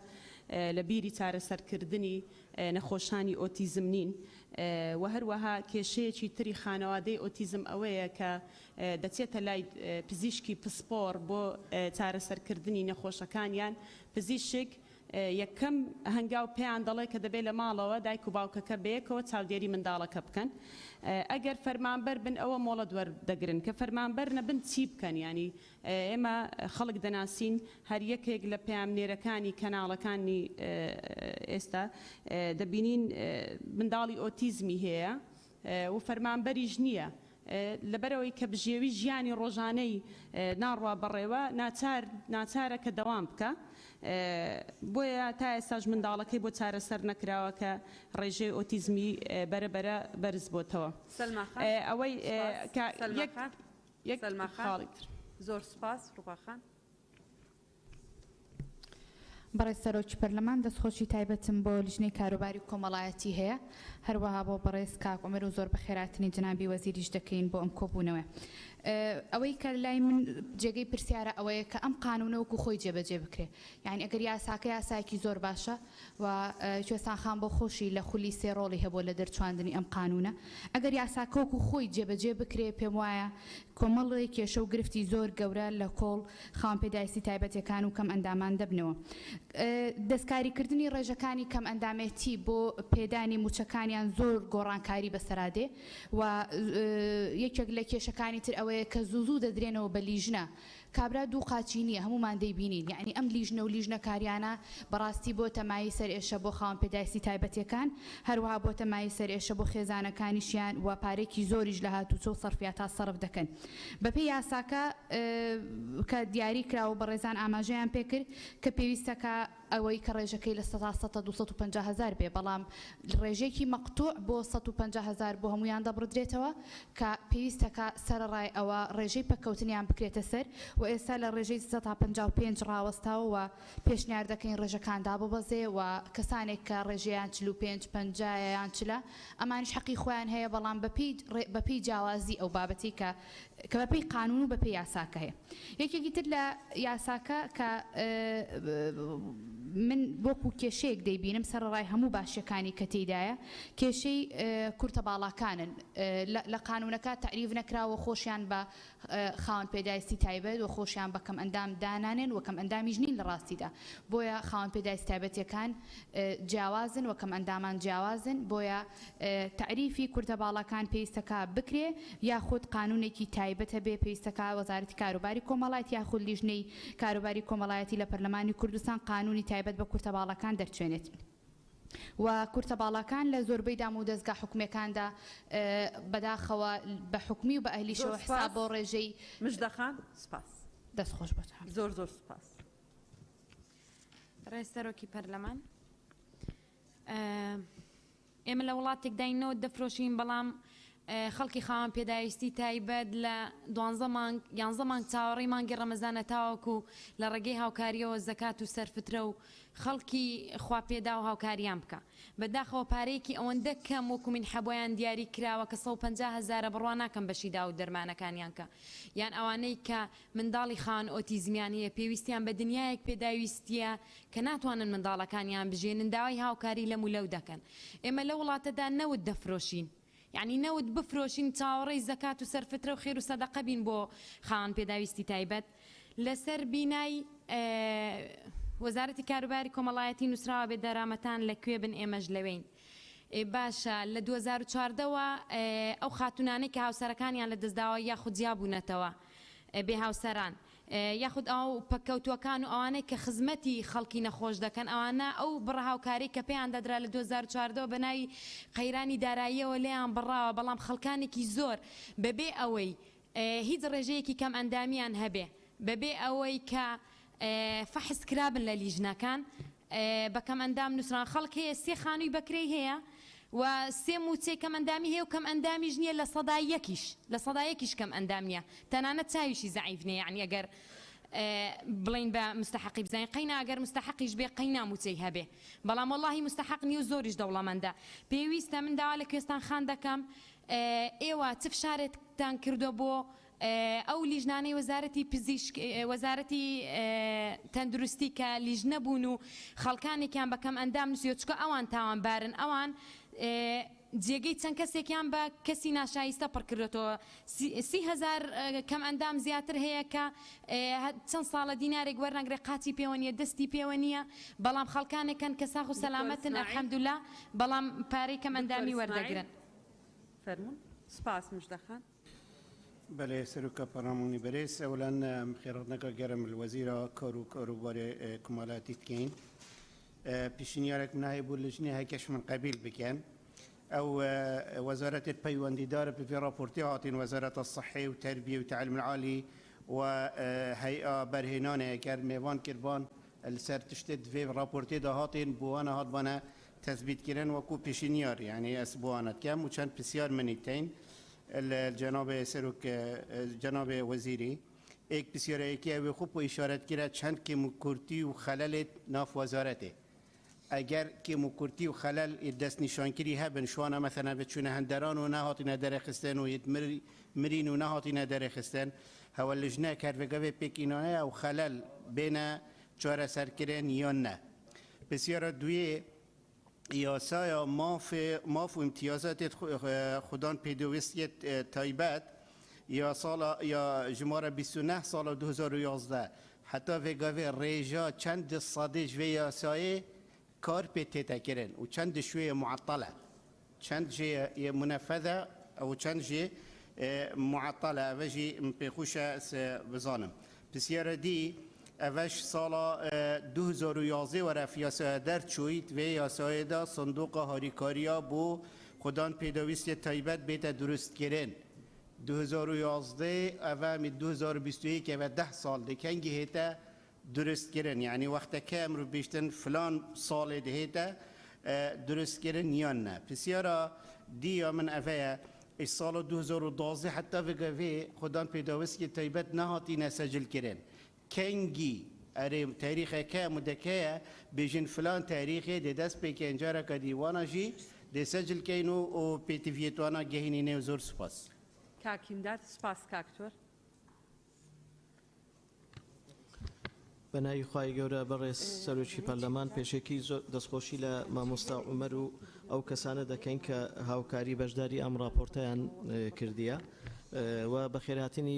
لە بیری چارەسەرکردنی نەخۆشانی ئۆتیزم نین و هەروەها کێشەیەکی تری خانەوادەی ئۆتیزم ئەوەیە کە دەچێتە لای پزیشکی پسپۆر بۆ چارەسەرکردنی نەخۆشەکانیان پزیشک یەکەم هەنگاو پێیان دەڵێ کە دەبێت لە ماڵەوە دایک و باوکەکە بەیەکەوە چاودێری منداڵەکە بکەن ئەگەر فەرمانبەر بن ئەوە مۆڵەت وەردەگرن کە فەرمانبەر نەبن چی بکەن ینی ئێمە خەڵک دەناسین هەر یەکێک لە پامنێرەکانی کەناڵەکانی ئێستا دەبینین منداڵی ئۆتیزمی هەیە و فەرمانبەریش نییە لەبەرەوەی کە بژێوی ژیانی ڕۆژانەی ناڕوا بەڕێوە ناچارە کە دەوام بکە بۆیە تا ئێستاش منداڵەکەی بۆ چارەسەر نەکراوە کە ڕێژەی ئۆتیزمی بەرەبەرە بەرز بۆتەوە ئەوەی زۆر سپاس ڕوباخان بەڕێز سەرۆکی پەرلەمان دەستخۆشی تایبەتم بۆ لیژنەی کاروباری و کۆمەڵایەتی هەیە هەروەها بۆ بەڕێز کاک عومەر و زۆر بەخێراتنی جنابی وەزیریش دەکەین بۆ ئەم کۆبوونەوە ئەوەی کە لای من جێگەی پرسیارە ئەوەیە کە ئەم قانونەوەکو خۆی جێبەجێ بکرێ یعنی ئەگەر یاساکە یاسایەکی زۆر باشە و کوێستان خان بۆ خۆشی لە خولی سێڕۆڵی هەبوو لە دەرچواندنی ئەم قانونە ئەگەر یاساکەوەکو خۆی جێبەجێ بکرێ پێم وایە کۆمەڵی کێشە و گرفتی زۆر گەورە لە کۆڵ خاوەن پێداویستی تایبەتیەکان و کەم ئەندامان دەبنەوە دەستکاریکردنی ڕێژەکانی کەم ئەندامێتی بۆ پێدانی موچەکانیان زۆر گۆڕانکاری بەسەرادێ و یەکێک لە کێشەکانی تر ئەوەیە کە زوو دەدرێنەوە بە لیژنە کابرا دوو قاچی نییە هەمومان دەیبینین یعنی ئەم لیژنە و لیژنەکاریانە بەڕاستی بۆ تەمایی سەر ئێشە بۆ خاوەن پێداویستی تایبەتیەکان هەروەها بۆ تەمایی سەر ئێشە بۆ خێزانەکانیشیان و پارێکی زۆریش لە هاتوچۆ و سەرفیاتا سەرف دەکەن بەپێی یاساکە کە دیاری کراوە بە ڕێزان ئاماژەیان پێکرد کە پێویستەکە ئەوەی کە ڕێژەکەی لە 250,000 بێ بەڵام ڕێژێکی مەقتوع بۆ 150,000 بۆ هەمویان دەبڕدرێتەوە کە پێویستەکە سەرڕای ئەوە ڕێژەی پەکەوتنیان بکرێتە سەر و ئێستا لە ڕێژەی 155 ڕاوەستاوە و پێشنیار دەکەین ڕێژەکاندا ببەزێ و کەسانێک کە ڕێژەیان 45-50یان چلە ئەمانیش حەقی خۆیان هەیە بەڵام بەپی جیاوازی ئەو بابەتی کە بەپی قانون و بەپی یاساکە هەیە یەکێکی تر لە یاساکە کە من وەکو کێشەیەک دەیبینم سەرڕای هەموو باشیەکانی کە تێدایە کێشەی کورتە باڵاکانن لە قانونەکە تعریف نەکراوە خۆشیان بە خاوەن پێداویستی تایبەت و خۆشیان بە کەم ئەندام دانانێن و کەم ئەندامیش نین لە ڕاستیدا بۆیە خاوەن پێداویستی تایبەتیەکان جیاوازن و کەم ئەندامان جیاوازن بۆیە تعریفی کورتە باڵاکان پێویستەکە بکرێ یاخود قانونێکی تایبەتە بێ پێویستەکە وەزارەتی کاروباری کۆمەڵایەتی یاخود لیژنەی کاروباری کۆمەڵایەتی لە پەرلەمانی کوردستان قانونی تایبەت بە کورتە باڵاکان دەرچێنێت و کورتە باڵاکان لە زۆربەی دام و دەستگا حکومەکاندا بەداخەوە بە حکومی و بە ئەهلیشەوە حساب بۆ ڕێژەی مژدەخان سپاس دەستخۆش بۆ زۆر سپاس ڕێز سەرۆکی پەرلەمان ئێمە لە وڵاتێک داینەوە دەفرۆشین بەڵام خەڵکی خاوەن پێداویستی تایبەت لە 11 مانگ چاوەڕێی مانگی ڕەمەزانە تاوەکو لە ڕێگەی هاوکاریەوە زەکات و سەرفترە و خەڵکی خواپێدا و هاوکاریان بکە بەداخەوە پارەیەکی ئەوەندە کەم وەکو من حەبۆیان دیاری کراوە کە 150,000 بڕوا ناکەم بەشیدا و دەرمانەکانیان کە یان ئەوانەی کە منداڵی خاوەن ئۆتیزمیان هەیە پێویستیان بە دنیایەک پێداویستیە کە ناتوانن منداڵەکانیان بژێنن داوای هاوکاری لەم و لەو دەکەن ئێمە لە وڵاتەدا نەوت دەفرۆشین یعنی نەوت بفرۆشین چاوەڕێی زەکات و سەرفترە و خێر و سەدەقە بین بۆ خاوەن پێداویستی تایبەت لەسەر بینای وەزارەتی کاروباری کۆمەڵایەتی نووسراوە بێ دەرامەتان لەکوێ بن ئێمەش لەوەین باشە لە 2014ەوە ئەو خاتونانەی کە هاوسەرەکانیان لە دەستداوە یاخود جیابوونەتەوە بێ هاوسەران یاخود ئەو پەکەوتوەکان و ئەوانەی کە خزمەتی خەڵکی نەخۆش دەکەن ئەوانە ئەو بڕەهاوکاری کە پێیان دەدرا لە 2014 بە ناوی قەیرانی داراییەوە لێیان بڕاوە بەڵام خەڵکانێکی زۆر بەبێ ئەوەی هیچ ڕێژەیەکی کەم ئەندامیان هەبێ بەبێ ئەوەی کە فەحس کرابن لە لیژنەکان بە کەم ئەندام نووسران خەڵک هەیە سێ خانووی بەکرەی هەیە و سێ موچێ کەم ئەندامی هەیە و کەم ئەندامیش نییە لە سەدایەکیش کەم ئەندامیە تەنانەت چاویشی زەعیف نیە یعنی ئەگەر بڵین بە مستحقی بزانین قەینا ئەگەر مستحقیش بێ قەینا موچەی هەبێ بەڵام وەڵاهی مستحق نیە و زۆریش دەوڵەمەندە پێویستە من داوا لە کوێستان خان دەکەم ئێوە چ فشارێکتان کردو بۆ ئەو لیژنانەی وەزارەتی تەندروستی کە لیژنە بوون و خەڵکانێکیان بەکەم ئەندام نووسیوە چکە ئەوان تاوانبارن ئەوان جێگەی چەند کەسێکیان بە کەسی ناشایستە پڕ کردێتەوە 30,000 کەم ئەندام زیاتر هەیە کە چەند ساڵە دینارێک وەرنەگرێ قاچی پێوە نیە دەستی پێوە نییە بەڵام خەڵکانێکن کە ساخ و سەلامەتن ئەلحەمدولیلا بەڵام پارەی کەم ئەندامی وەردەگرن فەرمون سپاس مژدەخان بله سروکا پرامونی بریس اولا خیراتنکا گرم الوزیرا کاروبار کمالاتی کین پیشنیارک مناهی بولجنی هکش من قبیل بکن او وزارة البيونديدار في رابورتي عاطين وزارة الصحة والتربية والتعليم العالي وهيئة برهنانة كرميوان كربان السر تشتد في رابورتي ده هاتين بوانا هات بنا تثبيت كيرن وكو بيشنيار يعني اسبوانا كم وكان بسيار منيتين الجناب سروك جناب وزيري ایک بسیار ایکی او خوب اشارت کرد چند که مکورتی و خلل ناف وزارته اگر که مکورتی و خلل دست نشانگیری هبن شوانا مثلا بچونه هندران و نهاتی نداره خستن و مرین و نهاتی نداره خستن هوا لجنه کروگاوی پیکینانه او خلل بین چهار سرکرین یا نه بسیار دوی یاسای ماف و امتیازات خودان پیدوستی تایبت یا جماره 29 سال 2011 حتی وگاوی ریجا چند صادج و یاسای کار پیته کرن و چند شوی معطله چند جی منفذه او چند جی معطله و جی بخوش بزانم بسیار دی اوش سال 2011 و رفت یاسای در چویت و یاسای دا صندوق هاریکاریا بو خودان پیداویستی تایبت بیت درست کرن 2011 اوام 2021 و 10 سال دکنگی هیتا درست کرن یعنی وقت کم رو بیشتن فلان سال دهیتا درست کرن یا نه بسیارا دیا من اوه ای سال 2012 حتی وگوه خودان پیداویستی تایبت نهاتی نسجل کرن کنگی اره تاریخ که مدکه بیجن فلان تاریخی ده دست پی که انجاره که دیوانا جی ده سجل کینو و پیتیویتوانا گهینی نوزور سپاس کاکیمداد سپاس کاکتور بەناوی خوای گەورە بەڕێز سەرۆکی پەرلەمان پێشێکی دەستخۆشی لە مامۆستا عومەر و ئەو کەسانە دەکەین کە هاوکاری بەشداری ئەم راپۆرتەیان کردیە و بەخێرهاتنی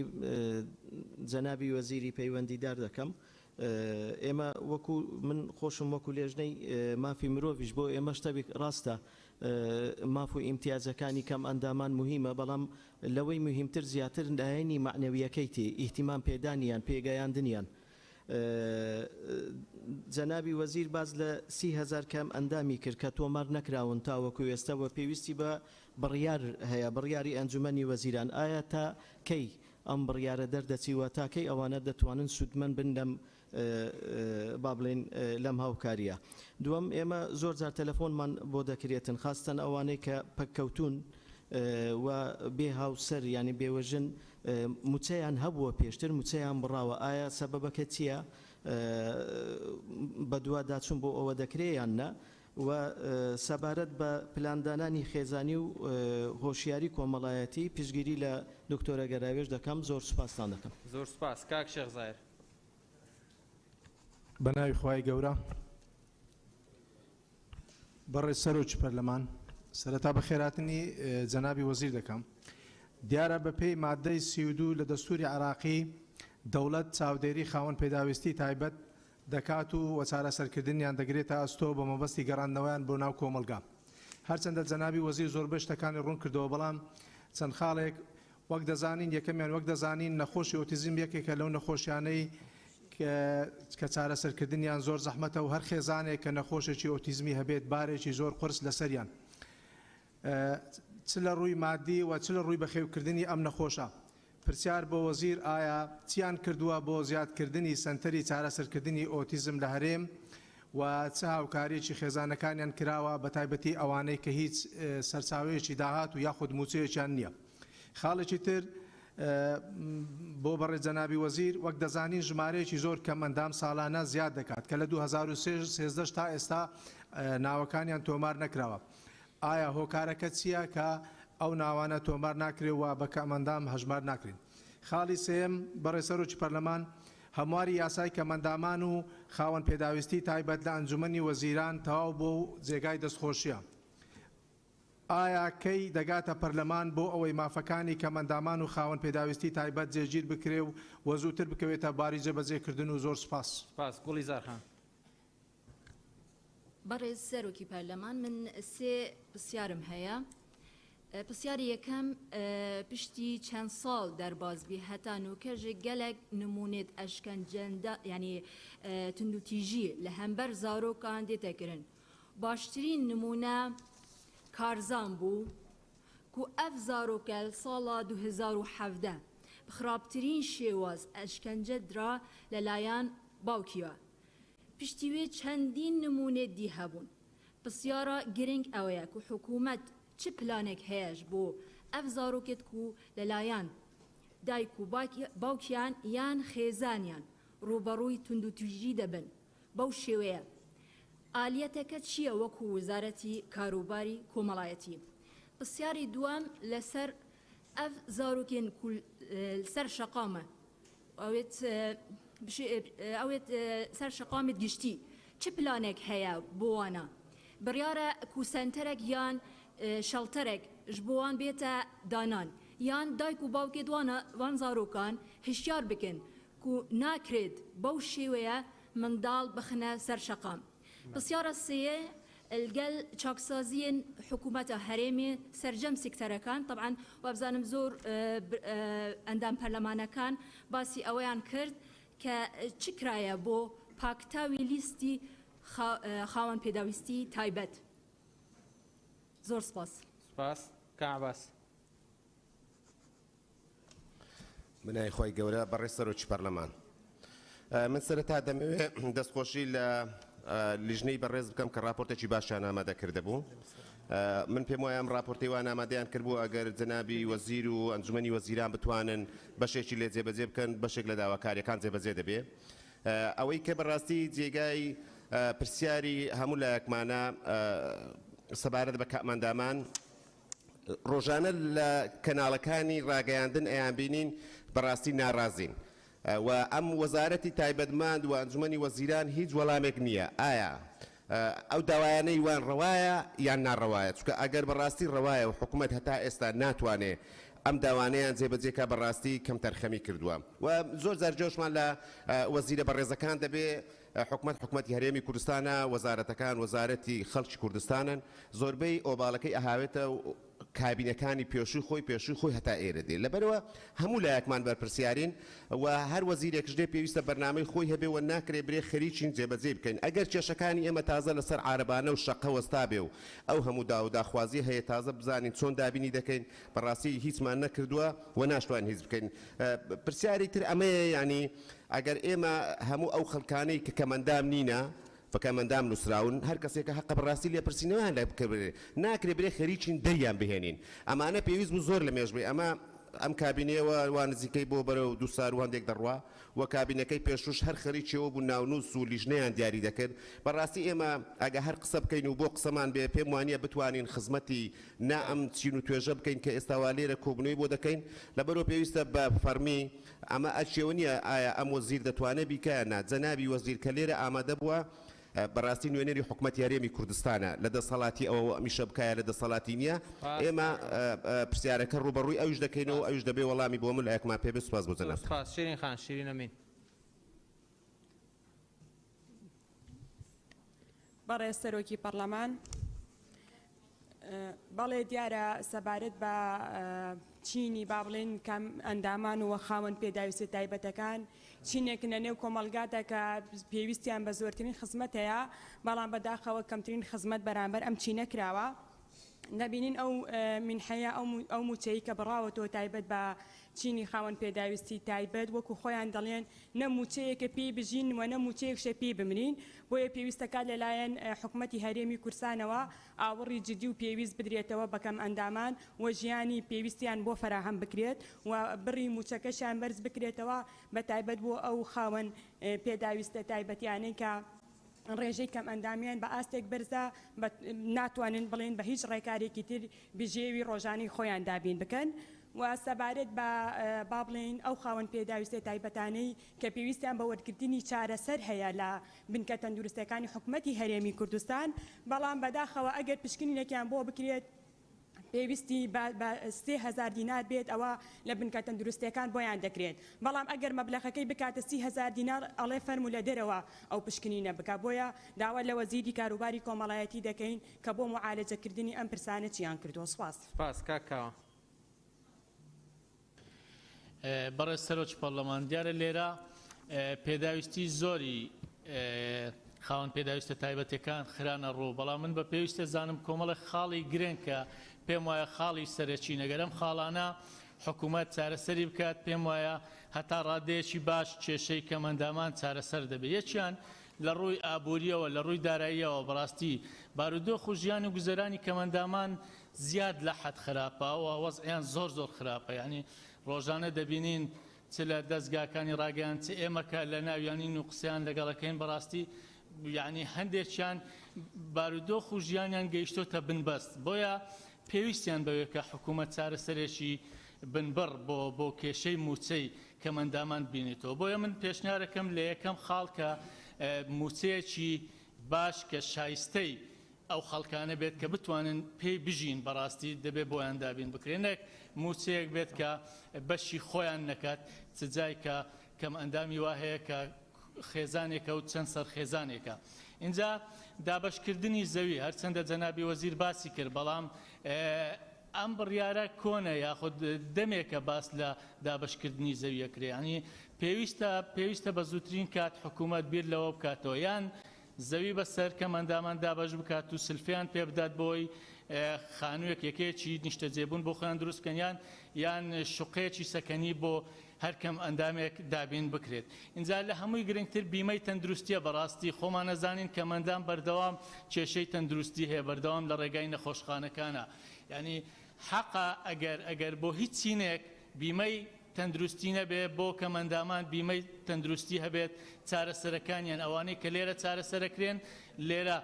جەنابی وەزیری پەیوەندیدار دەکەم ئێمە وەکو من خۆشم وەکو لێژنەی مافی مرۆڤیش بۆ ئێمە شتێک ڕاستە ماف و ئیمتیازەکانی کەم ئەندامان مهمە بەڵام لەوەی مهمتر زیاتر لایەنی معنەویەکەیتی ئیهتیمام پێدانیان پێگەیاندنیان جەنابی وەزیر باز لە 30,000 کەم ئەندامی کرد کە تۆمار نەکراون تاوەکو ئێستاوە پێویستی بە بڕیار هەیە بڕیاری ئەنجومەنی وەزیران ئایا تا کەی ئەم بڕیارە دەردەچیوە تاکەی ئەوانە دەتوانن سوودمەند بن لەم با بڵێن لەم هاوکاریە دووەم ئێمە زۆر جار تەلەفۆنمان بۆ دەکرێتن خاستن ئەوانەی کە پەککەوتون و بێ هاوسەر ینی بێوەژن موچەیان هەبووە پێشتر موچەیان بڕاوە ئایا سەبەبەکە چییە بە دوواداچوون بۆ ئەوە دەکرێیان نە و سەبارەت بە پلاندانانی خێزانی و هۆشیاری کۆمەڵایەتی پشگیری لە دکتۆرە گەراوێش دەکەم زۆر سوپاسان دەکەم زۆر سپاس کاک شێخ زایر بەناوی خوای گەورە بەڕێز سەرۆکی پەرلەمان سەرەتا بە خێراتنی جەنابی وەزیر دەکەم دیارە بە پێی مادەی 32 لە دەستوری عراقی دەوڵەت چاودێری خاوەن پێداویستی تایبەت دەکات و وەچارە سەرکردنیان دەگرێتە ئەستۆ بە مەبەستی گەڕاندنەوەیان بۆ ناو کۆمەلگا هەرچەندە جەنابی وەزیر زۆربەی شتەکانی ڕوون کردەوە بەڵام چەند خاڵێک وەک دەزانین یەکەمیان وەک دەزانین نەخۆشی ئۆتیزم یەکێکە لەو نەخۆشیانەی کە چارەسەرکردنیان زۆر زەحمەتە و هەر خێزانێک کە نەخۆشێکی ئۆتیزمی هەبێت بارێکی زۆر قرس لەسەریان چ لە ڕووی مادی و چ لە ڕووی بەخێوکردنی ئەم نەخۆشە پرسیار بۆ وەزیر ئایا چیان کردووە بۆ زیادکردنی سنتەری چارەسەرکردنی ئۆتیزم لە هەرێم و چه هاوکاریی خێزانەکانیان کراوە بە تایبەتی ئەوانەی کە هیچ سەرچاوەیەکی داهات و یاخود موچەیەکیان نییە خاڵێکی تر بۆ بەڕێز جەنابی وەزیر وەک دەزانین ژمارەیەکی زۆر کەم ئەندام ساڵانە زیاد دەکات کە لە 2013 تا ئێستا ناوەکانیان تۆمار نەکراوە. ئایا هۆکارەکە چییە کە ئەو ناوانە تۆمار ناکرێەوە بە کەمەندام هەژمار ناکرین؟ خاڵی سێم بەڕێز سەرۆکی پەرلەمان هەمواری یاسای کەمەندامان و خاوەن پێداویستی تایبەت لە ئەنجومەنی وەزیران تەواو بۆ جێگای دەستخۆشیە. ئایا کەی دەگاتە پەرلەمان بۆ ئەوەی مافەکانی کەمەندامان و خاوەن پێداویستی تایبەت جێگیر بکرێ و وەزووتر بکەوێتە باری جێبەجێکردن و زۆر سپاس. سپاس گوڵی زارخان. بەڕێز سەرۆکی پەرلەمان من سێ پرسیارم هەیە. پرسیاری یەکەم پشتی چەند ساڵ دەربازبی هەتا نوکەژێک گەلێک نمونێت ئەشکەنجەندا ینی تندوتیژی لە هەمبەر زارۆکان دێتەکردن. باشترین نمونە کارزان بوو کو ئەف زارۆکە ساڵا 2017 بخراپترین شێواز ئەشکەنجە درا لەلایەن باوکیوە. پشتیوێ چەندین نمونێت دی هەبوون. پرسیارە گرنگ ئەوەیە کو حکوومەت چ پلانێک هەیەش بۆ ئەف زارۆکێت کو لەلایەن دایک و باوکیان یان خێزانیان ڕوبەڕووی تندوتیژی دەبن بەو شێوەیە. ئالیەتەکە چییە وەکو وزارەتی کاروباری کۆمەڵایەتی؟ پرسیاری دووەم لەسەر ئەف زارۆکێن سەر شەقامە ئەوێت سەر شەقامت گشتی چ پلانێک هەیە بۆوانە؟ بڕیارە کوسەنتەرێک یان شەڵتەرێک ji bo wan bête danan yan dayk û bavkê wan zarokan hişyar bikin ku nakrêt bew şêweye mindal bixine ser şeqam. Pisyara sêyê gel çaksaziyên hikûmeta herêmê sercem sekterekan taban wabzanim zor endam perlemanekan basî eweyan kird ke çi kiraye bo paktawî lîstî xawan pêdawîstî taybet. زۆر سپاس. سپاس کاباس. منای خۆی گەورە بەڕێز سەرۆکی پەرلەمان. من سەرەتا دەمەوێت دەستخۆشی لە لیژنەی بەڕێز بکەم کە راپۆرتێکی باشیان ئامادە کردهبوو. من پێم وایە ئەم راپۆرتەی وان ئامادەیان کردبوو ئەگەر جەنابی وەزیر و ئەنجومەنی وەزیران بتوانن بەشێکی لێ جێبەجێ بکەن بەشێک لە داواکاریەکان جێبەجێ دەبێت. ئەوەی کە بەڕاستی جێگای پرسیاری هەموو لایەکمانە سەبارەت بە کارمەندامان ڕۆژانە لە کەناڵەکانی ڕاگەیاندن ئەیان بینین بەڕاستی ناڕازین و ئەم وەزارەتی تایبەتماند و ئەنجومەنی وەزیران هیچ وەڵامێک نییە. ئایا ئەو داوایانەی وان ڕەوایە یان ناڕەوایە؟ چونکە ئەگەر بەڕاستی ڕەوایە و حکوومەت هەتا ئێستا ناتوانێت ئەم داوانەیان جێبەجێکە بەڕاستی کەم تەرخەمی کردووە و زۆر جارجۆشمان لە وەزیرە بەڕێزەکان دەبێت حکومەتی هەرێمی کوردستانە وەزارەتەکان وەزارەتی خەڵکی کوردستانن زۆربەی ئۆباڵەکەی ئەهاوێتە کابینەکانی پێشووی خۆی هەتا ئێرە دێ لەبەرەوە هەموو لایەکمان بەرپرسیارین و هەر وەزیرێکش دێ پێویستە بەرنامەی خۆی هەبێ و ناکرێ برێ خەریکین جێبەجێ بکەین. ئەگەر کێشەکانی ئێمە تازە لەسەر عارەبانە و شەقە وەستا بێ و ئەو هەموو داخوازی هەیە تازە بزانین چۆن دابینی دەکەین بەڕاستی هیچمان نەکردووە و ناشتوان هیچ بکەین. پرسیاری تر ئەمەیە ینی ئەگەر ئێمە هەموو ئەو خەڵکانەی کە کەمەندام نینە فەکەمەندام نووسراون هەر کەسێکە حەقە بەڕاستی لێ پرسیینەوەیان لە بکەبێ ناکرێ برێ خەریکین دەریان بهێنین. ئەمانە پێویست بوو زۆر لە مێژبێ ئەمە ئەم کابینەوە وان نزیکەی بۆ بەرەو 2 سال و هەندێک دەڕوا و کابینەکەی پێشوش هەر خەریکیەوە بوو ناونووس و لیژنەیان دیاری دەکرد. بەڕاستی ئێمە ئەگە هەر قسە بکەین و بۆ قسەمان بێ پێم وانە بتوانین خزمەتی نا ئەم چین و توێژە بکەین کە ئێستاوا لێرە کۆبنەوەی بۆ دەکەین لەبەرەوە پێویستە بە فەرمی ئەمە ئەچێوە نییە ئایا ئەم وەزیر دەتوانێت بیکایە جەنابی وەزیر کە لێرە ئامادە بووە بەڕاستی نوێنەری حکوومەتی هەرێمی کوردستانە لە دەسەڵاتی ئەوە ئەمیشە بکایە لە دەسەڵاتی نییە ئێمە پرسیارەکە ڕوبەڕووی ئەوش دەکەینەوە ئەوش دەبێ وەڵامی بۆ من لە یەکمان پێ سوپاس بۆ جەناب. شیرین خان شیرین ئەمین. بەڕێز سەرۆکی پەرلەمان بەڵێ دیارە سەبارەت بە چینی با بڵێن کەم ئەندامان و خاوەن پێداویستی تایبەتەکان چینێکن لە نێو کۆمەلگاتە کە پێویستیان بە زۆرترین خزمەت هەیە بەڵام بەداخەوە کەمترین خزمەت بەرامبەر ئەم چینە کراوە. نبینین ئەو منحەیە ئەو موچەی کە بڕاوەتەوە تایبەت بە چینی خاوەن پێداویستی تایبەت وەکو خۆیان دەڵێن نەموچەیەکە پێی بژین و نەموچەیەکشە پێی بمرین بۆیە پێویستەکە لەلایەن حکوومەتی هەرێمی کورسانەوە ئاوەڕی جدی و پێویست بدرێتەوە بەکەم ئەندامان و ژیانی پێویستیان بۆ فراهەم بکرێت و بڕی موچەکەشیان بەرز بکرێتەوە بە تایبەت بۆ ئەو خاوەن پێداویستە تایبەتیانەی کە ڕێژەی کەم ئەندامیان بە ئاستێک بەرزە ناتوانن بڵێن بە هیچ ڕێکارێکی تر بژێوی ڕۆژانی خۆیان دابین بکەن و سەبارەت بە با بڵێن ئەو خاوەن پێداویستە تایبەتانەی کە پێویستیان بە وەرگرتنی چارەسەر هەیە لە بنکە تەندروستەکانی حکوومەتی هەرێمی کوردستان بەڵام بەداخەوە ئەگەر پشکنینێکیان بۆ بکرێت پێویستی بە 3000 دینار بێت ئەوە لە بنکە تەندروستەکان بۆیان دەکرێت بەڵام ئەگەر مەبلەغەکەی بکاتە 30,000 دینار ئەڵێ فەرمو لە دەرەوە ئەو پشکنینە بکە بۆیە داوا لە وەزیری کاروباری کۆمەڵایەتی دەکەین کە بۆ معالەجەکردنی ئەم پرسانە چیان کردووە. سپاس کاکاوە. بەڕێز سەرۆک پەرلەمان دیارە لێرە پێداویستی زۆری خاوەن پێداویستە تایبەتەکان خرانە ڕوو بەڵام من بە پێویستە زانم کۆمەڵە خاڵی گرنگ کە پێم وایە خاڵی سەرەکی نەگەرم خاڵانە حکوومەت چارەسەری بکات پێم وایە هەتا ڕادەیەکی باش کێشەی کەمەندامان چارەسەر دەبێت یەکیان لە ڕووی ئابوووریەوە لە ڕووی داراییەوە بەڕاستی بارودۆخ و ژیان و گوزەرانی کەمەندامان زیاد لە حەد خراپەوە وەزعیان زۆر خراپە یعنی ڕۆژانە دەبینین چ لە دەستگاکانی ڕاگەیان چ ئێمەکە لە ناویانین و قسەیان لەگەڵەکەین بەڕاستی یعنی هەندێکیان بارودۆخ و ژیانیان گەیشتۆتە بنبەست بۆیە پێویستیان بەوێت کە حکوومەت چارەسەرێکی بنبڕ بۆ کێشەی موچەی کەمەندامان بینێتەوە بۆیە من پێشنیارەکەم لە یەکەم خاڵ کە موچەیەکی باش کە شایستەی ئەو خەڵکانە بێت کە بتوانن پێی بژین بەڕاستی دەبێت بۆیان دابین بکرێنێک موچەیەک بێت کە بەشی خۆیان نەکات چ جای کە کەم ئەندامی وا هەیە کە خێزانێکە و چەند سەر خێزانێکە اینجا دابشکردنی زەوی هەرچەندە جەنابی وەزیر باسی کرد بەڵام ئەم بڕیارە کۆنە یاخود دەمێکە باس لە دابشکردنی زەویەکرێ ینی پێویستە بە زووترین کات حکوومەت بیر لەوە بکاتەوە یان زەوی بەسەر کەمەندامان دابش بکات و سلفیان پێ بدات بۆی خانوویەک یەکەیەکی نیشتە جێبوون بۆ خۆیان دروستکەنیان یان شوقەیەکی سەکەنی بۆ هەرکەم ئەندامێک دابین بکرێت اینجا لە هەمووی گرنگتر بیمەی تەندروستیە بەڕاستی خۆمان نەزانین کەمەندان بەردەوام کێشەی تەندروستی هەیە بەردەوام لە ڕێگای نەخۆشخانەکانە ینی حەقا ئەگەر بۆ هیچ چینێک بیمەی تەندروستی نەبێ بۆ کەمەندامان بیمەی تەندروستی هەبێت چارەسەرەکانیان ئەوانەی کە لێرە چارەسەرەکرێن لێرە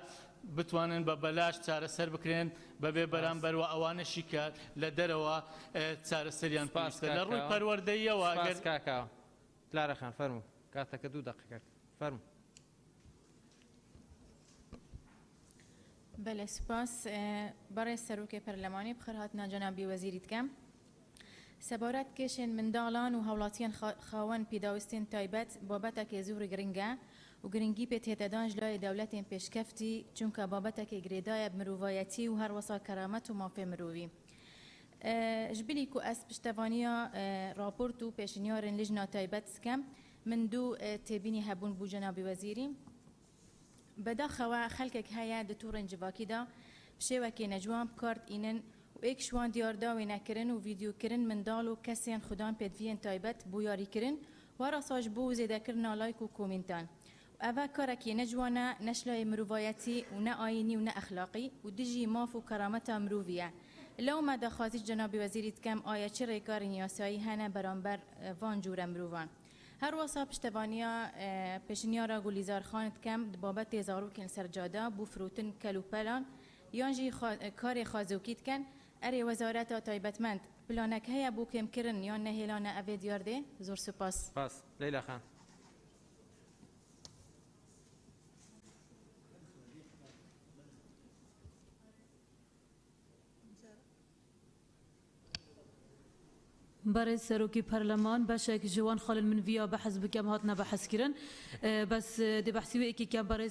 بتوانن بە بەلاش چارەسەر بکرێن بەبێ بەرامبەرەوە ئەوانەشی کە لە دەرەوە چارەسەریان پێویستە لە ڕووی پەروەردەییەوە ئەگەر کاکاوە کلارەخان فەرموو کاتەکە 2 دقیقە فەرموو. بەڵێ سوپاس بەڕێز سەرۆکی پەرلەمانی بخێر هاتنە جەنابی وەزیری دکەم سەبارەت کێشێن منداڵان و هەوڵاتیان خاوەن پێداویستین تایبەت بابەتێکی زۆر گرنگە و گرنگی پێ تێدەدان لای دەولەتێن پێشکەفتی چونکە بابەتێکی گرێدایە مرۆڤایەتی و هەروەسا کەرامەت و مافێ مرۆڤی ژبیلی کو ئەس پشتەوانیە راپۆرت و پێشنیارن لیژنا تایبەت سکەم من دوو تێبینی هەبوون بوو جەنابی وەزیری بەداخەوە خەڵکێک هەیە دەتوڕێن جڤاکیدا شێوەکێ نەجوان بکارد ئینن ایک شوان دیارداوی نکردن و ویدیو کردن مندال و کسیان خودان پدوین تایبت بویاری کردن و راساج بو زیده کردن لایک و کومنتان اوه کارکی نجوانه نشلای مروایتی و نه آینی و نه اخلاقی و دجی ماف و کرامت مرویه لو ما دخوازی جناب وزیریت کم آیا چه ریکار نیاسایی هنه برانبر وان جور مروان هر وصا پشتوانیا پشنیارا گلیزار خانت کم بابت زاروکن سرجاده بو فروتن کلوپلان یانجی کار خازوکیت کن اری وزارت تایبتمند پلانک هیا بو کم کرن یا نهیلان اوه دیارده زور سپاس لیلا خان برای سروکی پارلمان باشه که جوان خال من ویا بحث بکم هات نبحث کردن بس دی بحثی و یکی کم برای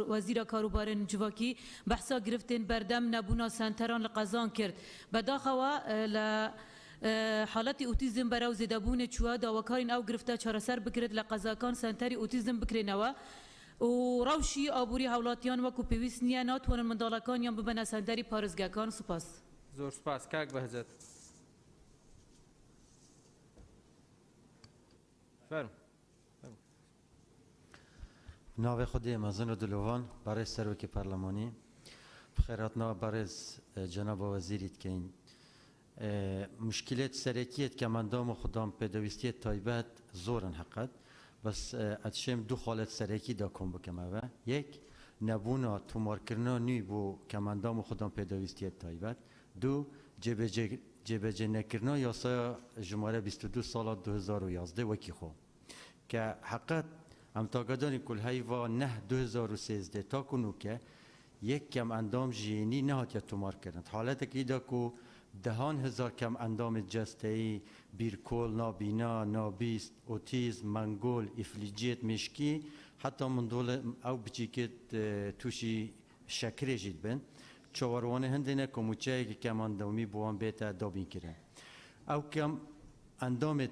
وزیر کاروبار جواکی بحثا گرفتن بردم نبونا سنتران لقزان کرد بداخوا ل حالت اوتیزم براو زدابون چوا داوکارین او گرفته چهارسر بکرد لقزاکان سنتری اوتیزم بکرینوا و ڕەوشی ئابووری هاوڵاتیان وەکو پێویست نییە ناتوانن منداڵەکانیان ببەنە سەرداری پارێزگاکان. سوپاس. زۆر سپاس کاک بەهجەت. فەرمو. ناوی خودی مازن و دلوان برای سروکی پارلمانی بخیراتنا برای جناب وزیریت که این مشکلات سرکیت که من دام خودم پدویستی تایبت زورن حقیقت بس اتشم دو حالت سرکی دا کن بکم اوه یک نبونا تومار کرنا نی بو که من دام خودم پدویستی تایبت دو جبهه نکرنا یاسا جماره 22 سال 2011 وکی خو که حقیقت ام تاگدانی کل هیوا نه 2013 تا کنو که یک کم اندام جینی نهات یا تومار کردند حالت که ایدا کو دهان هزار کم اندام جستهی بیرکول نابینا نابیست اوتیزم منگول افلیجیت مشکی حتی من دول او بچیکت توشی شکری جید بن چواروانه هندینه کموچه که کم اندامی بوان بیتا دابین کرن او کم اندامت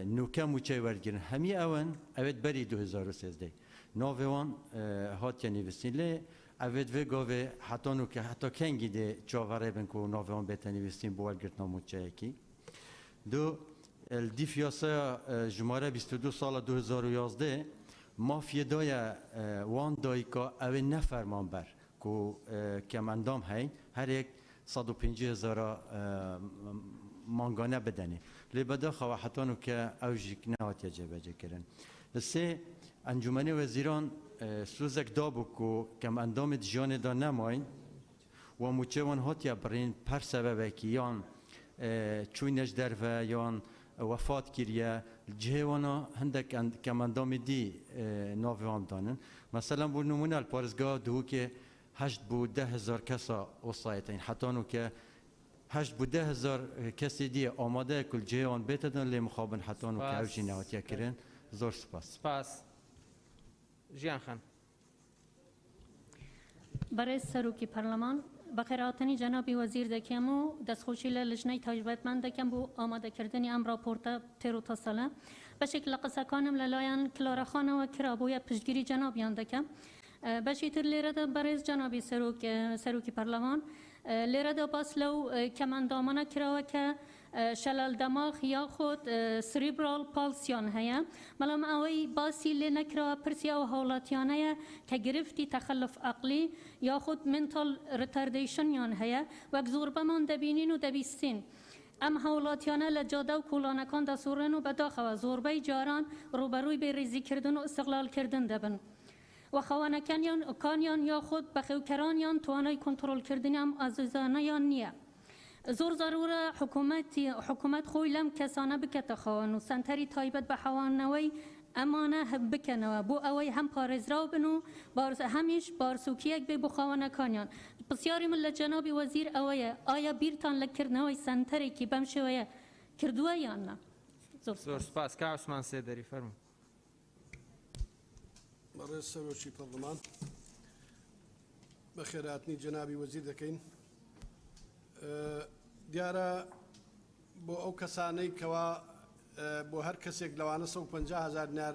نوکه موچه ورگیرن همی اون اوید بری 2013 نووان هات یعنی وسیله اوید و گاوه حتی نوکه حتی کنگی ده چاوره بن که نووان بهتنی وسیم بوالگرد ناموچه کی دو الدیفیاسا جماره 22 سال 2011 مافیه دای وان دای که اوی نفرمان بر که کم اندام هین هر یک 150,000 مانگانه بدنه لبدا خواهتانو که اوجیک نهات جبهه کردن سه انجمن وزیران سوزک دابو که کم اندام جان دا نماین و موچهوان هاتیا برین پر سببه که یان چوینش در و یان وفات کریه جهوانا هندک کم اندام دی ناویان دانن مثلا بو نمونه الپارزگاه دو که 8 بود 10,000 کسا اصایتین حتی نو که 8 بود 10,000 کسی دی آماده کل جهان بیتدن لی مخابن حتی نو که اوجی نهاتیا کرن زور سپاس. سپاس. جیان خان. برای سروکی پارلمان بخیراتنی جنابی وزیر دکم و دستخوشی لجنه تایبتمند دکم بو آماده کردنی ام راپورت تیرو تا ساله به شکل قصه کانم للاین کلارخانه و کرابوی پشتگیری جنابیان دکم باشی تر لیره دا برای جنابی سروکی پارلمان لیره دا باس لو کمان دامانه کراوه که شلل دماغ یا خود سریبرال پالسیان هیا ملام اوی باسی لی نکراوه پرسیا و حولاتیانه که گرفتی تخلف عقلی یا خود منتال ریتاردیشن یان هیا و گزوربه من دبینین و دبیستین ام حولاتیانه لجاده و کولانکان دا سورن و بداخوه زوربه جاران روبروی به ریزی کردن و استقلال کردن دبن و خوانه کانیان یا خود بخیوکرانیان توانای کنترل کردن هم عزیزانه یا نیه زور ضروره حکومت خوی لم کسانه بکت خوان و سنتری تایبت به حوانوی امانه بکنه بو اوی هم پارز راو بنو همیش بارسوکیک به بخوانه کانیان بسیاری من لجنابی وزیر اوی آیا بیرتان لکرنوی سنتری که بمشویه کردوه یا نه زور سپاس که عثمان سیدری فرمو برای سروکی پارلمان بخیراتنی جنابی وزیر دکین دیاره بو او کسانی کوا بو هر کسی لوانه 150,000 دینار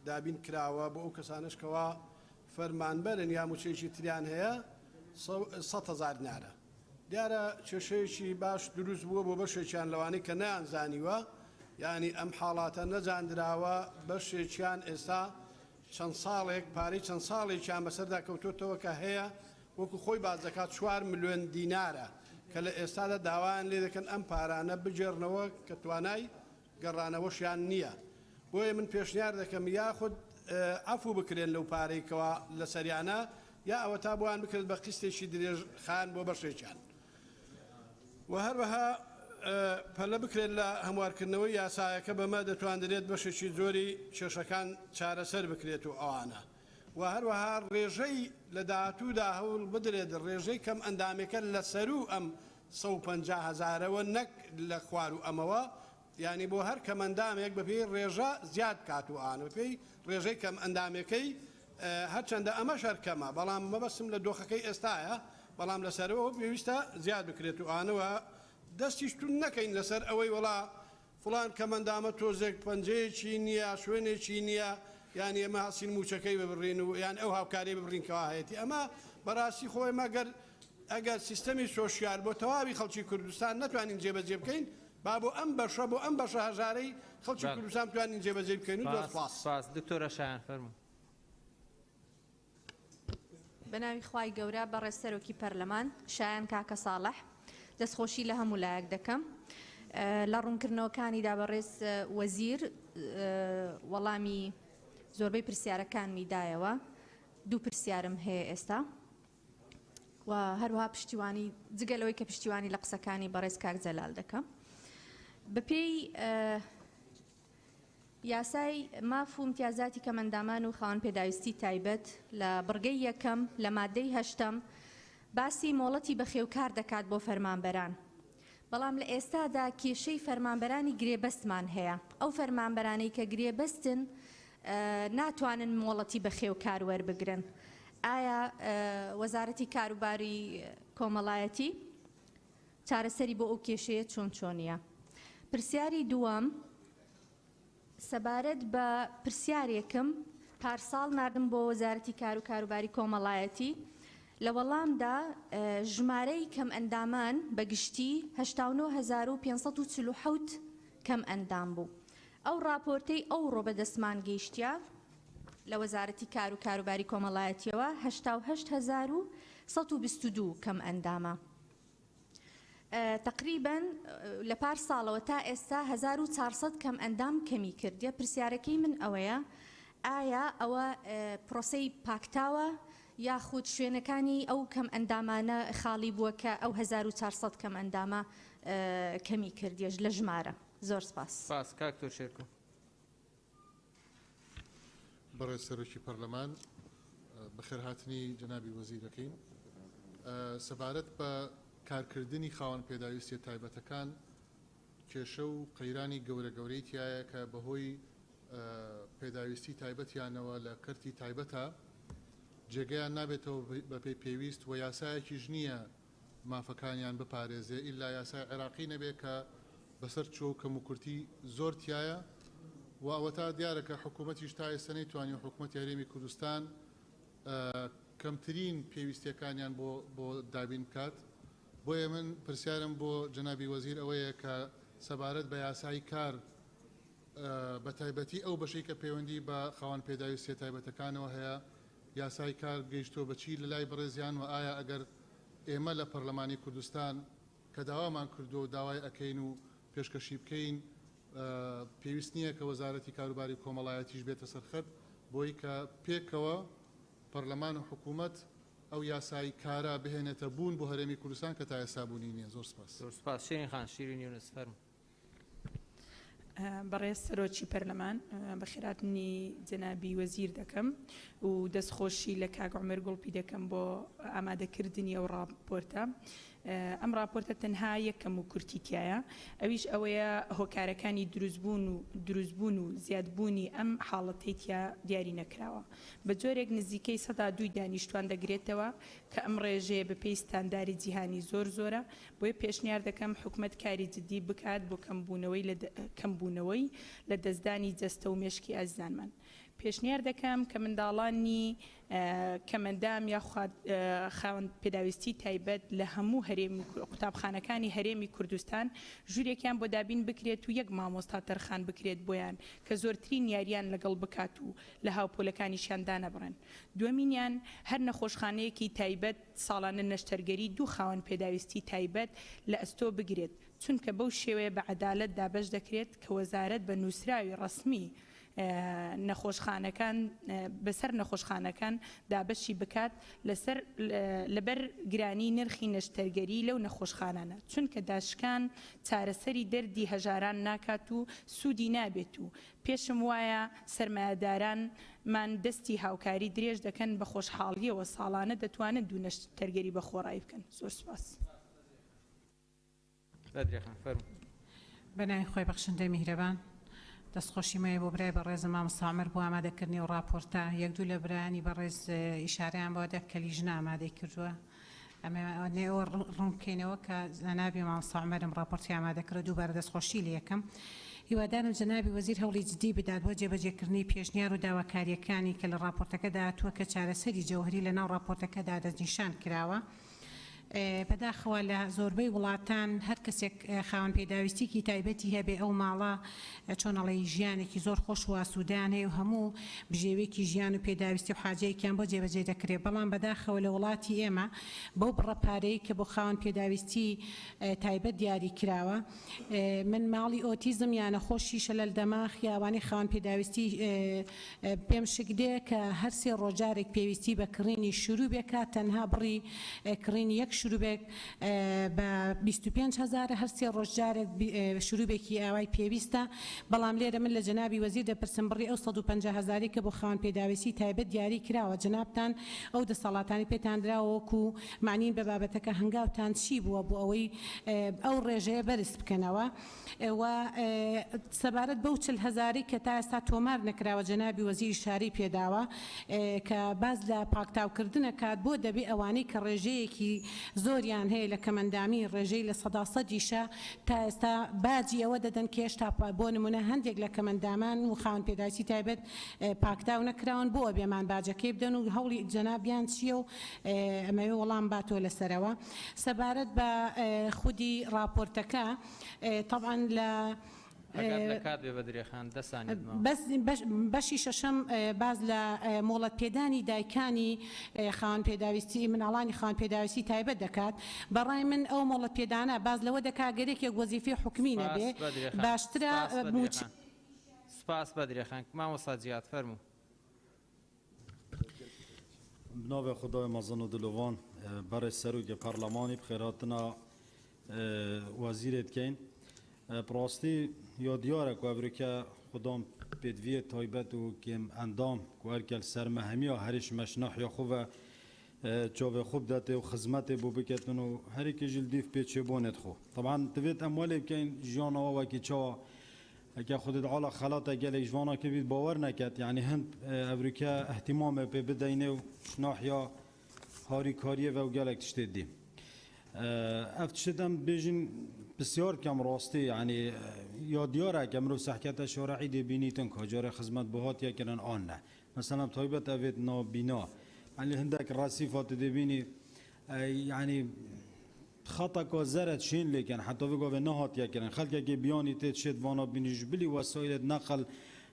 دابین کراوه بو او کسانش کوا فرمان برن یا موچهشی تریان هیا 100,000 دیناره دیاره چشهشی باش دروز بو بو بشهشان لوانی که نه انزانیوه یعنی ام حالاتا نزاندراوه بشهشان اسا چند ساڵێک پارەی چەند ساڵێکیان بەسەردا کەوتوتەوە کە هەیە وەکو خۆی بازدەکات 4 ملیۆن دینارە کە لە ئێستادا داوایان لێ دەکەن ئەم پارانە بجێڕنەوە کە توانای گەڕانەوەشیان نییە بۆیە من پێشنیار دەکەم یاخود ئەفوو بکرێن لەو پارەیکەوە لە سەریانە یا ئەوە تا بۆیان بکرێت بە قستێکی درێژ خان بۆ بەشێکیان و هەروەها پەلە بکرێت لە هەموارکردنەوەی یاسایەکە بەمە دەتوانرێت بەشێکی زۆری کێشەکان چارەسەر بکرێت و ئەوانە و هەروەها ڕێژەی لە داهاتوودا هەوڵ بدرێت ڕێژەی کەم ئەندامەکە لە سەرو ئەم 150,000ەوە نەک لە خوار و ئەمەوە یعنی بۆ هەر کەم ئەندامێک بەپێی ڕێژە زیاد کات و ئاان بەپێی ڕێژەی کەم ئەندامەکەی هەرچەندە ئەمە شەرکەمە بەڵام مەبەستم لە دۆخەکەی ئێستاە بەڵام لەسەرەوە پێویستە زیاد بکرێت و ئانەوە دەستیش تو نەکەین لەسەر ئەوەی وڵا فڵان کەمەندامە تۆزێک پەنجەیەکی نییە شوێنێکی نییە یان ئێمە هەسین موچەکەی ببڕین و یان ئەو هاوکاری ببڕین کەوا هەیەی ئەمە بەڕاستی خۆی ئەگەر سیستەمی سۆشیال بۆ تەواوی خەڵکی کوردستان نەتوانین جێبەجێ بکەین با بۆ ئەم بەشە هەژارەی خەڵکی کوردستان توانین جێبەجێ بکەین و سپاس دکتۆرە شایان فەرموو. بەناوی خوای گەورە بەڕێز سەرۆکی پەرلەمان شایان کاکە ساڵح دەستخۆشی لە هەموو لایەک دەکەم لە ڕوونکردنەوەکانیدا بەڕێز وەزیر وەڵامی زۆربەی پرسیارەکانمی دایەوە دوو پرسیارم هەیە ئێستا و هەروها پشتیوانی جگەلەوەی کە پشتیوانی لە قسەکانی بەڕێز کاک جەلال دەکەم بەپێی یاسای ماف و امتیازاتی کەمەندامان و خاوەن پێداویستی تایبەت لە بڕگەی یەکەم لە مادەی هەشتم باسی مۆڵەتی بەخێوکار دەکات بۆ فەرمانبەران بەڵام لە ئێستادا کێشەی فەرمانبەرانی گرێبەستمان هەیە ئەو فەرمانبەرانەی کە گرێبەستن ناتوانن مۆڵەتی بەخێوکار وەربگرن ئایا وەزارەتی کاروباری کۆمەڵایەتی چارەسەری بۆ ئەو کێشەیە چۆنیە پرسیاری دووەم سەبارەت بە پرسیارێکم پارساڵ نردم بۆ وەزارەتی کار و کاروباری کۆمەڵایەتی لە وەڵامدا ژمارەی کەم ئەندامان بەگشتی 89,547 کەم ئەندام بوو ئەو راپۆرتەی ئەو ڕۆبەدەستمان گەیشتیا لە وەزارەتی کار و کاروباری کۆمەڵایەتیەوە 88,122 کەم ئەندامە تقریبا لە پار ساڵەوە تا ئێستا 1400 کەم ئەندام کەمی کردیە پرسیارەکەی من ئەوەیە ئایا ئەوە پرۆسەی پاکتاوە یاخود شوێنەکانی ئەو کەم ئەندامانە خاڵی بووە کە ئەو 1400 کەم ئەندامە کەمی کردیەش لە ژمارە زۆر سپاس کاکتۆر شێرکۆ بەڕێز سەرۆکی پەرلەمان بەخێرهاتنی جەنابی وەزیرەکەین سەبارەت بە کارکردنی خاوەن پێداویستی تایبەتەکان کێشە و قەیرانی گەورەی تایە کە بەهۆی پێداویستی تایبەتیانەوە لە کەرتی تایبەتە جێگەیان نابێتەوە بەپێی پێویست و یاسایەکیش نییە مافەکانیان بپارێزێ ئیلا یاسای عێراقی نەبێت کە بەسەر چۆ کەم و کورتی زۆر تایە و ئەوە تا دیارەکە حکوومەتیش تا ئێستا نەیتوانی حکوومەتی هەرێمی کوردستان کەمترین پێویستیەکانیان بۆ دابین بکات بۆیە من پرسیارم بۆ جەنابی وەزیر ئەوەیە کە سەبارەت بە یاسای کار بە تایبەتی ئەو بەشەی کە پەیوەندی بە خاوەن پێداویستی تایبەتەکانەوە هەیە یاسای کار گەیشتۆ بەچی لە لای بەڕێزیان و ئایا ئەگەر ئێمە لە پەرلەمانی کوردستان کە داوامان کردو و داوای ئەەکەین و پێشکەشی بکەین پێویست نییە کە وەزارەتی کاروباری کۆمەڵایەتیش بێتە سەرخەت بۆی کە پێکەوە پەرلەمان و حکوومەت ئەو یاسایی کارە بهێنێتە بوون بۆ هەرێمی کوردستان کە تا ئێستا بوونی نییە زۆر سپاس شیرین خان شیرین یونس فەرموو بەڕێز سەرۆکی پەرلەمان بەخێراتنی جەنابی وەزیر دەکەم و دەستخۆشی لە کاک عومەر گوڵپی دەکەم بۆ ئامادەکردنی ئەو ڕاپۆرتە ئەم راپۆرتە تەنها یەکەم و کورتیتیایە ئەویش ئەوەیە هۆکارەکانی دروستبوون و زیادبوونی ئەم حاڵەتەیتیا دیاری نەکراوە بە جۆرێک نزیکەی 102 دانیشتوان دەگرێتەوە کە ئەم ڕێژەیە بەپێی ستانداری جیهانی زۆرە بۆیە پێشنیار دەکەم حکوومەت کاری جدی بکات بۆ کەمبوونەوەی لە دەستدانی جەستە و مێشکی ئازیزانمان پێشنیار دەکەم کە منداڵانی کەمەندام یا خاوەن پێداویستی تایبەت لە هەموو هەرێمی قوتابخانەکانی هەرێمی کوردستان ژوورێکیان بۆ دابین بکرێت و یەک مامۆستا تەرخان بکرێت بۆیان کە زۆرترین یاریان لەگەڵ بکات و لە هاوپۆلەکانیشیاندا نەبڕن دووەمینیان هەر نەخۆشخانەیەکی تایبەت ساڵانە نەشتەرگەری دوو خاوەن پێداویستی تایبەت لە ئەستۆ بگرێت چونکە بەو شێوەیە بە عەدالەت دابەش دەکرێت کە وەزارەت بە نووسراوی ڕەسمی نەخۆشخانەکان بەسەر نەخۆشخانەکان دابەشی بکات لەبەر گرانی نرخی نەشتەرگەری لەو نەخۆشخانانە چونکە داشکان چارەسەری دەردی هەژاران ناکات و سوودی نابێت و پێشم وایە سەرمایەدارانمان دەستی هاوکاری درێژ دەکەن بە خۆشحاڵیەوە ساڵانە دەتوانن دوو نەشتەرگەری بەخۆڕایی بکەن زۆر سپاس بەناوی خۆی بەخشندەی میهرەبان دەستخۆشی مایە بۆ برای بەڕێز مامۆستا عومەر بۆ ئامادەکردنی و ڕاپۆرتە یەک دوو لە برایانی بەڕێز ئیشارەیان بۆ دەک کە لیژنە ئامادەی کردووە ئەمە ڕوون بکەینەوە کە جەنابی مامۆستا عومەرم ڕاپۆرتی ئامادەکرد دووبارە دەستخۆشی لە یەکەم هیوادارم جنابی وەزیر هەوڵی جدی بدات بۆ جێبەجێکردنی پێشنیار و داواکاریەکانی کە لە ڕاپۆرتەکەدا هاتووە کە چارەسەری جەوهری لە ناو ڕاپۆرتەکەدا دەستنیشان کراوە. بەداخەوە لە زۆربەی وڵاتان هەر کەسێک خاوەن پێداویستێکی تایبەتی هەبێ ئەو ماڵە چۆنەڵی ژیانێکی زۆر خۆش و ئاسوودان هەیە و هەموو بژێوێکی ژیان و پێداویستی و حاجەیەکیان بۆ جێبەجێ دەکرێت بەڵام بەداخەوە لە وڵاتی ئێمە بەو بڕەپارەی کە بۆ خاوەن پێداویستی تایبەت دیاری کراوە من ماڵی ئۆتیزم یانە خۆشی شەلەل دەماغ یاوانی خاوەن پێداویستی پێم شکدێ کە هەرسێ ڕۆژارێک پێویستی بە کڕینی شروع بێکات تەنها بڕی کڕینی یەک شروبێک بە 25,000 هەرسێ ڕۆژجارێک شروبێکی ئاوای پێویستە بەڵام لێرە من لە جەنابی وەزیر دەپرسم بڕی ئەو 150,000 کە بۆ خاوەن پێداویستی تایبەت دیاری کراوە جەنابتان ئەو دەسەڵاتانی پێتاندراوەکو معنین بە بابەتەکە هەنگاوتان چی بووە بۆ ئەوەی ئەو ڕێژەیە بەرز بکەنەوە و سەبارەت بەو 40,000 کە تا ئێستا تۆمار نەکراوە جەنابی وەزیری شاری پێداوە کە باز لە پاکتاوکردنە کات بۆ دەبێ ئەوانەی کە ڕێژەیەکی زۆریان هەیە لە کەمەندامی ڕێژەی لە 100%دیشە تا ئێستا باجی ئەوە دەدەن کێشتا بۆ نمونە هەندێک لە کەمەندامان و خاوەن پێداویستی تایبەت پاکتاو نەکراون بۆ بێمان باجەکەی بدەن و هەوڵی جەنابیان چییە و ئەمەوێ وەڵام باتۆ لەسەرەوە سەبارەت بە خودی راپۆرتەکە طبعا لە بەشی شەشەم باز لە مۆڵەت پێدانی دایکانی خاوەن پێداویستی مناڵانی خاوەن پێداویستی تایبەت دەکات بەڕای من ئەو مۆڵەت پێدانە باز لەوە دەکا گەرێکێک وەزیفەی حکومی نەبێ باشترە سپاس بەدرێخان مامۆستا جیات فەرموو بناوی خدای مەزن و دلۆڤان بەرە سەرۆکی پەرلەمانی بخێراتنا وەزیرێت کەین پراستی یا دیاره که ابریکه خودم پیدوی تایبت و کم اندام که ارکل سرمهمی ها هرش مشناح یا خوب چاو خوب داته و خدمت بو بکتن و هری که جلدیف پیچه بوند خو طبعا تویت اموالی کن جان و کی چا که خودت علا خلاط گل جوانا که بید باور نکت یعنی هند ابریکه اهتمام به بدینه و شناح یا هاری کاریه و گلک تشتدی افتشدم بیجن بسیار کم راستی یعنی یادیاره که امروز صحکت شرعی دی بینیتن که جاره خدمت بهات یکرن آن نه مثلا طایبت اوید نابینا یعنی هندک راسیفات دی بینی یعنی خطا که زرد شین لیکن حتی بگو نهات یکرن خلقه که بیانی تید شد وانا بینیش بلی وسایل نقل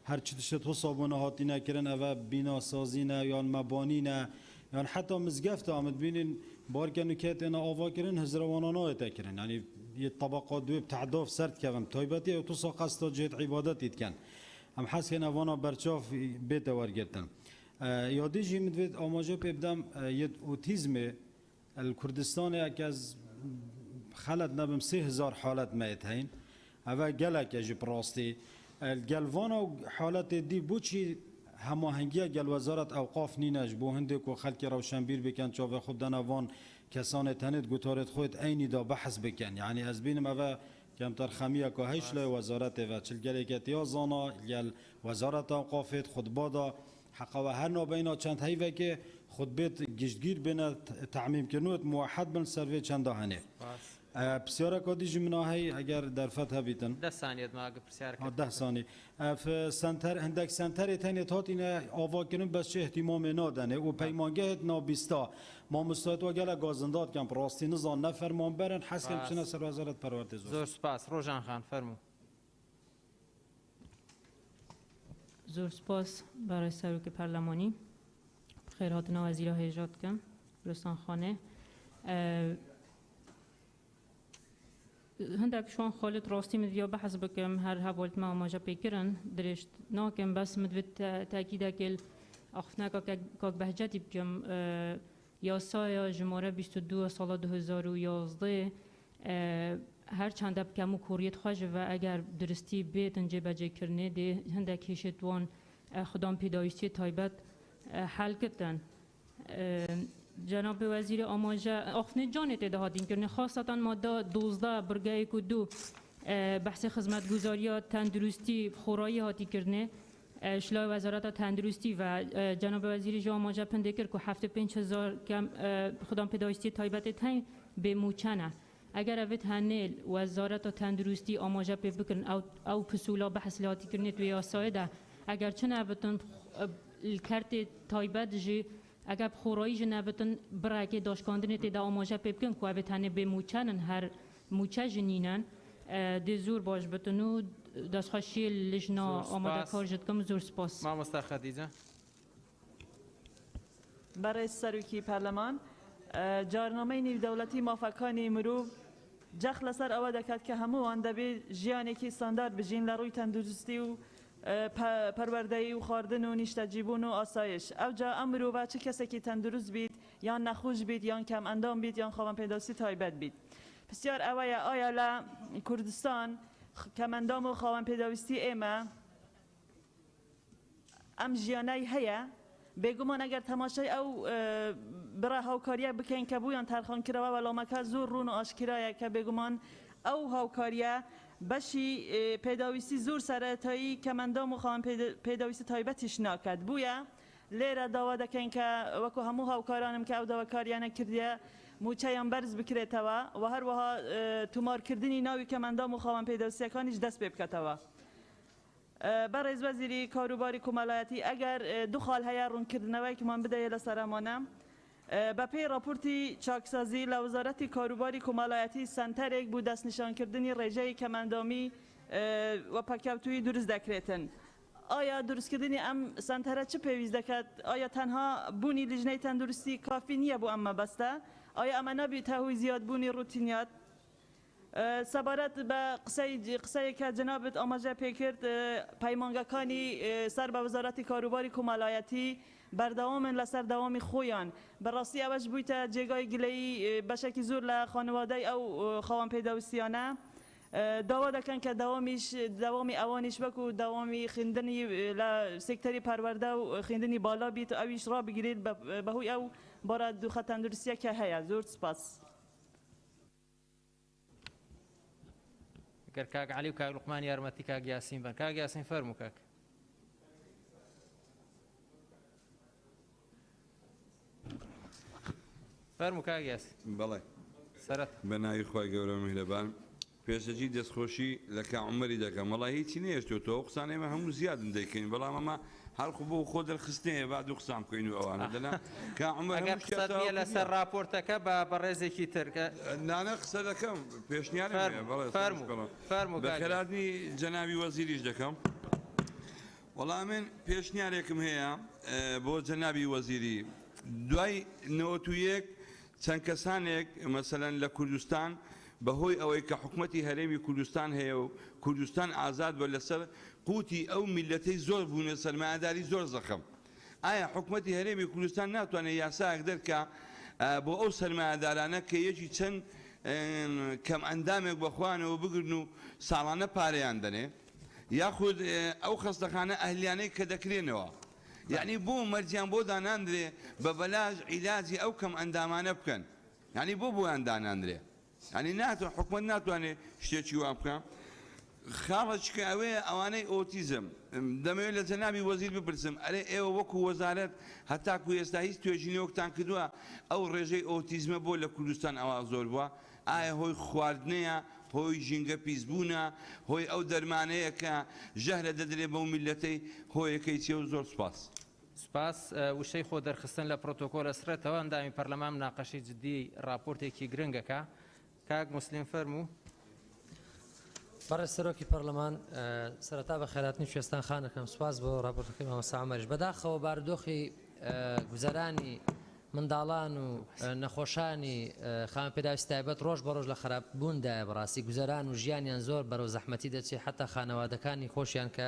هر چی تشت حساب نهاتی نکرن او بینا سازی نه یا مبانی نه یعنی حتی مزگفت آمد بینین بار کنو کت اینا آوا کرن هزروانا نایت کرن یعنی یه طبقات دوی تعداف سرد کردم تایبتی و تو ساقستا جهت عبادت کن هم حس کنه وانا برچاف بیت ورگتن یادی جی مدوید آماجا پیبدم یه اوتیزم الکردستان یک از خلط نبم 3000 حالت میت هین اول گلک اجی پراستی الگلوانا حالت دی بوچی هماهنگی گل وزارت اوقاف نینج بو هندک و خلک روشنبیر بکن چاو خود دنوان کسان تنید گوتارت خود عینی دا بحث بکن یعنی از بینم اوه کمتر خمیه که هیچ لای وزارت و چلگلی که تیازانا گل وزارت اوقافت خود بادا حقا و هر نابینا چند هیوه که خود بیت گشتگیر بینه تعمیم کنوت موحد بن سروی چند هنه بسیار کادی جمناهی اگر در فتح بیتن 10 ثانیه ما بسیار 10 ثانیه ف سنتر هندک سنتر تنی تات اینه آوا کنن بس چه اهتمام نادنه و پیمانگه نابستا ما مستعد و گله گازنداد کم راستی نزان نفرمان برن حسن چنه سر وزارت پرورده زور سپاس روزان خان فرمو زور سپاس برای سروک پارلمانی خیرات وزیر هیجاد کم رستان خانه هندك شون خالد راستي مدفيا بحث بكم هر هبولت ما ماجا بيكرن درشت ناكم بس مدفت تأكيدك الأخفناك كاك بهجتي بكم ياسايا جمارة 22 سال 2011 هر چند بكمو كوريت خواج و اگر درستی بیتن جبجه کرنه ده هندك هشتوان خدام پیدایشتی تایبت حل کردن جناب وزیر آماجه آخفنه جانت دهاتین کرنه خاصتا ماده 12 برگه کدو بحث خدمتگزاری تندرستی خورایی هاتی کرنه شلای وزارت تندرستی و جناب وزیر جو آماجه پنده کرد که 75,000 کم خدام پیدایشتی تایبت تایم به موچنه اگر اوید هنل وزارت تندرستی آماجه پی بکن او پسولا بحث لاتی کرنید و یاسای ده اگر چه نبتن الکرت تایبت جی اگر بخورایی جی نبتن برای داشکاندنی تیدا آماجه پی بکن که اوید هنه به موچنن هر موچه جنینن دی زور باش بتنو دست خشی لجنا آماده کار جد کم زور سپاس ما مستر خدیجه برای سروکی پارلمان جارنامه نیو دولتی مافکانی مرو جخ لسر او دکات که هموان دبی جیانێکی ساندار بژین لە ڕووی تەندروستی و پەروەردەیی و خواردن و نیشتەجیبوون و ئاسایش ئەوجا ئەم مرۆڤ چه کەسێکی تەندروست بیت یان نەخۆش بیت یان کەم ئەندام بیت یان خاوەن پێداویستی تایبەت بیت پرسیار ئەوەیە ئایا لە کوردستان کەمەندام و خاوەن پێداویستی ئێمە ئەم ژیانەی هەیە بێگومان ئەگەر تەماشای ئەو برا هاوکاریە بکەین کە بوویان تەرخانکراوە وەڵامەکە زۆر ڕوون و ئاشکرایە کە بێگومان ئەو هاوکاریە بەشی پێداویستی زۆر سەرەتایی کەمەندام و خاوەن پێداویستی تایبەتیش ناکات بوویە لێرە داوا دەکەین کە وەکو هەموو هاوکارانم کە ئەو داواکاریانە کردیە موچەیان بەرز بکرێتەوە و هەروەها تومارکردنی ناوی کەمەندام و خاوەن پێداویستیەکانیش دەست پێ بکەتەوە بەڕێز وەزیری کاروباری کۆمەڵایەتی ئەگەر دوو خاڵ هەیە ڕوونکردنەوەیەکمان بدەیە لە سەرامانە بەپێی راپۆرتی چاکسازی لە وەزارەتی کاروباری کۆمەڵایەتی سنتەرێک بوو دەستنیشانکردنی ڕێژەی کەمەندامی و پەکەوتووی دروست دەکرێتن ئایا دروستکردنی ئەم سنتەرە چ پێویست دەکات ئایا تەنها بوونی لیژنەی تەندروستی کافی نییە بۆ ئەمە بەستە ئایا ئەمە نەبێت هەهووی زیادبوونی ڕوتینیات سەبارەت بە قسەیەکە جەنابەت ئاماژە پێکرد پەیمانگەکانی سەر بە وەزارەتی کاروباری کۆمەڵایەتی بەردەوامن لەسەر دەوامی خۆیان بەڕاستی ئەوەش بوویتە جێگای گلەیی بەشێکی زۆر لە خانوادەی ئەو خاوەن پێداویستیانە داوا دەکەن کە داوامی ئەوانیش وەکو داوامی خوێندنی لە سێکتەری پەروەردە و خوێندنی بالا بیت و ئەویش ڕابگرێت بەهۆی ئەو بارە دووخە تەندروستیە کە هەیە زۆر سپاس ئەگەر کاک عەلی و کاک لوقمان یارمەتی کاک یاسین بن کاک یاسین فەرموو کاک فەرموو کاک یاسین بەڵێ سەرەت بە ناوی خۆی گەورە میهرەبان پێشەجی دەستخۆشی لە کاعومەری دەکەم وەڵی هیچی نێشتۆتەوە قسان ئێمە هەموو زیادن دەیکەین بەڵام ئەمە هەڵخو بۆ خۆ دەرخستنەیە با دوو قسام بکەین و ئەوانە دەنا ئەگەر قسەت نییە لەسەر راپۆرتەکە بە بەڕێزێکی ترکە نانە قسە دەکەم پێشنیارم فەرموو بەخێراتنی جەنابی وەزیریش دەکەم وەڵام من پێشنیارێکم هەیە بۆ جەنابی وەزیری دوای 91 چەند کەسانێک مەسەلەن لە کوردستان بەهۆی ئەوەی کە حکوومەتی هەرێمی کوردستان هەیە و کوردستان ئازاد بە لەسەر قوتی ئەو میلەتەی زۆر بوونە سەرمایهداری زۆر زەخم ئایا حکوومەتی هەرێمی کوردستان ناتوانێت یاسایەک دەرکا بۆ ئەو سەرمایهدارانە کە یەکی چەند کەم ئەندامێک بەخوانەوە بگرن و ساڵانە پارەیان دەنێ یاخود ئەو خەستەخانە ئەهلیانەی کە دەکرێنەوە یعنی بۆ مەرجیان بۆ داناندرێ بە بەلاژ عیلاجی ئەو کەم ئەندامانە بکەن یعنی بۆ بۆیان داناندرێ ینی ناتوان حکومت ناتوانێت شتێکی وان بکە خاڵەچکە ئەوەیە ئەوانەی ئۆتیزم دەمەوێت لە جەنابی وەزیر بپرسم ئەرێ ئێوە وەکو وەزارەت هەتاکو ئێستا هیچ توێژینەوەکتان کردووە ئەو ڕێژەی ئۆتیزمە بۆ لە کوردستان ئەوە زۆر بووە ئایا هۆی خواردنەیە هۆی ژینگە پیسبوونە هۆی ئەو دەرمانەیە کە ژەهرە دەدرێ بەو میلەتەی هۆیەکەی چێ و زۆر سپاس سپاس وشەی خۆ دەرخستن لە پرۆتۆکۆلە سرەتەوە ئەندامی پەرلەمان ناقەشی جدی راپۆرتێکی گرنگەکە کاک مسلیم فەرموو بەڕێز سەرۆکی پەرلەمان سەرەتا بە خێراتنی کوێستان خانەکەم سواز بۆ راپۆرتەکەی مامۆستا عومەریش بەداخەوە بارودۆخی گوزەرانی منداڵان و نەخۆشانی خاوەن پێداویستی تایبەت ڕۆژ بە ڕۆژ لە خراپبووندایە بەڕاستی گوزەران و ژیانیان زۆر بەرەو زەحمەتی دەچێت حتا خانەوادەکانی خۆشیان کە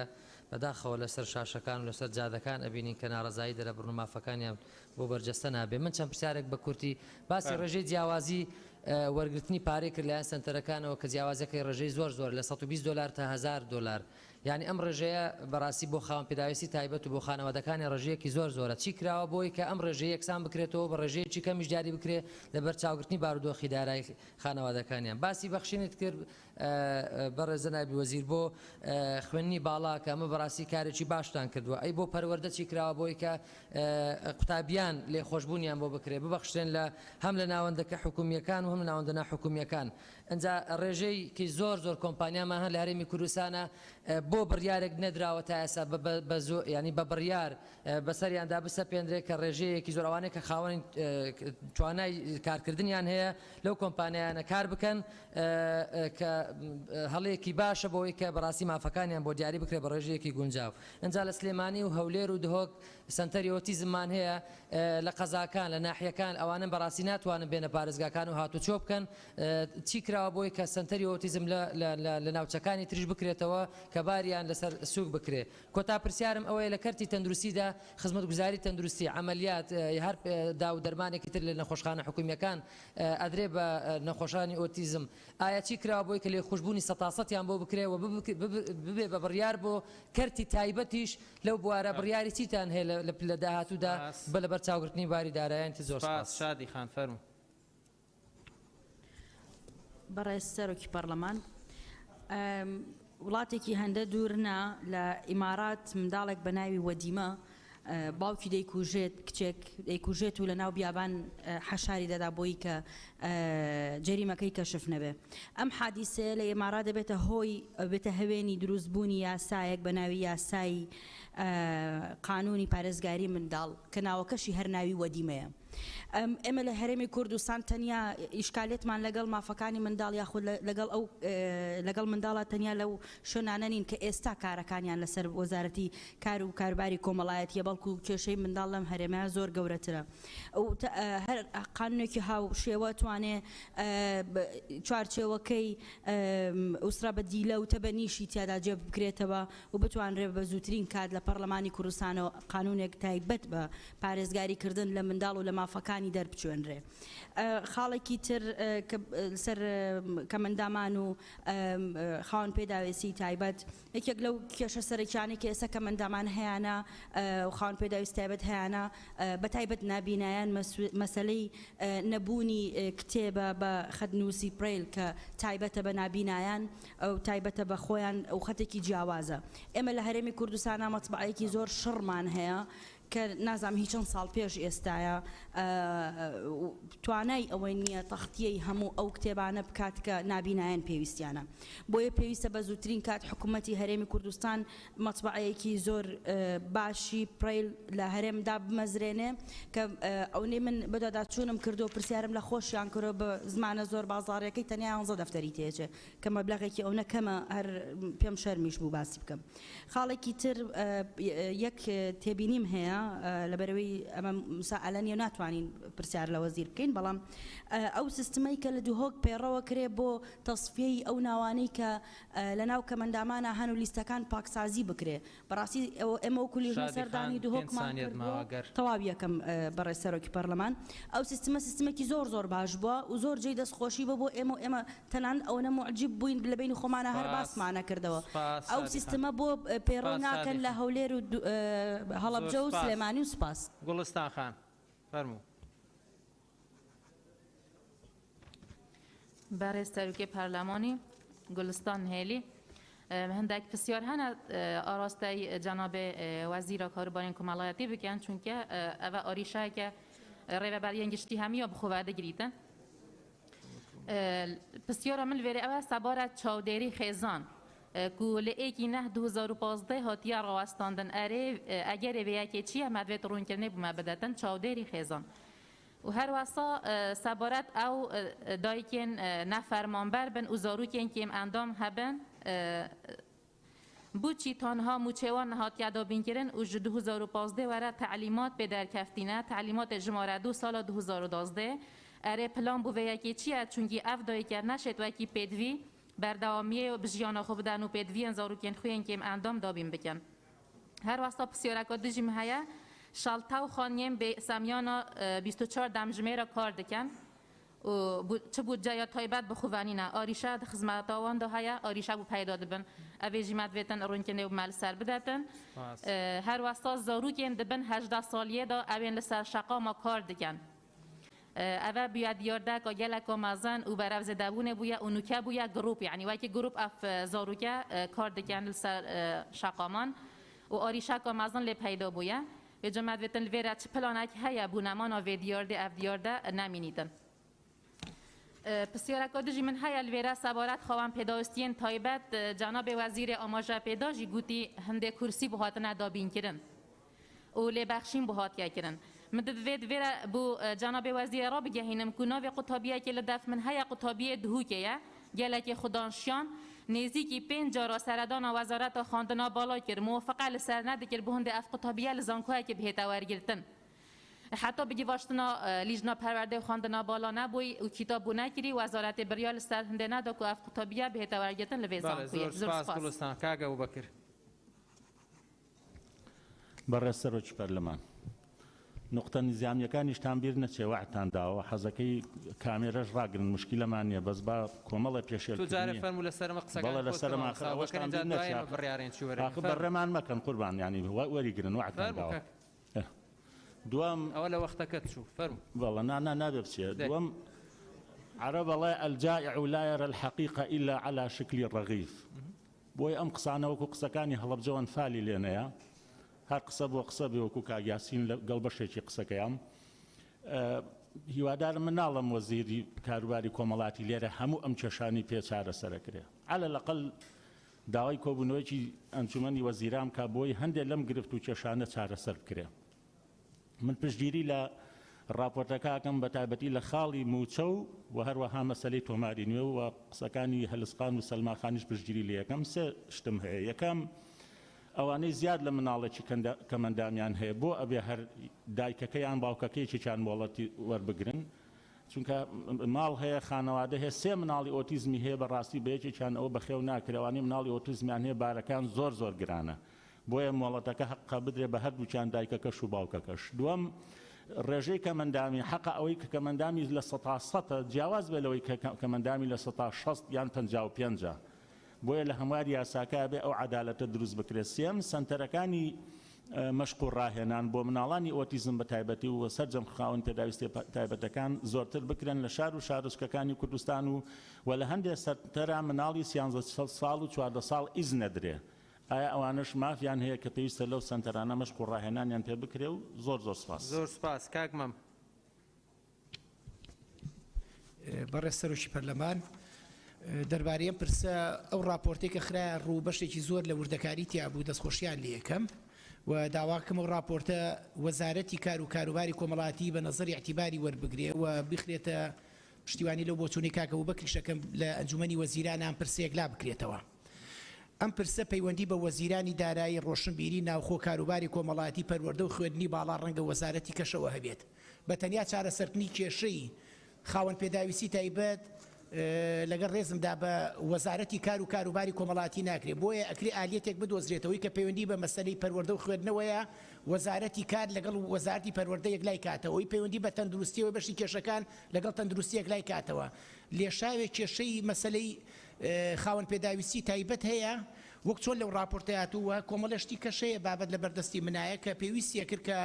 بەداخەوە لەسەر شاشەکان و لەسەر جادەکان ئەبینین کە ناڕەزایی دەرەبڕن و مافەکانیان بۆ بەرجەستە نابێ من چەند پرسیارێک بە کورتی باسی ڕێژەی جیاوازی وەرگرتنی پارەی کرد لایەن سنتەرەکانەوە کە جیاوازەکەی ڕێژەی زۆر لە 120 دلار تا 1000 دلار یعنی ئەم ڕێژەیە بەڕاستی بۆ خاوەن پێداویستی تایبەت و بۆ خانەوادەکانی ڕێژەیەکی زۆر زۆرە چی کراوە بۆی کە ئەم ڕێژەیە یەکسان بکرێتەوە بە ڕێژەیەکی کەمیش دیاری بکرێت لەبەر چاوگرتنی بارودۆخی دارایی خانەوادەکانیان باسی بەخشینت کرد بەڕێز جەنابی وەزیر بۆ خوێنی باڵا کە ئەمە بەڕاستی کارێکی باشتان کردووە ئەی بۆ پەروەردە چی کراوە بۆی کە قوتابیان لێخۆشببوونیان بۆ بکرێ ببەخشێن لە هەم لە ناوەندەکە حکومیەکان و هەم لە ناوەندە ناحکومیەکان ئەنجا ڕێژەیەکی زۆر کۆمپانیامان هەن لە هەرێمی کوردستانە بۆ بڕیارێک نەدراوە تا ئێستا ینی بە بڕیار بەسەریاندا بسەپێنرێت کە ڕێژەیەکی زۆر ئەوانەیە کە خاوەنی توانای کارکردنیان هەیە لەو کۆمپانیانە کار بکەن کە هەڵەیەکی باشە بۆی کە بەڕاستی مافەکانیان بۆ دیاری بکرێت بە ڕێژەیەکی گونجاو ئەنجا لە سلێمانی و هەولێر و دهۆک سنتەری ئۆتیزممان هەیە لە قەزاکان لە ناحیەکان ئەوانە بەڕاستی ناتوانن بێنە پارێزگاکان و هاتوچۆ بکەن چی کراوە بۆی کە سنتەری ئۆتیزم لە ناوچەکانی تریش بکرێتەوە کە باریان لەسەر سووک بکرێت کۆتا پرسیارم ئەوەیە لە کەرتی تەندروستیدا خزمەتگوزاری تەندروستی عملیات هەر دا و دەرمانێکی تر لە نەخۆشخانە حکومیەکان ئەدرێ بە نەخۆشانی ئۆتیزم ئایا چی کراوە بۆی کە لێ خوشببوونی سەتاسەتیان بۆ بکرێەوە ببێ بە بڕیار بۆ کەرتی تایبەتیش لەو بوارە بڕیاری چیتان هەیە لە داهاتوودا بە لەبەر چاوگرتنی باری دارایەتی زۆر شادی خان فەرموو بەڕێز سەرۆکی پەرلەمان وڵاتێکی هەندە دوورنا لە ئیمارات منداڵێک بە ناوی وەدیمە باوکی دەیکوژێت کچێک دەیکوژێت و لە ناو بیابان حەشاری دەدا بۆی کە جەریمەکەی کەشف نەبێ ئەم حادیسێ لە ئێمارات دەبێتە هۆی بێتە هەوێنی دروستبوونی یاسایەک بە ناوی یاسایی قانونی پارێزگاری منداڵ کە ناوەکەشی هەر ناوی وەدیمەیە ئێمە لە هەرێمی کوردستان تەنیا ئیشکالێتمان لەگەڵ مافەکانی منداڵ یاخود لەگەڵ منداڵە تەنیا لەو شوێنانە نین کە ئێستا کارەکانیان لەسەر وەزارەتی کار و کارباری کۆمەڵایەتیە بەڵکو کێشەی منداڵ لەم هەرێمە زۆر گەورەترە هەر قانونێکی هاو شێوە توانێ چوارچێوەکەی ئوسرا بەدیلە و تەبەنیشی تیادا جێ بکرێتەوە و بتوانرێ بە زووترین کات لە پەرلەمانی کوردستانەوە قانونێک تایبەت بە پارێزگاریکردن لە منداڵ و لە مافەکانی دەربچێنرێ خاڵێکی تر سەر کەمەندامان و خاوەن پێداویستی تایبەت یەکێک لەو کێشە سەرەکیانەی کە ئێستا کەمەندامان هەیەە و خاوەن پێداویستی تایبەت هەیەە بە تایبەت نابینایان مەسەلەی نەبوونی کتێبە بە خەتنووسی پرێل کە تایبەتە بە نابینایان ئەو تایبەتە بە خۆیان ئەو خەتێکی جیاوازە ئێمە لە هەرێمی کوردستانە مەتبعەیەکی زۆر شڕمان هەیە کە نازام هیچ چەند ساڵ پێش ئێستاە توانای ئەوەی نییە تەختیەی هەموو ئەو کتێبانە بکات کە نابینایەن پێویستیانە بۆیە پێویستە بە زووترین کات حکوومەتی هەرێمی کوردستان مەتبعەیەکی زۆر باشی پرێل لە هەرێمدا بمەزرێنێ کە ئەوەی من بەداداچوونم کردو و پرسیارم لە خۆشیان کردو بە زمانە زۆر بازاڕەکەی تەنیا 11 دەفتەری تێچێ کە مەبلەغێکی ئەو نەکەمە هەر پێم شەرمیش بوو باسی بکەم خاڵێکی تر یەک تێبینیم هەیە لەبەرەوەی ئەمە مسائلەنیە ناتوانین پرسیار لە وەزیر بکەین بەڵام ئەو سیستمەی کە لە دووهۆک پێڕەوە کرێ بۆ تەصفیەی ئەو ناوانەی کە لە ناو کەمەندامانە هەن و لیستەکان پاکسازی بکرێ بەڕاستی ئێمە وەکو لیژنە سەردانی دووهۆکمان تەواو یەکەم بەڕێز سەرۆکی پەرلەمان ئەو سیستمێکی زۆر باش بووە و زۆر جێی دەستخۆشی بۆ ئێمە تەنان ئەوە معجب بووین لە بینی خۆمانە هەر باسمانە کردەوە ئەو سیستمە بۆ پێڕەو ناکەن لە هەولێر و هەڵەبجە و سلێمانی و سپاس گوڵستان خان فەرموو بەڕێز سەرۆکی پەرلەمانی گوڵستان هێلی هەندێک پرسیار هەنە ئاراستەی جەنابێ وەزیرە کاروبارین کۆمەڵایەتی بکەن چونکە ئەوە ئاریشایەکە ڕێبەربەریان گشتی هەمیە بخۆوە دەگریتن پرسیارە من لێرە ئەوە سەبارە چاودێری خێزان کو لە ئێکی نە 2015 هاتیە ڕاوەستاندن ئەگەر ێڤەیەکێ چییە مەدوێت ڕوونکردنێ بوومە بدەتن چاودێری خێزان و هەروەسا سەبارەت ئەو دایکێن نەفەرمانبەر بن و زاروکێن کێم ئەندام هەبن بوچی تانها موچێوان هاتیە دابینکردن و 2015 وەرە تعلیمات بێ دەرکەفتینە تعلیمات ژمارە 2 ساڵە 2012 ئەرێ پلان بووەیەکی چییە چونکی ئەف دایکە نەشێت وەکی پێدوی بەردەوامیە و بژیانە خۆ بدەن و پێدویان زاروکێن خوێن کێم ئەندام دابین بکەن هەروەسا پرسیارەکە دژیم هەیە شالتاو خانیێن بێ سەمیانە 24 دەمژمێرە کار دەکەن چ بود جای تایبت بخوانینا آریشا خدماتوان ده هیا آریشا بو پیدا دبن اوی جماعت ویتن رون کنه و مال سر بدتن هر واسطه زارو کن دبن 18 سالیه دا اوین لسر شقا ما کار دکن اوه بیاد یارده که گله کامازن و برای زدابونه بویا اونوکه بویا گروپ یعنی وقتی گروپ اف زاروکه کار دکن لسر شقامان و آریشا کامازن لی پیدا بویا به جماعت ویتن ویرا چه پلانک هیا بونمان و ویدیارده اف دیارده نمینیدن پسیارا کادجی من های الویرا سوارت خوام پیداستین تایبت جناب وزیر آماجه پیداجی گویی هنده کرسی بهات ندابین کردن اولی بخشین بهات کردن مدد ویرا بو جناب وزیر را بگهینم کناوی قطابیه که لدف من های قطابیه دهوکیه گلک خدانشان نزدیکی 5 جارا سردان وزارت خواندنا بالا کرد موافقه لسر ندکر بهند اف قطابیه لزانکوه که بهت ورگرتن حتی بگی واشتنا لیجنا پرورده خواندنا بالا نبوی و کتاب بو نکری وزارت بریال سر هنده ندا که اف قطابیه بهت ورگرتن لویزان زور سپاس گلستان کاغا ابو بکر بەڕێز سەرۆکی پەرلەمان نقطە نزیامیەکانیشتان بیر نەچێ وعدتان داوە حەزەکەی کامێرەش ڕاگرن مشکلەمان نییە بەس با کۆمەڵە پێشێلکردنی بەڵێ لەسەرما ئەوەشتان بیر نەچێ بەڕێمان مەکەن قوربان یعنی وەریگرن وعدتان داوە دوام أولا وقتك تشوف فرم والله أنا نابي بشيء دوام عرب الله الجائع لا يرى الحقيقة إلا على شكل الرغيف بوي أم قصانا وكو قصكاني هلب جوان فالي لنا يا هر قصب وقصبي وكو كاقياسين قلب الشيء قصكيام هیوادار مناڵم وەزیری کاروباری کۆمەڵاتی لێرە هەموو ئەم کێشانی پێچارە سەرەکرێ على الأقل داوای کۆبوونەوەیکی ئەنجومەنی وەزیران کا بۆی هەندێک لەم گرفت و کێشانە چارەسەر بکرێ من پشتگیری لە راپۆرتەکەکەم بە تایبەتی لە خاڵی موچە و هەروەها مەسەلەی تۆماری نوێ و قسەکانی هەلسقان و سەلماخانیش پشتگیری لە یەکەم سێ شتم هەیە یەکەم ئەوانەی زیاد لە مناڵێکی کەمەندامیان هەیە بۆ ئەبێ هەر دایکەکەیان باوکەکەیەکیان مۆڵەتی وەربگرن چونکە ماڵ هەیە خانەوادە هەیە سێ مناڵی ئۆتیزمی هەیە بەڕاستی بە یەکێکیان ئەوە بەخێو ناکرێوانی مناڵی ئۆتیزمیان هەیە بارەکان زۆر زۆر گرانە بۆیە مۆڵەتەکە حەقا بدرێ بە هەردووکیان دایکەکەش و باوکەکەش دووەم ڕێژەی کەمەندامی حەقا ئەوەی کە کەمەندامی لە 100 جیاواز بێ لەوەی کەمەندامی لە 160 یان 55 بۆیە لە هەموار یاساکە بێ ئەو عەدالەتە دروست بکرێت سێم سەنتەرەکانی مەشق و ڕاهێنان بۆ مناڵانی ئۆتیزم بە تایبەتی و سەرجەم خاوەن پێداویستی تایبەتەکان زۆرتر بکرێن لە شار و شارچکەکانی کوردستان و لە هەندێک سەرتەرا مناڵی 13 ساڵ و 14 ساڵ ئیز نەدرێ ئایا ئەوانش مافیان هەیە کە پێویستە لەو سەنتەرانە مەشق و ڕاهێنانیان پێ بکرێ و زۆر سپاس زۆر سپاس کاکمەم بەڕێز سەرۆکی پەرلەمان دەربارەیەم پرسە ئەو راپۆرتێک کە خرا ڕوو بەشێکی زۆر لە وردەکاری تیا بوو دەستخۆشیان لە یەکەم و داواکەم ئەو راپۆرتە وەزارەتی کار و کاروباری کۆمەڵاتی بە نەزەری اعتیباری وەربگرێ و بخرێتە پشتیوانی لەو بۆچوونی کاکە و بەکریشەکەم لە ئەنجومەنی وەزیران ئەم پرسەیەک لا بکرێتەوە ئەم پرسە پەیوەندی بە وەزیرانی دارایی ڕۆشنبیری ناوخۆ کاروباری کۆمەڵاتی پەروەردە و خوێندنی باڵا ڕەنگە وەزارەتی کەشەوە هەبێت بە تەنیا چارەسەرکردنی کێشەی خاوەن پێداویستی تایبەت لەگەڵ ڕێزمدا بە وەزارەتی کار و کاروباری کۆمەڵاتی ناکرێت بۆیە ئەکری ئالێتێک بدۆزرێتەوەی کە پەیوەندی بە مەسەلەی پەروەردە و خوێندنەوەیە وەزارەتی کار لەگەڵ وەزارەتی پەروەردە یەکلای کاتەوەی پەیوەندی بە تەندروستیەوە بەشی کێشەکان لەگەڵ تەندروستی یەکلای کاتەوە لێشاوێک کێشەی مەسەلەی خاوەن پێداویستی تایبەت هەیە وەک چۆن لەو راپۆرتەیەاتوە کۆمەڵەشتی کەشەیە بابەت لە بەردەستی منایە کە پێویستیە کرد کە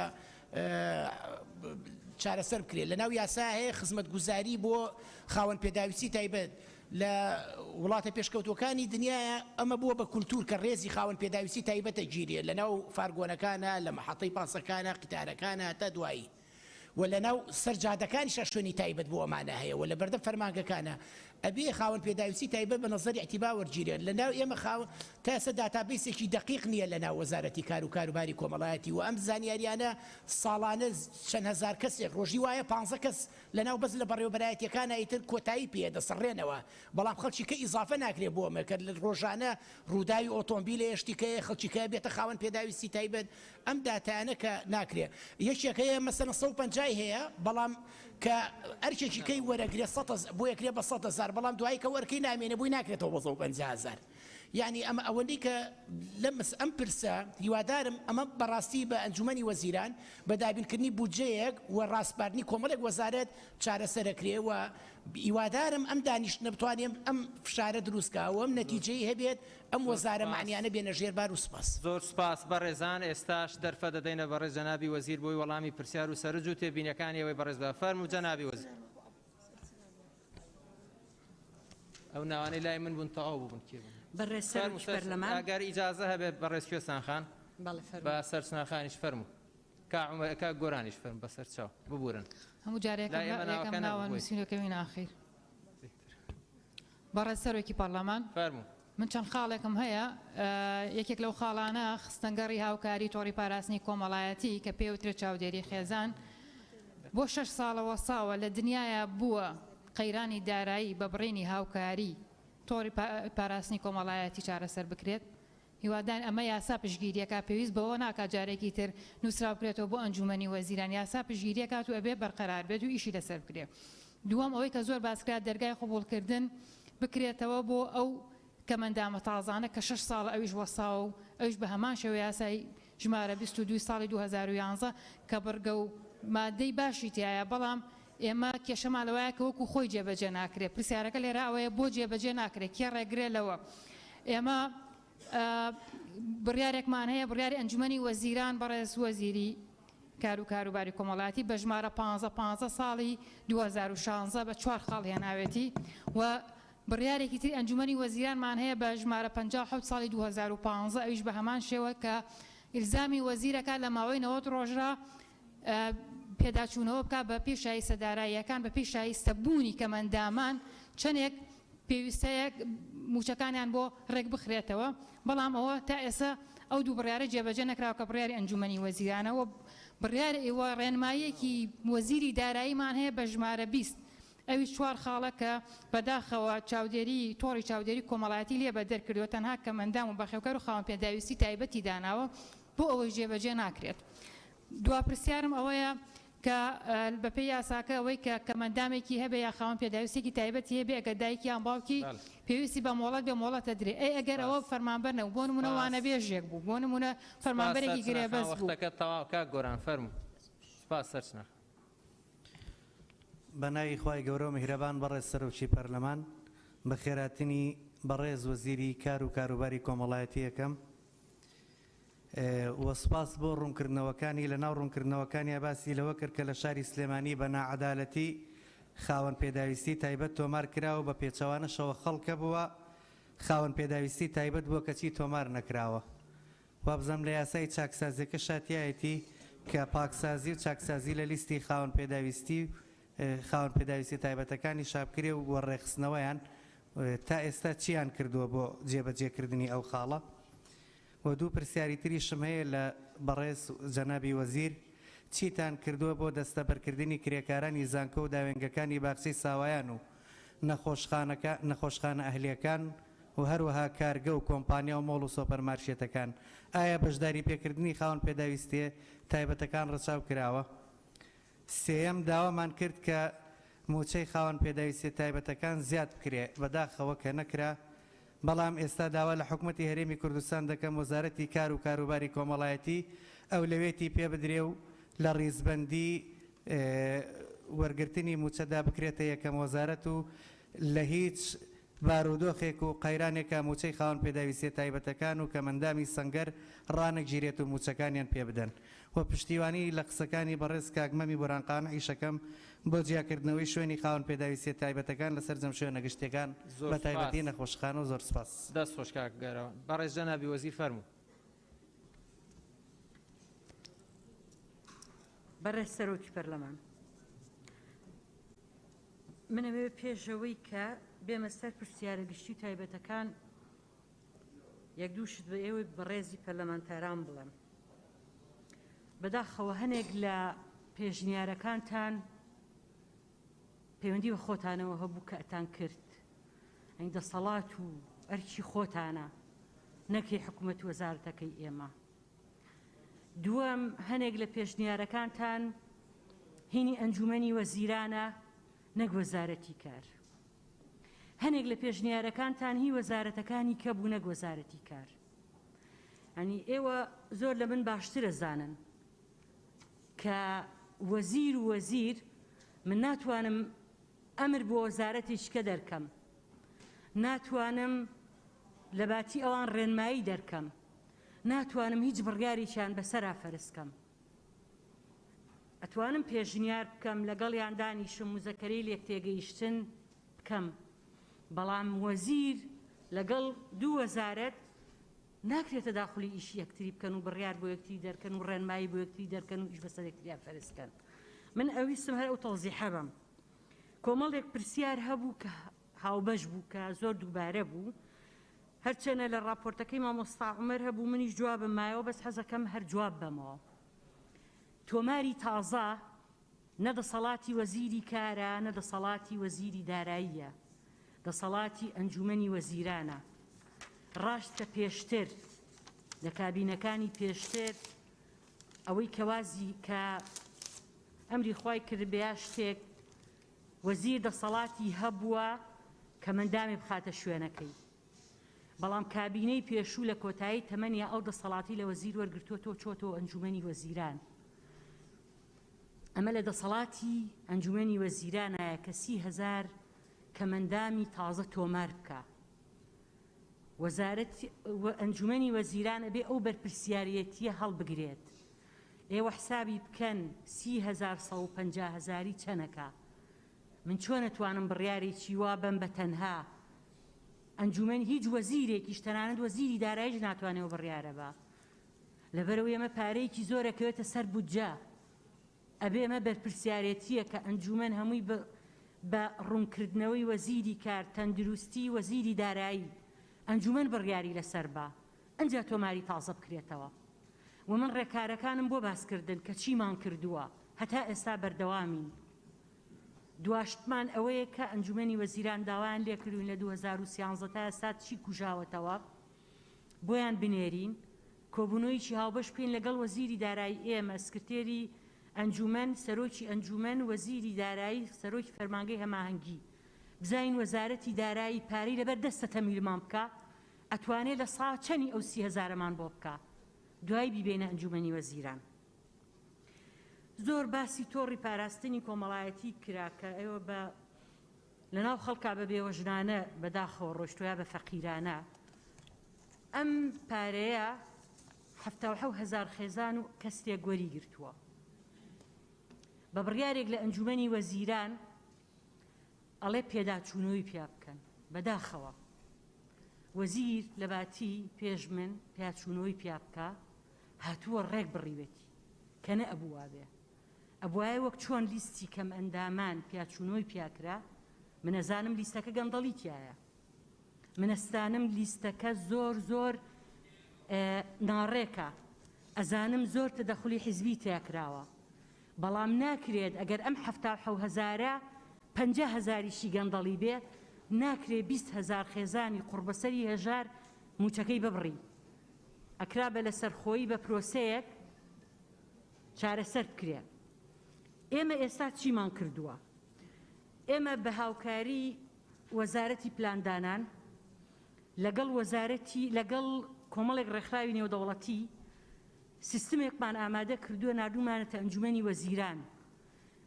چارەسەر بکرێت لە ناو یاسا هەیە خزمەتگوزاری بۆ خاوەن پێداویستی تایبەت لە وڵاتە پێشکەوتوەکانی دنیاە ئەمە بووە بە کولتور کە ڕێزی خاوەن پێداویستی تایبەتە گیرێت لە ناو فارگۆنەکانە لە مەحەڵەی پاسەکانە قیتارەکانە تا دوایی و لە ناو سەرجادەکانیش شوێنی تایبەت بۆ ئەمانە هەیە و لە بەردەم فەرمانگەکانە ئەبێ خاوەن پێداویستی تایبەت بە نەزەری اعتیبار وەرگیرێت لە ناو ئێمە خاوەن تا ئێستا داتابیسێکی دقیق نییە لە ناو وەزارەتی کار و کاروباری کۆمەڵایەتی و ئەم زانیاریانە ساڵانە چەند هەزار کەسێک ڕۆژی وایە 15 کەس لە ناو بەس لە بەڕێوەبەرایەتیەکانە ئیتر کۆتایی پێ دەسەڕێنەوە بەڵام خەڵکی کە ئیزافە ناکرێت بۆ ئەمە کە ڕۆژانە ڕووداوی ئۆتۆمبیلە هێشتیکەیە خەڵکیکە بێتە خاوەن پێداویستی تایبەت ئەم داتانە کە ناکرێت یەکێکەیە مەسەلەن 150 هەیە بەڵام کە ئەرکێکی کەی وەرەگرێت بۆ یەکرێ بە 100,000 بەڵام دوایی کە وەرکەی نامێنێ بووی ناکرێتەوە بە 150,000 یعنی ئەمە ئەوەی کە ئەم پرسە هیوادارم ئەمە بەڕاستی بە ئەنجومەنی وەزیران بە دابینکردنی بودجەیەک و ڕاستباردنی کۆمەڵێک وەزارەت چارەسەرەکرێ و هیوادارم ئەم دانیشتنە بتوانێم ئەم فشارە دروستکەوە ئەم نەتیجەی هەبێت ئەم وەزارە معنیانە بێنە ژێربار و سپاس. زۆر سپاس بەڕێزان ئێستاش دەرفە دەدەینە بەڕێز جەنابی وەزیر بۆی وەڵامی پرسیار و سەرنج و تێبینیەکانی ئەوەی بەڕێزدا فەرموو جەنابی وەزیر. ئەو ناوانەی لای من بوون تەواو بوون ئەگەر ئیجازە هەبێت بەڕێز کوێستان خان بە سەرچناخانیش فەرموو کا گۆرانیش فەرم بەسەر چاو ببورن هەموو جارێکم ناوە نووسینەکەوین ئاخیر بەڕێز سەرۆکی پەرلەمان فەرموو من چەند خاڵێکم هەیە یەکێک لەو خاڵانە خستەنگەڕی هاوکاری تۆڕی پاراستنی کۆمەڵایەتی کە پێوترێت چاودێری خێزان بۆ 6 ساڵەوە ساوە لە دنیاە بووە قەیرانی دارایی بە بڕێنی هاوکاری تۆڕی پاراستنی کۆمەڵایەتی چارەسەر بکرێت هیوادان ئەمە یاسا پشگیریەکە پێویست بەوە ناکات جارێکی تر نووسرا بکرێتەوە بۆ ئەنجومەنی وەزیران یاسا پشگیریەکات و ئەبێ بەرقەرار بێت و ئیشی لەسەر بکرێت. دووەم ئەوەی کە زۆر باسکرا دەرگای قبوڵکردن بکرێتەوە بۆ ئەو کەمەندامە تازانە کە 6 ساڵ ئەویش وەساوە و ئەویش بە هەمان شێوە یاسای ژمارە 22 ساڵی 2011 کە بڕگە و مادەی باشی تایە بەڵام ئێمە کێشەمان لەوەیە کە وەکو خۆی جێبەجێ ناکرێت پرسیارەکە لێرە ئەوەیە بۆ جێبەجێ ناکرێت کێ ڕێگرێ لەوە ئێمە بڕیارێکمان هەیە بڕیاری ئەنجومەنی وەزیران بەڕێز وەزیری کار و کاروباری کۆمەڵاتی بە ژمارە 15 ساڵی 2016 بە 4 خاڵ هێناوێتی و بڕیارێکی تر ئەنجومەنی وەزیرانمان هەیە بە ژمارە 57 ساڵی 2015 ئەویش بە هەمان شێوە کە ئیلزامی وەزیرەکە لە ماوەی 90 ڕۆژرا پێداچوونەوە بکات بە پێشایی سەداراییەکان بە پێشایی سەبوونی کەمەندامان چەندێک پێویستەیە موچەکانیان بۆ ڕێک بخرێتەوە بەڵام ئەوە تا ئێستا ئەو دوو بڕیارە جێبەجێ نەکراوە کە بڕیاری ئەنجومەنی وەزیرانەوە بڕیارە ئێوە ڕێنماییەکی وەزیری داراییمان هەیە بە ژمارە 20 ئەوی 4 خاڵە کە بەداخەوە چاودێری تۆڕی چاودێری کۆمەڵایەتی لێ بە دەرکردووە تەنها کەمەندام و بەخێوکەر و خاوەن پێداویستی تایبەتی داناوە بۆ ئەوەی جێبەجێ ناکرێت. دوا پرسیارم ئەوەیە کە بەپێی یاساکە ئەوەی کە کەمەندامێکی هەبێ یا خاوەن پێداویستێکی تایبەتی هەبێ ئەگە دایکی یان باوکی پێویستی بە مۆڵەت بێ مۆڵەتە درێ ئەگەر ئەوە فەرمانبەر نەبوو بۆ نمونە وانە بێژێک بوو بۆ نمونە فەرمانبەرێکی گرێبەست بوو. گۆران فەرموو سپاس سەرچنە. بەناوی خوای گەورە و میهرەبان بەڕێز سەرۆکی پەرلەمان بە خێراتنی بەڕێز وەزیری کار و کاروباری کۆمەڵایەتی یەکەم وەسپاس بۆ ڕوونکردنەوەکانی لە ناو ڕوونکردنەوەکانی باسی لەوە کرد کە لە شاری سلێمانی بە نائەدالەتی خاوەن پێداویستی تایبەت تۆمار کراوە بە پێچەوانەشەوە خەڵکە بووە خاوەن پێداویستی تایبەت بووە کەچی تۆمار نەکراوە وابزەم لە یاسای چاکسازیەکە شاتیایەتی کە پاکسازی و چاکسازی لە لیستی خاوەن پێداویستی تایبەتەکانی شابکرێ و وەڕێخستنەوەیان تا ئێستا چیان کردووە بۆ جێبەجێکردنی ئەو خاڵە و دوو پرسیاری تریشم هەیە لە بەڕێز جەنابی وەزیر چیتان کردووە بۆ دەستەبەرکردنی کرێکارانی زانکۆ و داوێنگەکانی باخچەی ساوایان و نەخۆشخانە ئەهلیەکان و هەروەها کارگە و کۆمپانیا و مۆڵ و سۆپەرمارشێتەکان ئایا بەشداری پێکردنی خاوەن پێداویستیە تایبەتەکان ڕەچاو کراوە؟ سێەم داوامان کرد کە موچەی خاوەن پێداویستی تایبەتەکان زیاد بکرێ بەداخەوە کە نەکرا بەڵام ئێستا داوا لە حکوومەتی هەرێمی کوردستان دەکەم وەزارەتی کار و کاروباری کۆمەڵایەتی ئەو لەوێتی پێ بدرێ و لە ڕیزبەندی وەرگرتنی موچەدا بکرێتە یەکەم وەزارەت و لە هیچ بارودۆخێک و قەیرانێکە موچەی خاوەن پێداویستی تایبەتەکان و کەمەندامی سەنگەر ڕانەگیرێت و موچەکانیان پێ بدەن و پشتیوانی لە قسەکانی بەڕێز کاگمەمی بۆرانقان ئیشەکەم بۆ جیاکردنەوەی شوێنی خاوەن پێداویستی تایبەتەکان لەسەر جەم شوێنە گشتەکان بە تایبەتی نەخۆشخانە و زۆر سپاس. دەست خۆش کاکگەرەوە بەڕێز جەنابی وەزیر فەرموو. بەڕێز سەرۆکی پەرلەمان منەوێ پێشەوەی کە بێمە سەر پرسیارە گشتی تایبەتەکان یەک دووشت بە ئێوەی بەڕێزی پەرلەمانتاران بڵێم بەداخەوە هەنێک لە پێشنیارەکانتان پەیوەندی بە خۆتانەوە هەبوو کە ئەتان کرد ئەین دەسەڵات و ئەرکی خۆتانە نەکەی حکوومەت وەزارەتەکەی ئێمە. دووەم هەنێک لە پێشنیارەکانتان هینی ئەنجومەنی وەزیرانە نەک وەزارەتی کار. هەنێک لە پێشنیارەکانتان هی وەزارەتەکانی کە بوونە وەزارەتی کار ئەنی ئێوە زۆر لە من باشترە زانن کە وەزیر من ناتوانم ئەمر بۆ وەزارەتێکە دەرکەم ناتوانم لە باتی ئەوان ڕێنمایی دەرکەم ناتوانم هیچ بڕیارێکیان بەسەرا فەرزکەم ئەتوانم پێشنیار بکەم لەگەڵیان دانیشم مزەکەرەی لێک تێگەیشتن بکەم بەڵام وەزیر لەگەڵ دوو وەزارەت ناکرێتە داخلی ئیشی یەکتری بکەن و بڕیار بۆ یەکتری دەرکەن و ڕێنمایی بۆ یەکتری دەرکەن و ئیش بەسەر یەکتریان فەرزکەن من ئەویستم هەر ئەو تەوزیحە بم کۆمەڵێک پرسیار هەبوو کە هاوبەش بوو کە زۆر دووبارە بوو هەرچەنە لە راپۆرتەکەی مامۆستا عومەر هەبوو منیش جوابم مایەوە بەس حەزەکەم هەر جواب بەمەوە تۆماری تازە نەدەسەڵاتی وەزیری کارە نەدەسەڵاتی وەزیری داراییە دەسەڵاتی ئەنجومەنی وەزیرانە ڕاستە پێشتر لە کابینەکانی پێشتر ئەوەی کەوازی کە ئەمری خوای کرد بەیا شتێک وەزیر دەسەڵاتی هەبووە کە مندامێ بخاتە شوێنەکەی بەڵام کابینەی پێشوو لە کۆتایی تەمەنیا ئەو دەسەڵاتی لە وەزیر وەرگرتووەتەوە چۆتەوە ئەنجومەنی وەزیران ئەمە لە دەسەڵاتی ئەنجومەنی وەزیرانایە کە 30,000 کە مندامی تازە تۆمار بکە وەزارەت ئەنجومەنی وەزیرانە بێ ئەو بەرپرسیارەتیە هەڵبگرێت ئێوە حسابی بکەن 30,150 چەنەکە من چۆن نەتوانم بڕیارێکی وا بم بە تەنها ئەنجومەن هیچ وەزیرێکیش تەنانەت وەزیری داراییش ناتوانێەوە بڕیارە بە لەبەرەوەی ئەمە پارەیەکی زۆرەکەوێتە سەر بودجە ئەبێ ئەمە بەرپرسیارەتیە کە ئەنجومەن هەمووی بە ڕوونکردنەوەی وەزیری کار تەندروستی وەزیری دارایی ئەنجومەن بڕیاری لەسەر بە ئەنجا تۆماری تازە بکرێتەوە و من ڕێکارەکانم بۆ باسکردن کە چیمان کردووە هەتا ئێستا بەردەوامین دواشتمان ئەوەیە کە ئەنجومەنی وەزیران داوایان لێکردوین لە 2013 تا ئێستا چی کوژاوەتەوە بۆیان بنێرین کۆبوونەوەیکی هاوبەش بکەین لەگەڵ وەزیری دارایی ئێمە سکرتێری ئەنجومەن سەرۆکی ئەنجومەن وەزیری دارایی سەرۆکی فەرمانگەی هەماهەنگی بزاین وەزارەتی دارایی پارەی لەبەر دەستە تەمیلمان بکە ئەتوانێت لە ساڵ چەنی ئەو 30,000مان بۆ بکە دوای بیبێنە ئەنجومەنی وەزیران زۆر باسی تۆڕی پاراستنی کۆمەڵایەتی کرا کە ئێوە بە لەناو خەڵکا بە بێوەژنانە بەداخەوە ڕۆشتویا بە فەقیرانە ئەم پارەیە 77,000 خێزان و کەسێک گوەری گرتووە بە بڕیارێک لە ئەنجومەنی وەزیران ئەڵێ پێداچوونەوەی پیا بکەن بەداخەوە وەزیر لە باتی پێش من پیاچوونەوەی پیا بکە هاتووە ڕێک بڕیوێتی کە نە ئەبووە بێ ئەبوایە وەک چۆن لیستی کەم ئەندامان پیاچوونەوەی پیاکرا منەزانم لیستەکە گەندەڵی تایە منەستانم لیستەکە زۆر ناڕێکە ئەزانم زۆر تەدەخولی حیزبی تیاکراوە بەڵام ناکرێت ئەگەر ئەم 77,000 50,000یشی گەندەڵی بێ ناکرێت 20,000 خێزانی قوربەسەری هێژار موچەکەی ببڕی ئەکرا بە لەسەرخۆیی بە پرۆسەیەک چارەسەر بکرێ ئێمە ئێستا چیمان کردووە ئێمە بە هاوکاری وەزارەتی پلاندانان لەگەڵ کۆمەڵێک ڕێکخراوی نێودەوڵەتی سیستمێکمان ئامادە کردووە نردوومانەتە ئەنجومەنی وەزیران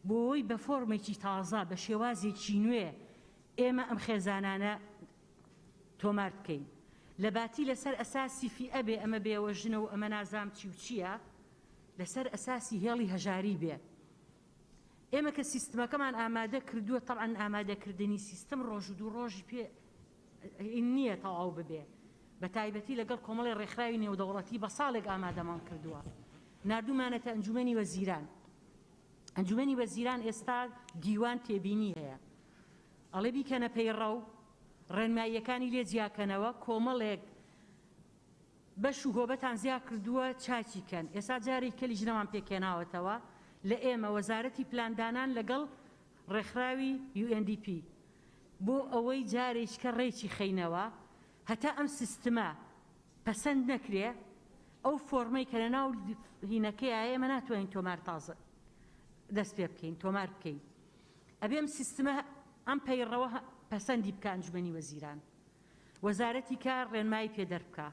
بۆ ئەوەی بە فۆرمێکی تازە بە شێوازێکی نوێ ئێمە ئەم خێزانانە تۆمار بکەین لە باتی لەسەر ئەساسی فی ئەبێ ئەمە بێوەژنە و ئەمە نازام چی و چییە لەسەر ئەساسی هێڵی هەژاری بێ ئێمە کە سیستمەکەمان ئامادە کردووە تەڵعەن ئامادەکردنی سیستم ڕۆژ و دوو ڕۆژی پێ نییە تەواو ببێ بە تایبەتی لەگەڵ کۆمەڵی ڕێکخراوی نێودەوڵەتی بە ساڵێک ئامادەمان کردووە نردوومانەتە ئەنجومەنی وەزیران ئەنجومەنی وەزیران ئێستا دیوان تێبینی هەیە ئەڵێ بیکەنە پەیڕە و ڕێنماییەکانی لێ جیاکەنەوە کۆمەڵێک بەش و هۆبەتان زیا کردووە چاکی کەن ئێستا جارێک کەلی ژنەمان پێکێناوەتەوە لە ئێمە وەزارەتی پلاندانان لەگەڵ ڕێکخراوی UNDP بۆ ئەوەی جارێککە ڕێکی خەینەوە هەتا ئەم سیستمە پەسەند نەکرێ ئەو فۆرمەی کە لەناو هینەکەی ئێمە ناتوانین تۆمار تازە دەست پێ بکەین تۆمار بکەین ئەبێ ئەم سیستمە ئەم پەیڕەوە پەسەندی بکە ئەنجومەنی وەزیران وەزارەتی کار ڕێنمایی پێدەر بکە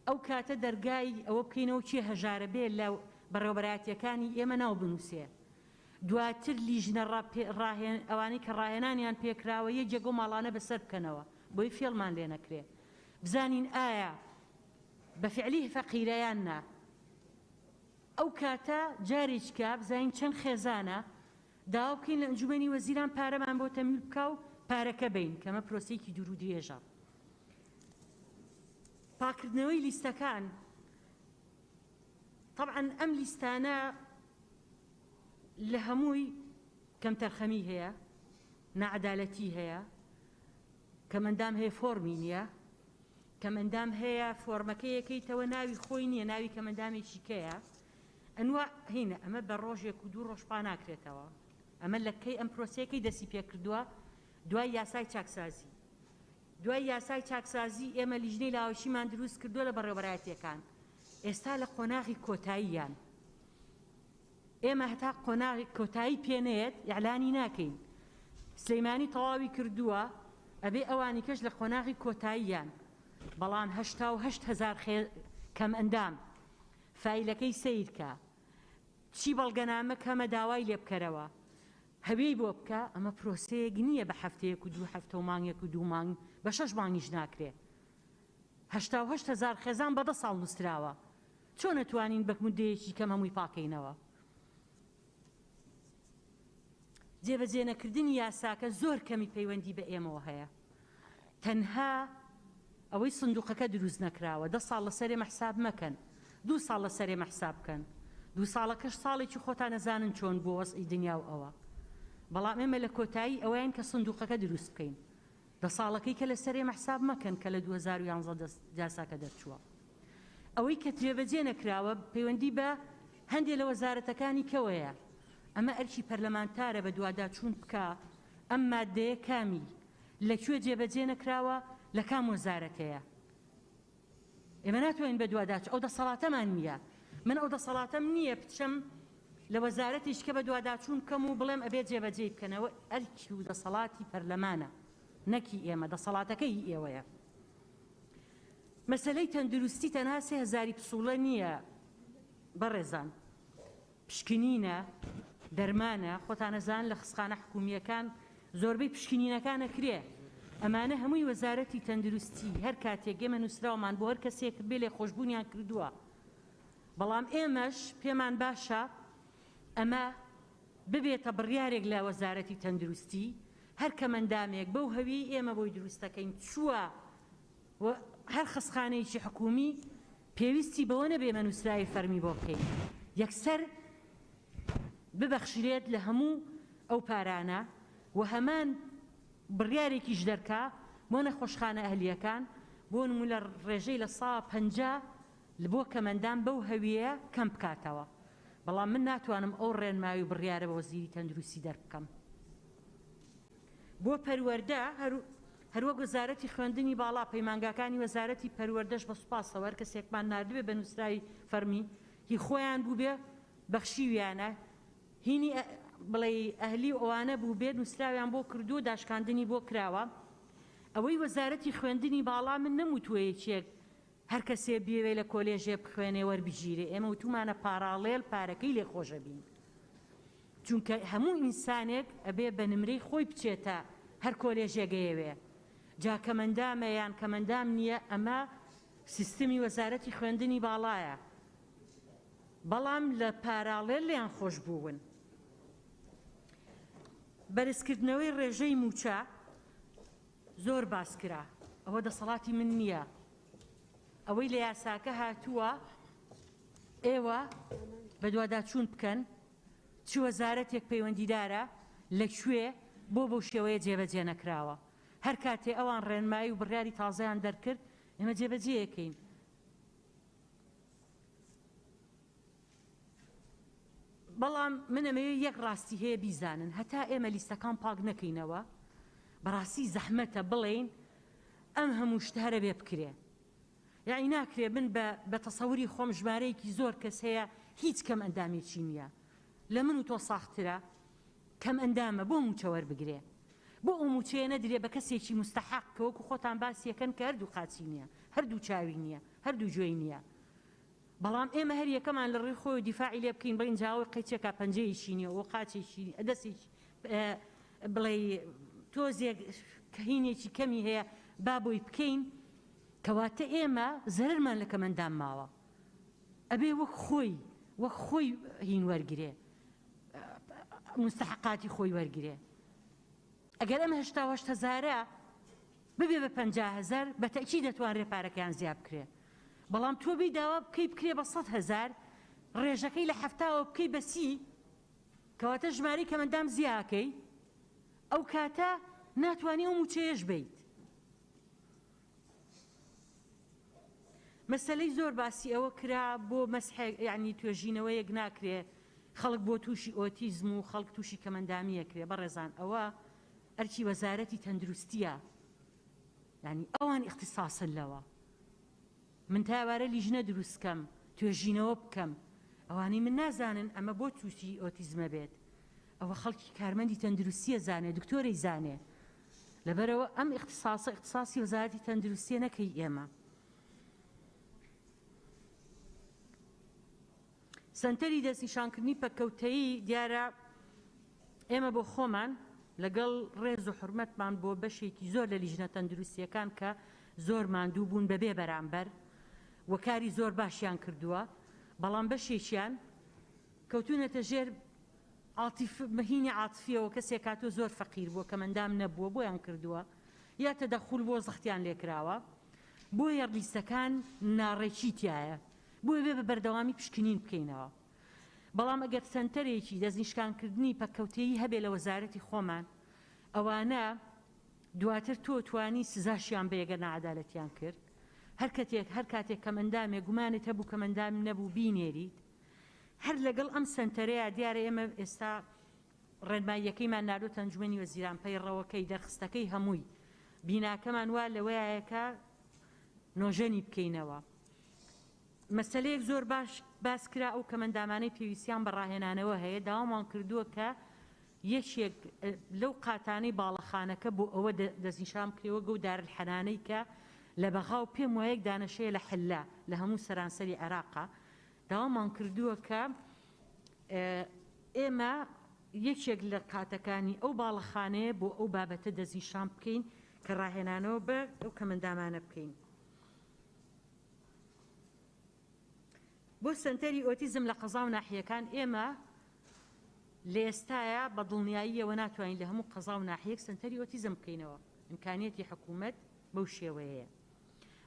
ئەو کاتە دەرگای ئەوە بکەینەوە چی هەژارە بێ لە بەڕێوەبەرایەتیەکانی ئێمە ناو بنووسێ دواتر لیژنە ئەوانەی کە ڕاهێنانیان پێکراوە یە جێگۆ ماڵانە بەسەر بکەنەوە بۆی فێڵمان لێ نەکرێ بزانین ئایا بەفعلی فەقیرەیان نا ئەو کاتە جارێککە بزانین چەند خێزانە داوا بکەین لە ئەنجومەنی وەزیران پارەمان بۆ تەمیل بکە و پارەکە بین کەمە پرۆسەیەکی دوور و درێژە پاکردنەوەی لیستەکان طبعا ئەم لیستانە لە هەمووی کەم تەرخەمی هەیە نەعەدالەتی هەیە کەمەندام هەیە فۆرمی نییە کەمەندام هەیە فۆرمەکە یەکەیتەوە ناوی خۆی نییە ناوی کەمەندامێکی کەیە ئەنوا هینە ئەمە بە ڕۆژێک و دوو ڕۆژ پا ناکرێتەوە ئەمە لەکەی ئەم پرۆسەیەکەی دەستی پێکردووە دوای یاسای چاکسازی دوای یاسای چاکسازی ئێمە لیژنەی لاوەشیمان دروست کردووە لە بەڕێوەبەرایەتیەکان ئێستا لە قۆناغی کۆتاییان ئێمە هەتا قۆناغی کۆتایی پێنێت یعلانی ناکەین سلەیمانی تەواوی کردووە ئەبێ ئەوانی کەش لە قۆناغی کۆتاییان بەڵام 8,000 کەم ئەندام فایلەکەی سیرکە چی بەڵگەنامە کەمە داوای لێ بکەرەوە هەوێی بۆ بکە ئەمە پرۆسەیەک نییە بە هەفتەیەک و دوو هەفتە و مانگێک و دوو مانگ بە 6 مانگیش ناکرێ 8,000 خێزان بە 10 ساڵ نووسراوە چۆن نەتوانین بە مودەیەکی کەم هەمووی پاکەینەوە جێبەجێ نەکردنی یاساکە زۆر کەمی پەیوەندی بە ئێمەوە هەیە تەنها ئەوەی سندوقەکە دروست نەکراوە 10 ساڵ لەسەرێ مەحساب مەکەن 2 ساڵ لەسەرێ مەحساب بکەن 2 ساڵەکەش ساڵێکی خۆتان نەزانن چۆن بۆ وەسعی دنیا و ئەوە بەڵام ئێمە لە کۆتایی ئەوەیان کە سندوقەکە دروست بکەین 10 ساڵەکەی کە لەسەرێ مەحساب مەکەن کە لە 2011 جاساکە دەرچووە ئەوەی کە جێبەجێ نەکراوە پەیوەندی بە هەندێک لە وەزارەتەکانی کەوەیە ئەمە ئەرکی پەرلەمانتارە بە دوواداچوون بکە ئەم مادەیە کامی لەکوێ جێبەجێ نەکراوە لە کام وەزارەتەیە ئێمە ناتوانین بە دوواداچ ئەو دەسەڵاتەمان نییە من ئەو دەسەڵاتەم نییە بچم لە وەزارەتیش کە بە دوواداچوون بکەم و بڵێم ئەبێ جێبەجێ بکەنەوە ئەرکی و دەسەڵاتی پەرلەمانە نەکی ئێمە دەسەڵاتەکەی ئێوەیە مەسەلەی تەندروستی تەنها 3,000 پسوڵە نییە بەڕێزان پشکنینە دەرمانە خۆتانەزان لە خسخانە حکومیەکان زۆربەی پشکنینەکان نەکرێ ئەمانە هەمووی وەزارەتی تەندروستی هەر کاتێک ئێمە نووسراومان بۆ هەر کەسێک بێ لێ خۆشببوونیان کردووە بەڵام ئێمەش پێمان باشە ئەمە ببێتە بڕیارێک لە وەزارەتی تەندروستی هەر کەمەندامێک بەو هەوی ئێمە بۆی دروستەکەین چووە هەر خسخانەیەکی حکومی پێویستی بەوە نەبێ نووسراوی فەرمی بۆ بکەین یەکسەر ببەخشرێت لە هەموو ئەو پارانە و هەمان بڕیارێکیش دەرکا بۆ نەخۆشخانە ئەهلیەکان بۆ نمو لە ڕێژەی لە 150 بۆ کەمەندان بەو هەویەیە کەم بکاتەوە بەڵام من ناتوانم ئەو ڕێنماوی بڕیارە بە وەزیری تەندروستی دەربکەم بۆ پەروەردە هەروەک وەزارەتی خوێندنی باڵا پەیمانگاکانی وەزارەتی پەروەردەش بە سوپاسەوە هەر کەسێکمان نردوێ بە نووسراوی فەرمی هی خۆیان بوو بێ بەخشیویانە هینی بڵێ ئەهلی ئەوانە بوو بێت نووسراویان بۆ کردو و داشکاندنی بۆ کراوە ئەوەی وەزارەتی خوێندنی باڵا من نەموتوەیەکێک هەر کەسێ بێوێ لە کۆلێژێ بخوێنێ وەربژیرێ ئێمە وتومانە پاراڵێل پارەکەی لێ خۆشە بین چونکە هەموو ئینسانێک ئەبێ بە نمرەی خۆی بچێتە هەر کۆلێژێگەیەوێ جا کەمەندامە یان کەمەندام نییە ئەمە سیستمی وەزارەتی خوێندنی باڵایە بەڵام لە پاراڵێل لیان خۆش بوون بەرزکردنەوەی ڕێژەی موچە زۆر باسکرا ئەوە دەسەڵاتی من نییە ئەوەی لە یاساکە هاتووە ئێوە بە دوواداچوون بکەن چ وەزارەتێک پەیوەندیدارە لەکوێ بۆ بەو شێوەیە جێبەجێ نەکراوە هەر کاتێ ئەوان ڕێنمایی و بڕیاری تازەیان دەرکرد ئێمە جێبەجێیەکەین بەڵام منەمەوێ یەک ڕاستی هەیە بیزانن هەتا ئێمە لیستەکان پاک نەکەینەوە بەڕاستی زەحمەتە بڵێین ئەم هەموو شتە هەرە بێ بکرێ یعنی ناکرێ من بە تەسەوری خۆم ژمارەیەکی زۆر کەس هەیە هیچ کەم ئەندامێکی نییە لە من و تۆ ساخترە کەم ئەندامە بۆ موچەوەر بگرێ بۆ ئەو موچەیە نەدرێ بە کەسێکی مستحق کە وەکو خۆتان باسیەکەن کە هەردوو قاچی نییە هەردوو چاوی نییە هەردوو گوێی نییە بەڵام ئێمە هەر یەکەمان لە ڕێی خۆی دیفاعی لێ بکەین بڵین جاوی قەیچێکا پەنجەیەکی نییە و قاچێکی دەستێکی بڵێ تۆزێک کە هینێکی کەمی هەیە با بۆی بکەین کەواتە ئێمە زەرمان لە کەمەندان ماوە ئەبێ وەک خۆی هین وەرگرێ مستحقاتی خۆی وەرگرێ ئەگەر ئەمە هەشتا هەزارە ببێ بە 50,000 بە تەکی دەتوانرێ پارەکەیان زیاد بکرێ بەڵام تۆ بی داوا بکەی بکرێ بە 100,000 ڕێژەکەی لە هەفتاوە بکەی بە 30 کەواتە ژماری کەمەندام زیاکەی ئەو کاتە ناتوانانی ئەو موچەیەش بیت مەسەلەی زۆر باسی ئەوە کرا بۆ مەسحێک یعنی توێژینەوەیەک ناکرێ خەڵک بۆ تووشی ئۆتیزم و خەڵک تووشی کەمەندامیە کرێ بەڕێزان ئەوە ئەرکی وەزارەتی تەندروستیە یعنی ئەوان اختصاسن لەوە من تاوارە لیژنە دروستکەم توێژینەوە بکەم ئەوانەی من نازانن ئەمە بۆ تووشی ئۆتیزمە بێت ئەوە خەڵکی کارمەندی تەندروستیە زانێ دکتۆرەی زانێ لەبەرەوە ئەم اختصاسی وەزارەتی تەندروستیە نەکەی ئێمە سنتەری دەستنیشانکردنی پەکەوتەیی دیارە ئێمە بۆ خۆمان لەگەڵ ڕێز و حرمەتمان بۆ بەشێکی زۆر لە لیژنە تەندروستیەکان کە زۆر ماندوو بوون بەبێ بەرامبەر و کاری زۆر باشیان کردووە بەڵام بەشێکیان کەوتونەتە ژێر مەهینی عاتفیەوە کەسێک کاتۆ زۆر فەقیر بووە کەمەندام نەبووە بۆیان کردووە یا تەدەخول بۆ زەختیان لێکراوە بۆ یەڕلیستەکان ناڕێکی تایە بۆی بێ بە بەردەوامی پشکنین بکەینەوە بەڵام ئەگەر سنتەرێکی دەستنیشانکردنی پەکەوتەیی هەبێ لە وەزارەتی خۆمان ئەوانە دواتر تۆ توانی سزاشیان بەیەگە نەعەدالەتیان کرد هەر کاتێک کەمەندامێ گومانت هەبوو کەمەندام نەبوو بینێریت هەر لەگەڵ ئەم سنتەرەیە دیارە ئێمە ئێستا ڕێنماییەکەیمان ناردۆتە ئەنجومەنی وەزیران پەیڕەوەکەی دەرخستەکەی هەمووی بیناکەمان وا لەوەیەکە نۆژەنی بکەینەوە مەسەلەیەک زۆر باش باس کرا ئەو کەمەندامانەی پێویستیان بە ڕاهێنانەوە هەیە داوامان کردووە کە یەکێک لەو قاتانەی باڵەخانەکە بۆ ئەوە دەستنیشان بکرێەوە گەو دارالحەنانەی کە لە بەغاو پێم وایەک دانەشەیە لە حەلا لە هەموو سەرانسەری عێراقا داوامان کردووە کە ئێمە یەکێک لە قاتەکانی ئەو باڵەخانەیە بۆ ئەو بابەتە دەستنیشان بکەین کە ڕاهێنانەوە بە ئەو کەمەندامانە بکەین بۆ سنتەری ئۆتیزم لە قەزا و ناحیەکان ئێمە لە ئێستایە بە دڵنیاییەوە ناتوانین لە هەموو قەزا و ناحیەک سنتەری ئۆتیزم بکەینەوە ئیمکانیەتی حکوومەت بەو شێوەیە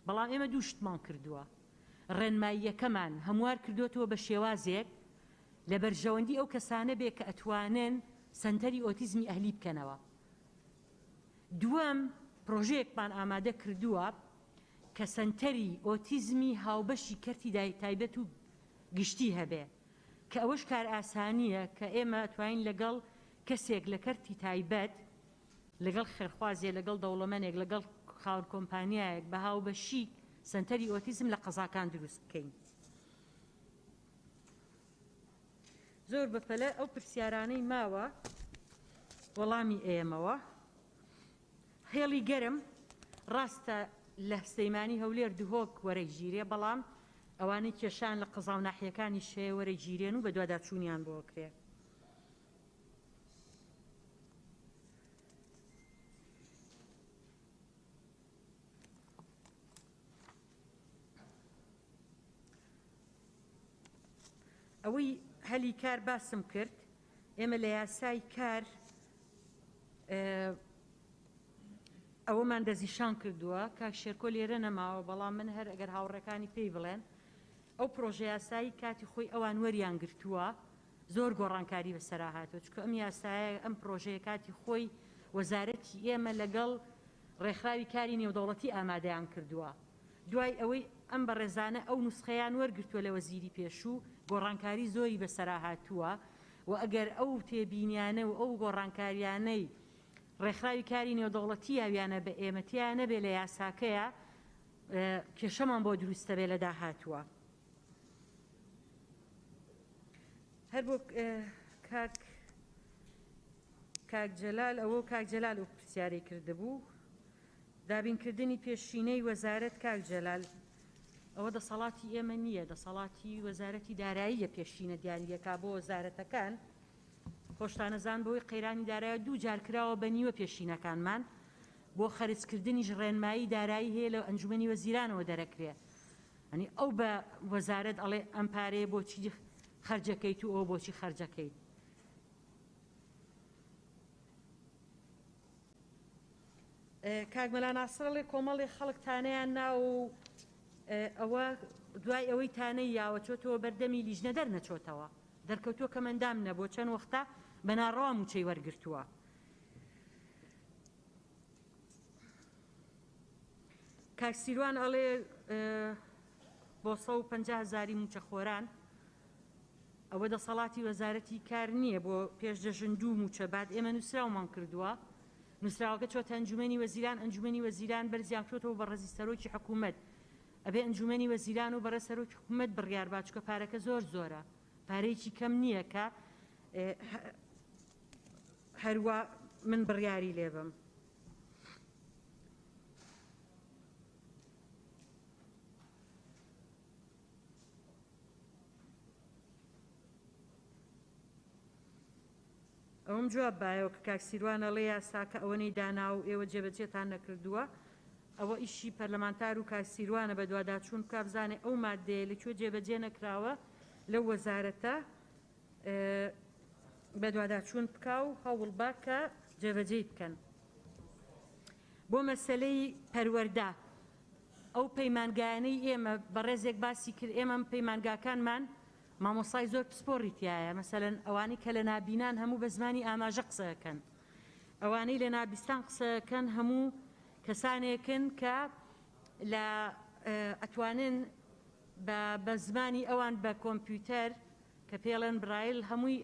بەڵام ئێمە دوو شتمان کردووە ڕێنماییەکەمان هەموار کردوێتەوە بە شێوازێک لە بەرژەوەندی ئەو کەسانە بێ کە ئەتوانن سنتەری ئۆتیزمی ئەهلی بکەنەوە دووەم پرۆژەیەکمان ئامادە کردووە کە سنتەری ئۆتیزمی هاوبەشی کەرتی تایبەت و گشتی هەبێ کە ئەوەش کار ئاسانیە کە ئێمە توانین لەگەڵ کەسێک لە کەرتی تایبەت لەگەڵ خێرخوازیە لەگەڵ دەوڵەمەنێک لەگەڵ خاوەن کۆمپانیایەک بە هاوبەشی سنتەری ئۆتیزم لە قەزاکان دروست بکەین زۆر بەپەلە ئەو پرسیارانەی ماوە وەڵامی ئێمەوە هێڵی گەرم ڕاستە لە سەیمانی هەولێر دوهۆک وەرەی ژیرێ بەڵام ئەوانەی کێشان لە قەزا و ناحیەکانی شێ وەرەی ژیرێن و بە دوواداچوونیان بۆ کرێ ئەوەی هەلی کار باسم کرد ئێمە لە یاسای کار ئەوەمان دەزیشان کردووە کاک شێرکۆ لێرە نەماوە بەڵام من هەر ئەگەر هاوڕەکانی پێی بڵێن ئەو پرۆژە یاسایی کاتی خۆی ئەوان وەریان گرتووە زۆر گۆڕانکاری بەسەرا هاتووە چکە ئەم یاسایە ئەم پرۆژەیە کاتی خۆی وەزارەتی ئێمە لەگەڵ ڕێکخراوی کاری نێودەوڵەتی ئامادەیان کردووە دوای ئەوەی ئەم بەڕێزانە ئەو نوسخەیان وەرگرتووە لە وەزیری پێشوو گۆڕانکاری زۆری بەسەرا هاتووە و ئەگەر ئەو تێبینیانە و ئەو گۆڕانکاریانەی ڕێکخراوی کاری نێودەوڵەتی یاویانە بە ئێمەتیانە بێ لە یاساکەیە کێشەمان بۆ دروستە بێ لە داهاتووە هەر بۆ کاک جەلال ئەوە کاک جەلال و پرسیاری کردبوو دابینکردنی پێشینەی وەزارەت کاک جەلال ئەوە دەسەڵاتی ئێمە نییە دەسەڵاتی وەزارەتی داراییە پێشینە دیاریەکە بۆ وەزارەتەکان خۆشتانەزان بۆی قەیرانی دارایە دوو جار کراوە بە نیوە پێشینەکانمان بۆ خەرجکردنیش ڕێنمایی دارایی هەیە لە ئەنجومەنی وەزیرانەوە دەرەکرێ ئەنی ئەو بە وەزارەت ئەڵێ ئەم پارەیە بۆچی خەرجەکەیت و ئەو بۆچی خەرجەکەیت کاگمەلا ناسڕڵێ کۆمەڵی خەڵکتانەیان ناو ئەوە دوای ئەوەی تانەی یاوە چۆتەوە بەردەمی لیژنە دەرنەچۆتەوە دەرکەوتووە کە مندام نەبوو چەند وەختە بەناڕەوا موچەی وەرگرتووە کاکسیروان ئەڵێ بۆ 150,000 موچەخۆران ئەوە دەسەڵاتی وەزارەتی کار نییە بۆ پێش دەژندوو موچە بعد ئێمە نووسراومان کردووە نووسراوەکە چۆتە ئەنجومەنی وەزیران ئەنجومەنی وەزیران بەرزیان چۆتەوە بە ڕێزی سەرۆکی حکوومەت ئەبێ ئەنجومەنی وەزیران و بەڕێ سەرۆکی حکوومەت بڕیار باچکە پارەکە زۆر زۆرە پارەیەکی کەم نییە کە هەروە من بڕیاری لێبم ئەوم جواب بایەوە کە کاکسیروانە لێ یاساکە ئەوەنەی دانا و ئێوە جێبەجێتان نەکردووە ئەوە ئیشی پەرلەمانتار و کاکسیروانە بە دوواداچوون بکە بزانێ ئەو مادەیە لەکوێ جێبەجێ نەکراوە لەو وەزارەتە بە دوواداچوون بکە و هەوڵ کە جێبەجێی بکەن بۆ مەسەلەی پەروەردە ئەو پەیمانگایانەی ئێمە بە ڕێزێک باسی کرد ئێمە پەیمانگاکانمان مامۆسای زۆر پسپۆڕیتیایە مەسەلەن ئەوانەی کە لە نابینان هەموو بە زمانی ئاماژە قسەکەن ئەوانەی لە نابستان قسەکەن هەموو کەسانێکن کە لە ئەتوانن بە زمانی ئەوان بە کۆمپیوتەر کە پێڵێن برایل هەمووی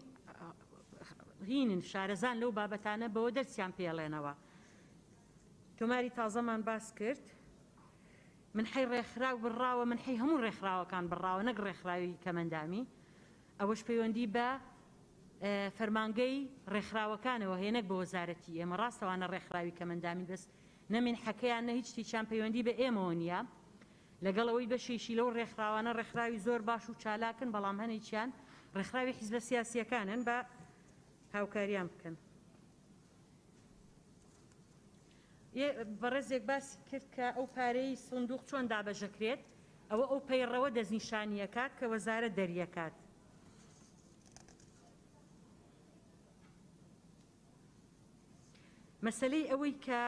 هینن شارەزان لەو بابەتانە بەوە دەرسیان پێڵێنەوە تۆماری تازەمان باس کرد من حی ڕێکخراو بڕاوە من حی هەموو ڕێکخراوەکان بڕاوە نەک ڕێکخراوی کەمەندامی ئەوەش پەیوەندی بە فەرمانگەی ڕێکخراوەکانەوە هێنەک بە وەزارەتی ئێمە ڕاستەوانە ڕێکخراوی کەمەندامی بەس نەمین حەکەیان نە هیچ شتێکیان پەیوەندی بە ئێمەوە نییە لەگەڵ ئەوەی بەشێشی لەو ڕێکخراوانە ڕێکخراوی زۆر باش و چالاکن بەڵام هەنێکیان ڕێکخراوی حیزبە سیاسیەکانن بە هاوکاریان بکەن بەڕێزێک باسی کرد کە ئەو پارەی سندوق چۆن دابەژەکرێت ئەوە ئەو پەیڕەوە دەستنیشانیەکات کە وەزارەت دەریەکات مەسەلەی ئەوەی کە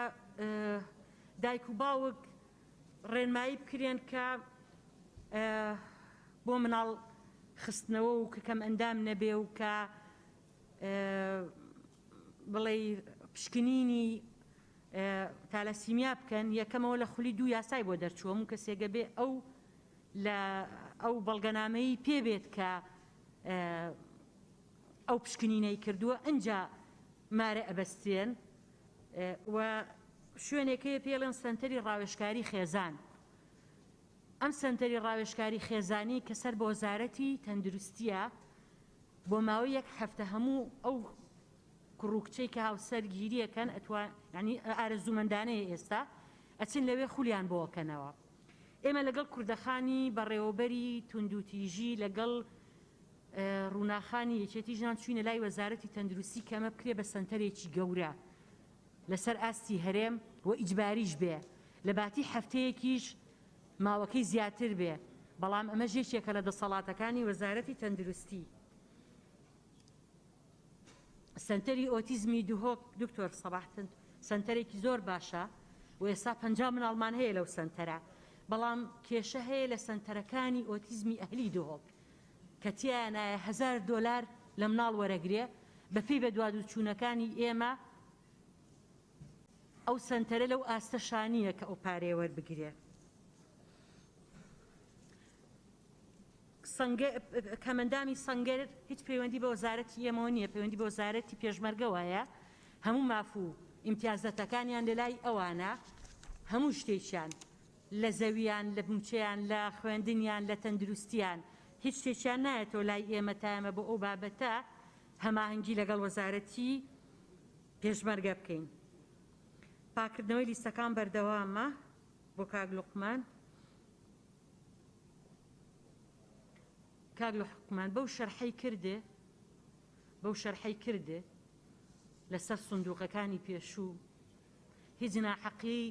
دایک و باوک ڕێنمایی بکرێن کە بۆ مناڵ خستنەوە و کە کەم ئەندام نەبێ و کە بڵێ پشکنینی تالەسیمیا بکەن یەکەمەوە لە خولی دوو یاسای بۆ دەرچووە و کەسێگە بێ ئەو بەڵگەنامەی پێبێت کە ئەو پشکنینەی کردووە ئەنجا مارە ئەبەستێن و شوێنێکەیە پێڵێن سنتەری ڕاوێژکاری خێزان ئەم سنتەری ڕاوێژکاری خێزانی کە سەر بە وەزارەتی تەندروستیە بۆ ماوەی یەک هەفتە هەموو ئەو کوڕووکچەی کە هاوسەرگیریەکەن ینی ئارەزوومەندانەیە ئێستا ئەچن لەوێ خولیان بۆکەنەوە ئێمە لەگەڵ کوردەخانی بەڕێوەبەری توندوتیژی لەگەڵ ڕووناخانی یەکێتی ژنان چوینە لای وەزارەتی تەندروستی کەمە بکرێ بە سنتەرێکی گەورە لەسەر ئاستی هەرێم و ئیجباریش بێ لە باتی هەفتەیەکیش ماوەکەی زیاتر بێ بەڵام ئەمە ژێشێکە لە دەسەڵاتەکانی وەزارەتی تەندروستی سنتەری ئۆتیزمی دوهۆک دکتۆر سەباحتن سنتەرێکی زۆر باشە و ئێستا 50 مناڵمان هەیە لەو سنتەرە بەڵام کێشە هەیە لە سنتەرەکانی ئۆتیزمی ئەهلی دوهۆک کە تیانایە $1000 لە مناڵ وەرەگرێ بەپێی بە دوادوچوونەکانی ئێمە ئەو سنتەرە لەو ئاستە شانیە کە ئەو پارەیە وەربگرێ کەمەندامی سەنگەر هیچ پەیوەندی بە وەزارەتی ئێمەوە نییە پەیوەندی بە وەزارەتی پێشمەرگەوەیە هەموو مافوو ئیمتیازەتەکانیان لە لای ئەوانە هەموو شتێکیان لە زەویان لە موچەیان لە خوێندنیان لە تەندروستیان هیچ شتێکیان نایەتەوە لای ئێمە تا ئێمە بۆ ئەو بابەتە هەماهەنگی لەگەڵ وەزارەتی پێشمەرگە بکەین پاکردنەوەی لیستەکان بەردەوامە بۆ کاک لوقمان. کاک لوقمان بەو شەرحەی کردێ لەسەر سندوقەکانی پێشوو هیچ ناحەقی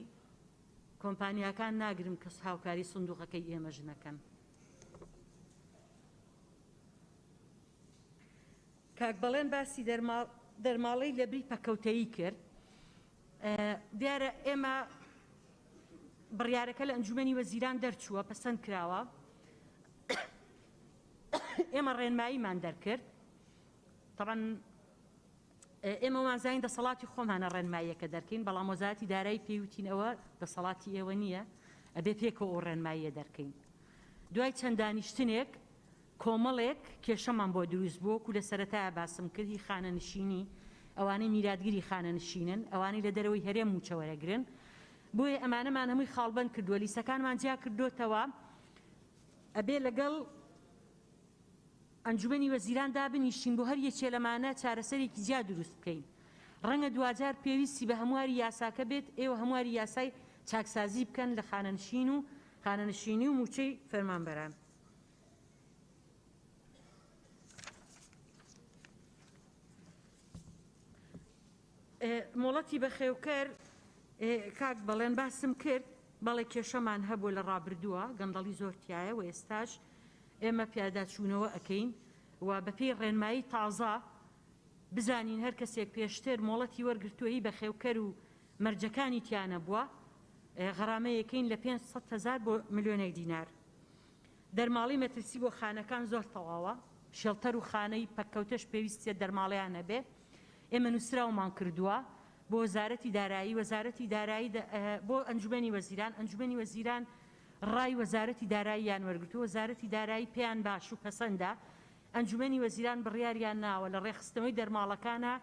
کۆمپانیاکان ناگرم کە هاوکاری سندوقەکەی ئێمەش نەکەن. کاک بەڵێن باسی دەرماڵەی لە بری پەکەوتەیی کرد. دیارە ئێمە بڕیارەکە لە ئەنجومەنی وەزیران دەرچووە پەسەند کراوە. ئێمە ڕێنماییمان دەرکرد. طبعاً ئێمە وازاین دەسەڵاتی خۆمانە ڕێنماییەکە دەرکەین، بەڵام وەزارەتی دارایی پێوتینەوە دەسەڵاتی ئێوە نییە، ئەبێ پێکەوە ئەو ڕێنماییە دەرکەین. دوای چەند دانیشتنێک کۆمەڵێک کێشەمان بۆ دروست بوو و لە سەرەتایە باسم کردی خانەنشینی ئەوانەی میراتگیری خانەنشینن، ئەوانەی لە دەرەوەی هەرێم موچەوەرەگرن. بۆیە ئەمانەمان هەمووی خاڵبەند کردووە، لیستەکانمان جیا کردوتەوە. ئەبێ لەگەڵ ئەنجومەنی وەزیران دابنیشین بۆ هەر یەکێ لەمانە چارەسەرێکی جیا دروست بکەین. ڕەنگە دوجار پێویستی بە هەمواری یاساکە بێت، ئێوە هەمواری یاسای چاکسازی بکەن لە خانەنشینی و موچەی فەرمانبەران. مۆڵەتی بەخێوکەر کاک بەڵێن باسم کرد، بەڵێ کێشەمان هەبوو لە ڕابردووە، گەندەڵی زۆرتیایە و ئێستاش ئێمە پیاداچوونەوە ئەەکەین و بەپێی ڕێنمایی تازە بزانین هەر کەسێک پێشتر مۆڵەتی وەرگرتووی بەخێوکەر و مەرجەکانی تیانە بووە غەرامەیەکەین لە 500,000 بۆ ملیۆنێک دینار. دەرماڵی مەترسی بۆ خانەکان زۆر تەواوە، شێڵتەر و خانەی پەککەوتەش پێویستیە دەرماڵیان نەبێ. ئێمە نووسراومان کردووە بۆ وەزارەتی دارایی بۆ ئەنجومەنی وەزیران. ئەنجومەنی وەزیران ڕای وەزارەتی داراییان وەرگرتووە، وەزارەتی دارایی پێیان باش و پەسەندە. ئەنجومەنی وەزیران بڕیاریان ناوە لە ڕێخستنەوەی دەرماڵەکانە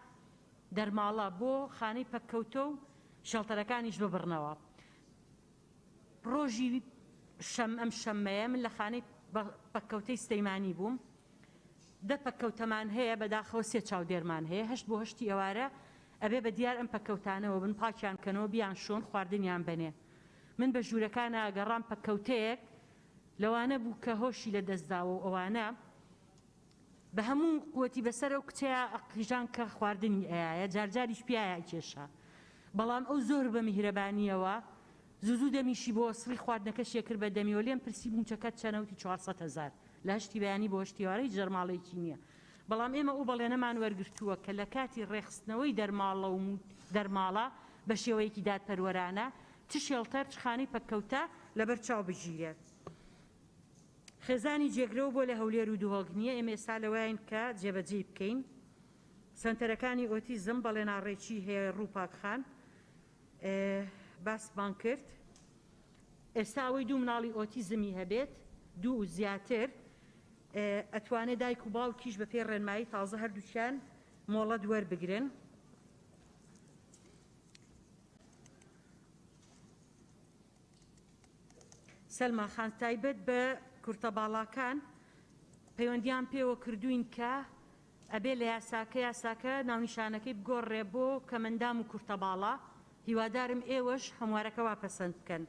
دەرماڵە بۆ خانەی پەککەوتە و شەڵتەرەکانیش ببڕنەوە. ڕۆژی ئەم شەممەیە من لە خانەی پەککەوتەی سلەیمانی بووم. 10 پەککەوتەمان هەیە، بەداخەوە 3 چاودێرمان هەیە، 8 بۆ 8 ئێوارە ئەبێ بە دیار ئەم پەککەوتانەوە بن، پاکیان کەنەوە، بیان شۆن، خواردنیان بنێ. من بە ژوورەکان ئاگەڕام پەککەوتەیەک لەوانە بوو کە هۆشی لە دەستداوە و ئەوانە بە هەموو قوتی بەسەر ئەو کچەیە ئەقیژان کە خواردنی ئەیە جارجاریش پیایە کێشە، بەڵام ئەو زۆر بە میهرەبانیەوە زوو دەمیشی بۆ سڵی خواردنەکە شێکرد بە دەمیەوە. لێم پرسی موچەکەت چەنەوتی 400,000 لە هەشتی بەیانی بۆ هەشتیوارەی جەرماڵێکی نییە. بەڵام ئێمە ئەو بەڵێنەمان وەرگرتووە کە لە کاتی ڕێخستنەوەی دەرماڵە بە شێوەیەکی دادپەروەرانە چ شێڵتەر چ خانەی پەککەوتە لەبەر چاو بژیرێت. خێزانی جێگرەوە بۆ لە هەولێر و دووهۆگنیە ئێمە ئێستا لەوایین کە جێبەجێ بکەین. سەنتەرەکانی ئۆتیزم بەڵێ ناڕێکی هەیە ڕووپاکخان باسمان کرد. ئێستا ئەوەی 2 مناڵی ئۆتیزمی هەبێت، 2 و زیاتر، ئەتوانێت دایک و باوکیش بە پێی ڕێنمایی تازە هەردووکیان مۆڵەت وەربگرن. سەلما خان تایبەت بە کورتە باڵاکان پەیوەندیان پێوە کردوین کە ئەبێ لە یاساکە ناونیشانەکەی بگۆڕێ بۆ کەمەندام و کورتە باڵا. هیوادارم ئێوەش هەموارەکە وا پەسەند بکەن.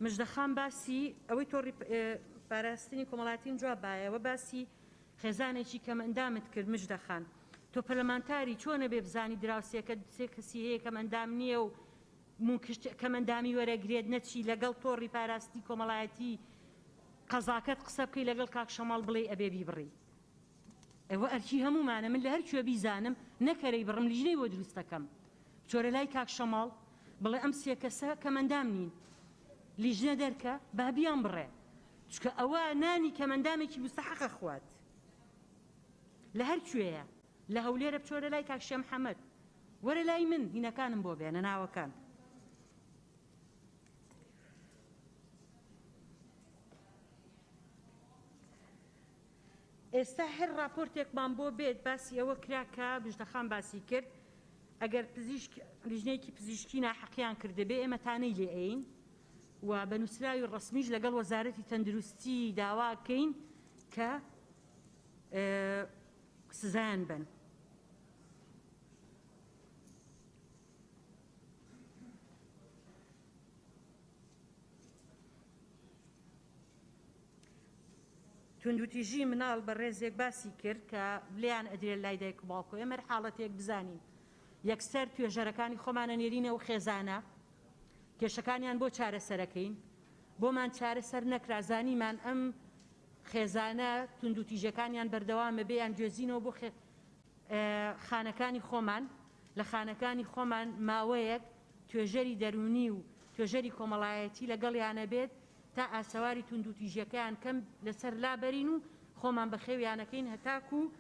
مژدەخان باسی ئەوەی تۆڕی پاراستنی کۆمەڵاتین جواب بایەوە باسی خێزانێکی کەمەندامت کرد. مژدەخان تۆ پەرلەمانتاری چۆنە بێ بزانی دراوسێکە سێ کەسی هەیە کەمەندام نییە و کەمەندامی وەرەگرێت نەچی لەگەڵ تۆڕی پاراستی کۆمەڵایەتی قەزاکەت قسە بکەی لەگەڵ کاک شەماڵ بڵێ ئەبێ بیبڕی. ئەوە ئەرکی هەمومانە، من لە هەر کوێ بیزانم نەکەرەی بڕم لیژنەی بۆ دروستەکەم چۆرە لای کاک شەماڵ بڵێ ئەم سێ کەسە کەمەندام نین، لیژنە دەرکە با بیان بڕێ، چکە ئەوە نانی کەمەندامێکی مستحەقە خوات. لە هەر کوێیە لە هەولێرە بچۆرە لای کاک شێ محەممەد، وەرە لای من هینەکانم بۆ بێنە ناوەکان. ئێستا هەر راپۆرتێکمان بۆ بێت باسی ئەوە کرا کە بژدەخان باسی کرد ئەگەر لیژنەیەکی پزیشکی ناحەقیان کردبێ ئێمە تانەی لێ ئەین و بە نووسراوی ڕسمیش لەگەڵ وەزارەتی تەندروستی داواکەین کە سزایان بن. توندوتیژی مناڵ بە ڕێزێک باسی کرد کە لیان ئەدرێت لای دایک و باوکۆ ئێمە حاڵەتێک بزانین یەکسەر توێژەرەکانی خۆمانە نێرینە و خێزانە کێشەکانیان بۆ چارەسەرەکەین بۆمان چارەسەر نەکرازانیمان ئەم خێزانە توندوتیژەکانیان بەردەوامە بێیان گوێزینەوە بۆ خانەکانی خۆمان لە خانەکانی خۆمان ماوەیەک توێژەری دەرونی و توێژەری کۆمەڵایەتی لەگەڵیانە بێت تا ئاسەواری توندوتیژەکەیان کەم لەسەر لابەرین و خۆمان بە خێویانەکەین هەتاکو و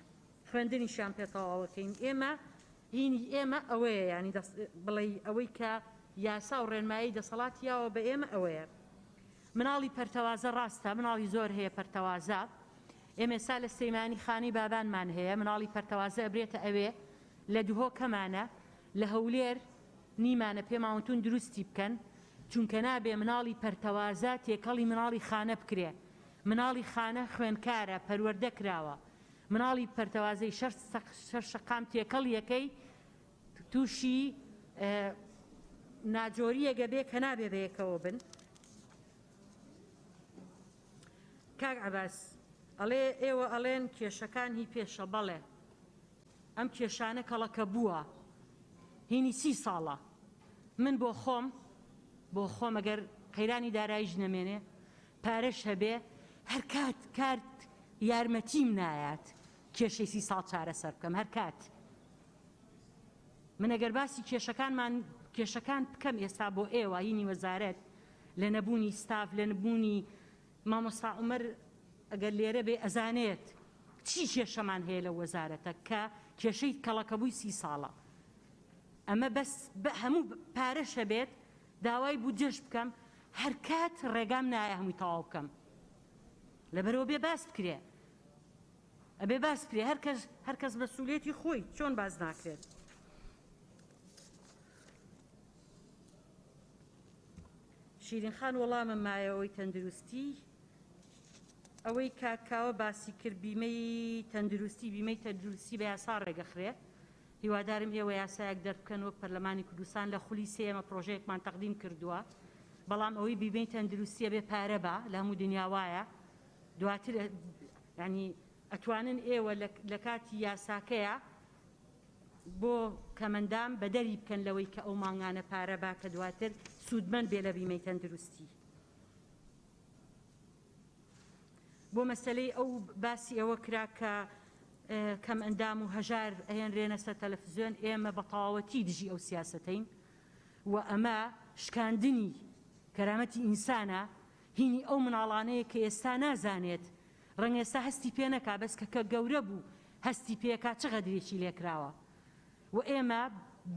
خوێندنیشان پێتەواوەکەین ئێمە هینی ئێمە ئەوەیە ینی بڵێ ئەوەی کە یاسا و ڕێنمایی دەسەڵاتیاوە بە ئێمە ئەوەیە مناڵی پەرتەوازە ڕاستە مناڵی زۆر هەیە پەرتەوازە ئێمە ئێستا لە سەیمانی خانی بابانمان هەیە مناڵی پەرتەوازە ئەبرێتە ئەوێ لە دوهۆ کەمانە لە هەولێر نیمانە پێماوەتون دروستی بکەن چونکە نابێ مناڵی پەرتەوازە تێکەڵی مناڵی خانە بکرێ مناڵی خانە خوێنکارە پەروەردە کراوە مناڵی پەرتەوازەی شەر شەقام تێکەڵ یەکەی تووشی ناجۆریەگە بێ کە نابێ بەیەکەوە بن کاک عەباس ئەڵێ ئێوە ئەڵێن کێشەکان هی پێشە بەڵێ ئەم کێشانە کەڵەکە بووە هینی 30 ساڵە من بۆ خۆم ئەگەر قەیرانی داراییش نەمێنێ پارەش هەبێ هەر کات کارت یارمەتیم نایات کێشەی 30 ساڵ چارەسەر بکەم هەر کات من ئەگەر باسی کێشەکان بکەم ئێستا بۆ ئێوە هینی وەزارەت لە نەبوونی ستاف لە نەبوونی مامۆستا عومەر ئەگەر لێرە بێ ئەزانێت چی کێشەمان هەیە لە وەزارەتە کە کێشەی کەڵەکەبووی 30 ساڵە ئەمە بەس هەموو پارەشە بێت داوای بودجەش بکەم هەر کات ڕێگام نایە هەمووی تەواو بکەم لەبەرەوە بێ باس بکرێ ئەبێ باس بکرێ هەر کەس مەسئوڵیەتی خۆی چۆن باز ناکرێت شیرینخان وەڵامە مایەوەی تەندروستی ئەوەی کاکاوە باسی کرد بیمەی تەندروستی بە یاسا ڕێگەخرێ هیوادارم ئێوە یاسایەک دەربکەن وەک پەرلەمانی کوردستان لە خولی سێمە پرۆژەیەکمان تەقدیم کردووە بەڵام ئەوەی بیمەی تەندروستیە بێ پارە بە لە هەموو دنیا وایە دواتر ینی ئەتوانن ئێوە لە کاتی یاساکەیە بۆ کەمەندام بەدەری بکەن لەوەی کە ئەو ماڵانە پارە با کە دواتر سوودمەند بێ لە بیمەی تەندروستی بۆ مەسەلەی ئەو باسی ئەوە کرا کە کەم ئەندام و هەژار ئەهێنرێنە سەر تەلەڤیزیۆن ئێمە بە تەواوەتی دژی ئەو سیاسەتەین و ئەمە شکاندنی کەرامەتی ئینسانە هینی ئەو مناڵانەیە کە ئێستا نازانێت ڕەنگە ئێستا هەستی پێ نەکا بەس کە گەورە بوو هەستی پێکا چقەدرێکی لێکراوە و ئێمە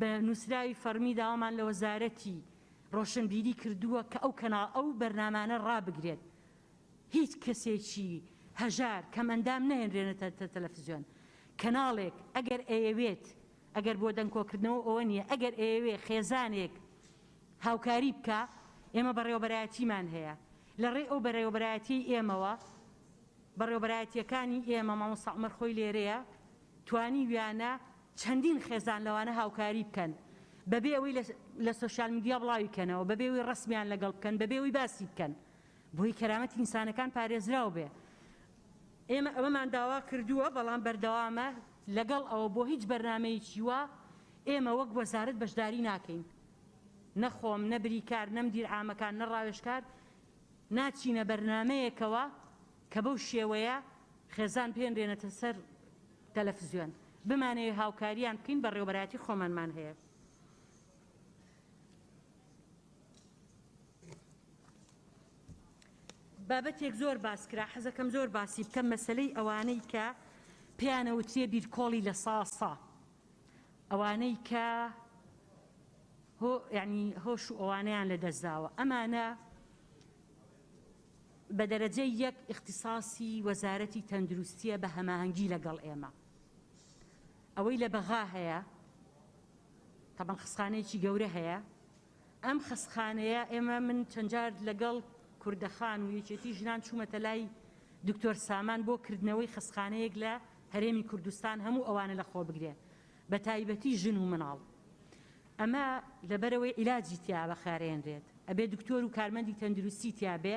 بە نووسراوی فەرمی داوامان لە وەزارەتی ڕۆشنبیری کردووە کە ئەو بەرنامانە ڕابگرێت هیچ کەسێکی هەژار کەمەندام نەهێنرێنێتە تەلەڤیزیۆن کەناڵێک ئەگەر ئەیەوێت ئەگەر بۆ دەنگکۆکردنەوە ئەوە نییە ئەگەر ئەیەوێ خێزانێک هاوکاری بکە ئێمە بەڕێوەبەرایەتیمان هەیە لە ڕێ ئەو بەڕێوەبەرایەتی ئێمەوە بەڕێوەبەرایەتیەکانی ئێمە مامۆستا عومەر خۆی لێرەیە توانی ویانە چەندین خێزان لەوانە هاوکاری بکەن بەبێ ئەوەی لە سۆشیال میدیا بڵاوی بکەنەوە بەبێ ئەوەی ڕسمیان لەگەڵ بکەن بەبێ ئەوەی باسی بکەن بۆی کەرامەتی ئینسانەکان پارێزراو بێ ئێمە ئەوەمان داوا کردووە بەڵام بەردەوامە لەگەڵ ئەوە بۆ هیچ بەرنامەیەکی وە ئێمە وەک وەزارەت بەشداری ناکەین نەخۆم نەبریکار نەمدیر عامەکان نەڕاوێژکار ناچینە بەرنامەیەکەوە کە بەو شێوەیە خێزان پێنرێنێتە سەر تەلەڤیزیۆن بمانەوێ هاوکاریان بکەین بەڕێوەبەرایەتی خۆمانمان هەیە بابەتێک زۆر باسکرا حەزەکەم زۆر باسی بکەم مەسەلەی ئەوانەی کە پێیانەوترێ بیرکۆڵی لە ساسا ئەوانەی کە ینی هۆش و ئەوانەیان لە دەستداوە ئەمانە بە دەرەجەی یەک اختصاسی وەزارەتی تەندروستیە بە هەماهەنگی لەگەڵ ئێمە ئەوەی لە بەغا هەیە تەبەن خسخانەیەکی گەورە هەیە ئەم خسخانەیە ئێمە من چەند جار لەگەڵ کوردەخان و یەکێتی ژنان چوومەتە لای دکتۆر سامان بۆ کردنەوەی خسخانەیەک لە هەرێمی کوردستان هەموو ئەوانە لە خۆ بگرێ بە تایبەتی ژن و مناڵ ئەمە لەبەرەوەی عیلاجی تیا بەخارێنرێت ئەبێ دکتۆر و کارمەندی تەندروستی تیا بێ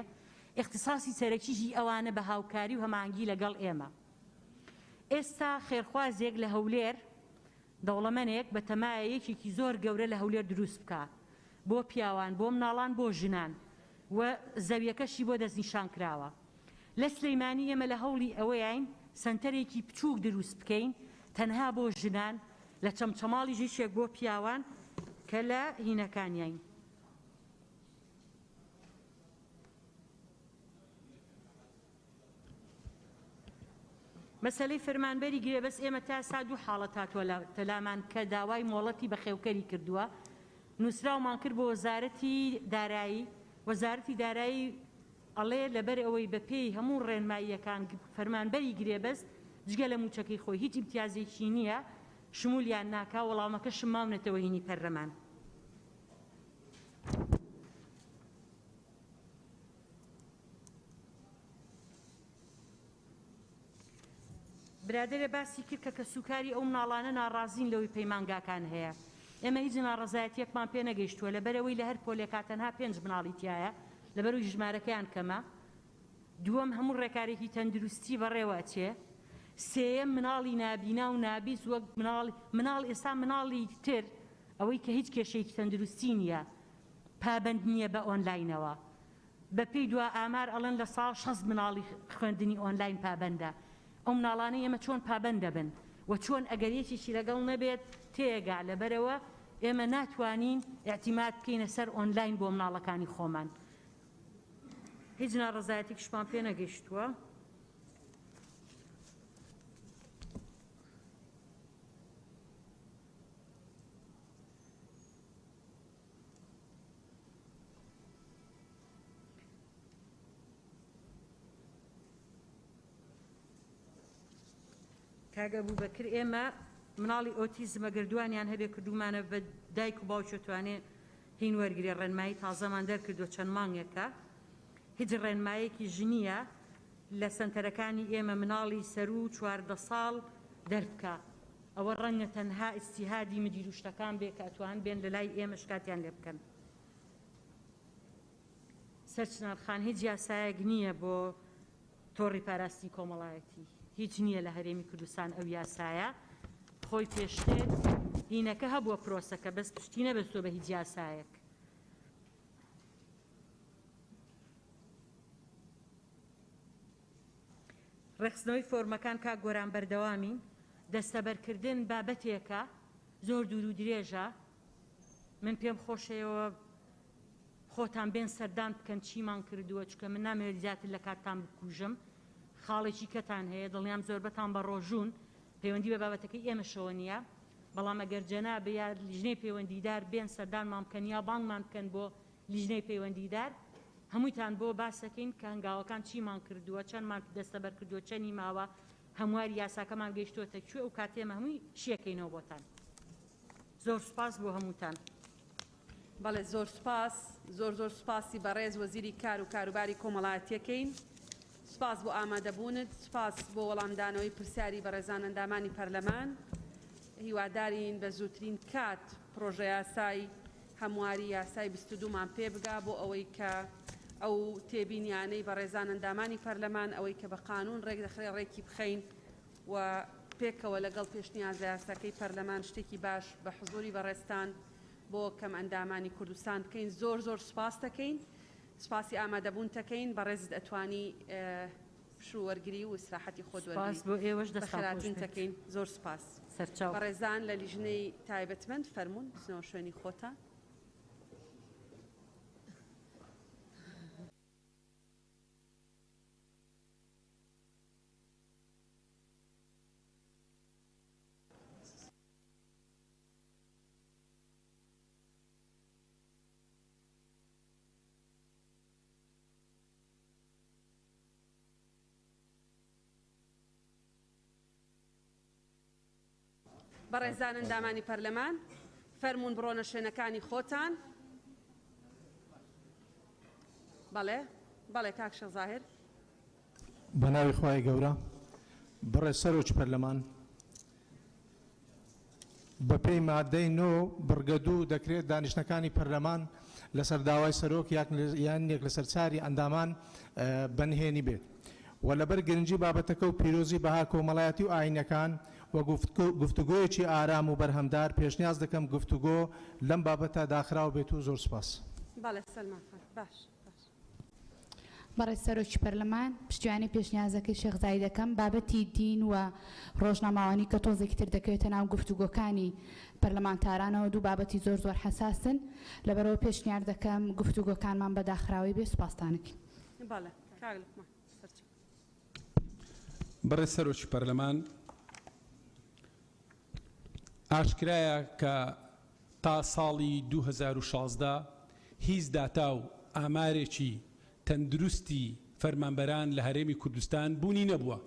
اختصاصی سەرەکیژی ئەوانە بە هاوکاری و هەماهەنگی لەگەڵ ئێمە. ئێستا خێرخوازێک لە هەولێر دەوڵەمەنێک بە تەمایە یەکێکی زۆر گەورە لە هەولێر دروست بکە بۆ پیاوان، بۆ مناڵان، بۆ ژنان و زەویەکەشی بۆ دەستنیشان کراوە. لە سلەیمانی ئێمە لە هەوڵی ئەوەیین سنتەرێکی بچووک دروست بکەین تەنها بۆ ژنان لە چەمچەماڵی ژیشێک بۆ پیاوان کە لە هینەکانیین. مەسەلەی فەرمانبەری گرێبەس ئێمە تا سا دوو حاڵەت هاتووە لە تەلامان کە داوای مۆڵەتی بە خێوکەری کردووە. نووسراومان کرد بۆ وەزارەتی دارایی. وەزارەتی دارایی ئەڵێ لەبەر ئەوەی بە پێی هەموو ڕێنماییەکان فەرمانبەری گرێبەست جگە لە موچەکەی خۆی هیچ ئیمتیازێکی نییە شمولیان ناکا، وەڵامەکە شماونێتەوە هینی پەرلەمان. برادێرە باسی کرد کە سوکاری ئەو مناڵانە ناڕازین لەوەی پەیمانگاکان هەیە. ئێمە هیچ ناڕەزایەتیەکمان پێ نەگەیشتووە لەبەرەوەی لە هەر پۆلێکا تەنها 5 مناڵی تایە لەبەرەوەی ژمارەکەیان کەمە. دووەم هەموو ڕێکارێکی تەندروستی بەڕێوە چێ. سێیەم مناڵی نابینا و نابیست وەک مناڵ ئێستا مناڵی تر ئەوەی کە هیچ کێشەیەکی تەندروستی نییە پابەند نییە بە ئۆنلاینەوە. بە پێی دوا ئامار ئەڵەن لە ساڵ 6 مناڵی خوێندنی ئۆنلاین پابەندە. ئەو مناڵانەی ئێمە چۆن پابەند دەبن و چۆن ئەگەرێکیشی لەگەڵ نەبێت تێگا لەبەرەوە ئێمە ناتوانین ئاعتیماد بکەینە سەر ئۆنلاین بۆ مناڵەکانی خۆمان. هیچ ناڕەزایەتێکیشمان پێ نەگەیشتووە. کاگە بوو بەکر ئێمە مناڵی ئۆتیزمە گردووانیان هەبێ کردومانە بە دایک و باوکێتوانێ هین وەرگری ڕێنمایی تازەمان دەرکردو چەند مانگێکە. هیچ ڕێنمایەکی ژنیە لە سنتەرەکانی ئێمە مناڵی سەر و 14 ساڵ دەربکە. ئەوە ڕەنگە تەنها ئیجتیهادی مدیروشتەکان بێ کە ئەتوان بێن لە لای ئێمە شکاتیان لێ بکەن. سەرچنارخان هیچ یاسایەک نییە بۆ تۆڕی پاراستنی کۆمەڵایەتی. هیچ نییە لە هەرێمی کوردستان ئەو یاسایە. خۆی پێشتر هینەکە هەبووە پرۆسەکە بەس پشتی نەبەستۆ بە هیچ یاسایەک. ڕێخستنەوەی فۆرمەکان کا گۆران بەردەوامین. دەستەبەرکردن بابەتێکە زۆر دوور و درێژە. من پێم خۆشەوە خۆتان بێن سەردان بکەن چیمان کردووە چکە من نامەوێت زیاتر لە کاتتان بکوژم. خاڵێکی کەتان هەیە دڵنیام زۆربەتان بە ڕۆژوون پەیوەندی بە بابەتەکەی ئێمەشەوە نییە. بەڵام ئەگەر جەنابە یا لیژنەی پەیوەندیدار بێن سەردانمان بکەن یا بانگمان بکەن بۆ لیژنەی پەیوەندیدار هەموویتان بۆ باسەکەین کە هەنگاوەکان چیمان کردووە چەندمان دەستەبەر کردووە چەندی ماوە هەمواری یاساکەمان گەیشتووەتە کوێ و کاتێمە هەمووی شیەکەینەوە بۆتان. زۆر سوپاس بۆ هەمووتان. بەڵێ زۆر سوپاس. زۆر سوپاسی بەڕێز وەزیری کار و کاروباری کۆمەڵایەتیەکەین. سپاس بۆ ئامادەبوونت، سپاس بۆ وەڵامدانەوەی پرسیاری بەڕێزان ئەندامانی پەرلەمان. هیوادارین بە زووترین کات پرۆژە یاسای هەمواری یاسای 22مان پێ بگا بۆ ئەوەی کە ئەو تێبینیانەی بەڕێزان ئەندامانی پەرلەمان ئەوەی کە بە قانون ڕێک دەخرێ ڕێکی بخەین و پێکەوە لەگەڵ پێشنیازە یاساکەی پەرلەمان شتێکی باش بە حزوری بەڕێستان بۆ کەم ئەندامانی کوردستان بکەین. زۆر سپاس دەکەین. سپاسی ئامادەبوون تەکەین بەڕێزت ئەتوانی شووەرگری و ئیسراحەتی خۆت بەخێراتین تەکەین. زۆر سپاس. بەڕێزان لە لیژنەی تایبەتمەند فەرموون بچنەوە شوێنی خۆتان. بەڕێزان ئەندامانی پەرلەمان فەرموون بڕۆنە شوێنەکانی خۆتان. بەڵێ کاک شێخ زاهر. بە ناوی خوای گەورە بەڕێز سەرۆکی پەرلەمان بەپێی مادەی 9 بڕگەدوو دەکرێت دانیشتەکانی پەرلەمان لەسەر داوای سەرۆک یانێک لەسەر چاری ئەندامان بەنهێنی بێت و لەبەر گرنگی بابەتەکە و پیرۆزی بەها کۆمەڵایەتی و ئاینەکان و گفتوگۆیەکی ئارام و بەرهەمدار پێشنیاز دەکەم گفتوگۆ لەم بابەتە داخراو بێت و زۆر سپاس. بەڕێز سەرۆکی پەرلەمان پشتیوانی پێشنیازەکەی شێخزایی دەکەم بابەتی دین و ڕۆژنامەوانی کە تۆزێکی تر دەکەوێتە ناو گفتوگۆکانی پەرلەمانتارانەوە دوو بابەتی زۆر زۆر حەساسن لەبەرەوە پێشنیار دەکەم گفتوگۆکانمان بەداخراوی بێ سوپاسدانەکەین. بەڕێز سەرۆکی پەرلەمان ئاشکرایە کە تا ساڵی 2016 هیچ داتا و ئامارێکی تەندروستی فەرمانبەران لە هەرێمی کوردستان بوونی نەبووە.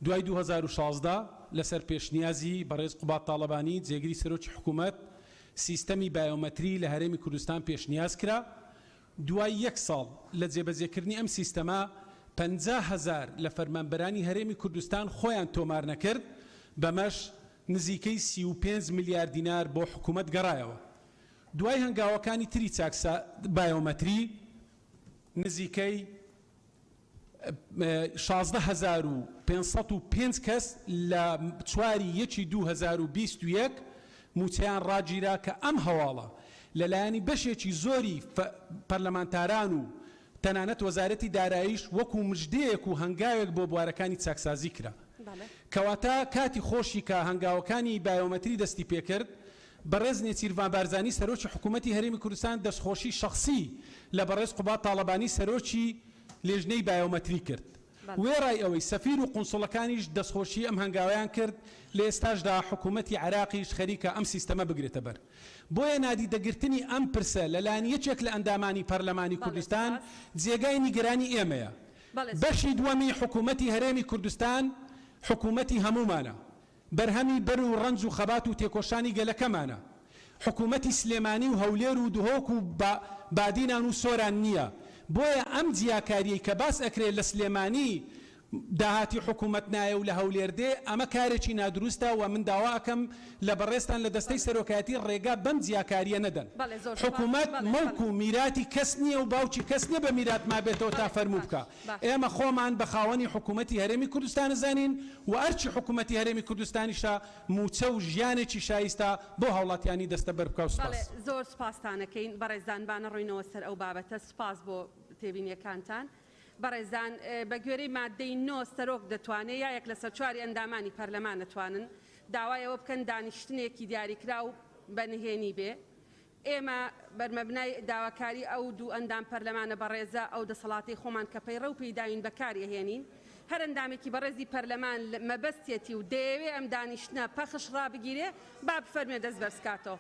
دوای 2016 لەسەر پێشنیازی بەڕێز قوبات تاڵەبانی جێگیری سەرۆکی حکوومەت سیستەمی بایۆمەتری لە هەرێمی کوردستان پێشنیاز کرا. دوای یەک ساڵ لە جێبەجێکردنی ئەم سیستەما 50,000 لە فەرمانبەرانی هەرێمی کوردستان خۆیان تۆمار نەکرد بەمەش نزیکەی 35 میلیارد دینار بۆ حکوومەت گەڕایەوە. دوای هەنگاوەکانی تری چاکسا بایۆمەتری نزیکەی 16,505 کەس لە 4/1/2021 موچەیان ڕاگیرا کە ئەم هەواڵە لەلایەنی بەشێکی زۆری پەرلەمانتاران و تەنانەت وەزارەتی داراییش وەکو مژدەیەک و هەنگاوێک بۆ بوارەکانی چاکسازی کرا. کەواتە کاتی خۆشی کە هەنگاوەکانی بایۆمەتری دەستی پێکرد بەڕێز نێچیروان بارزانی سەرۆکی حکوومەتی هەرێمی کوردستان دەستخۆشی شخصی لە بەڕێز قوبات تاڵەبانی سەرۆکی لێژنەی بایۆمەتری کرد. وێڕای ئەوەی سەفیر و قونسڵەکانیش دەستخۆشی ئەم هەنگاویان کرد لە ئێستاشدا حکوومەتی عراقیش خەریکە ئەم سیستەمە بگرێتە بەر. بۆیە نادیدەگرتنی ئەم پرسە لەلایەن یەکێک لە ئەندامانی پەرلەمانی کوردستان جێگای نیگەرانی ئێمەیە. بەشی دووەمی حکوومەتی هەرێمی کوردستان حکوومەتی هەمومانە. بەرهەمی بەر و ڕەنج و خەبات و تێکۆشانی گەلەکەمانە. حکوومەتی سلێمانی و هەولێر و دهۆک و بادینان و سۆران نییە. بۆیە ئەم جیاکاریەی کە باس ئەکرێت لە سلێمانی داهاتی حکوومەت نایە و لە هەولێر دێ ئەمە کارێکی نادروستە و من داوا ئەکەم لە بەڕێستان لە دەستەی سەرۆکایەتی ڕێگا بەم جیاکاریە نەدەن. حکوومەت مەڵک و میراتی کەس نییە و باوکی کەس نییە بە میرات ما بێتەوە تا فەرموو بکە. ئێمە خۆمان بە خاوەنی حکوومەتی هەرێمی کوردستان زانین و ئەرچی حکوومەتی هەرێمی کوردستانیشە موچە و ژیانێکی شایستە بۆ هاوڵاتیانی دەستە بەر بکە و سپاس. زۆر سپاستانەکەین بەڕێزان بانە ڕووینەوە سەر ئەو بابەتە سپاس بۆ تێبینیەکانتان. بەڕێزان بە گوێرەی مادەی 9 سەرۆک دەتوانێت یەک لە سەر چواری ئەندامانی پەرلەمان دەتوانن داوایەوە بکەن دانیشتنێکی دیاریکرا و بەنهێنی بێ. ئێمە بەرمەبنای داواکاری ئەو دوو ئەندام پەرلەمانە بەڕێزە ئەو دەسەڵاتی خۆمان کە پەیڕە و پێداوین بەکارهێنین هەر ئەندامێکی بەڕێزی پەرلەمان مەبەستێتی و دەیەوێ ئەم دانیشتنە پەخش ڕابگیرێ با بفەرمێ دەست بەرزکاتەوە.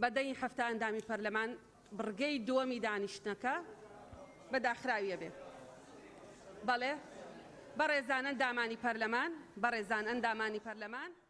بەدەی هەفتە ئەندامی پەرلەمان بڕگەی دووەمی دانیشتنەکە بەداخراویە بێ. بەڵێ بەڕێزان ئەندامانی پەرلەمان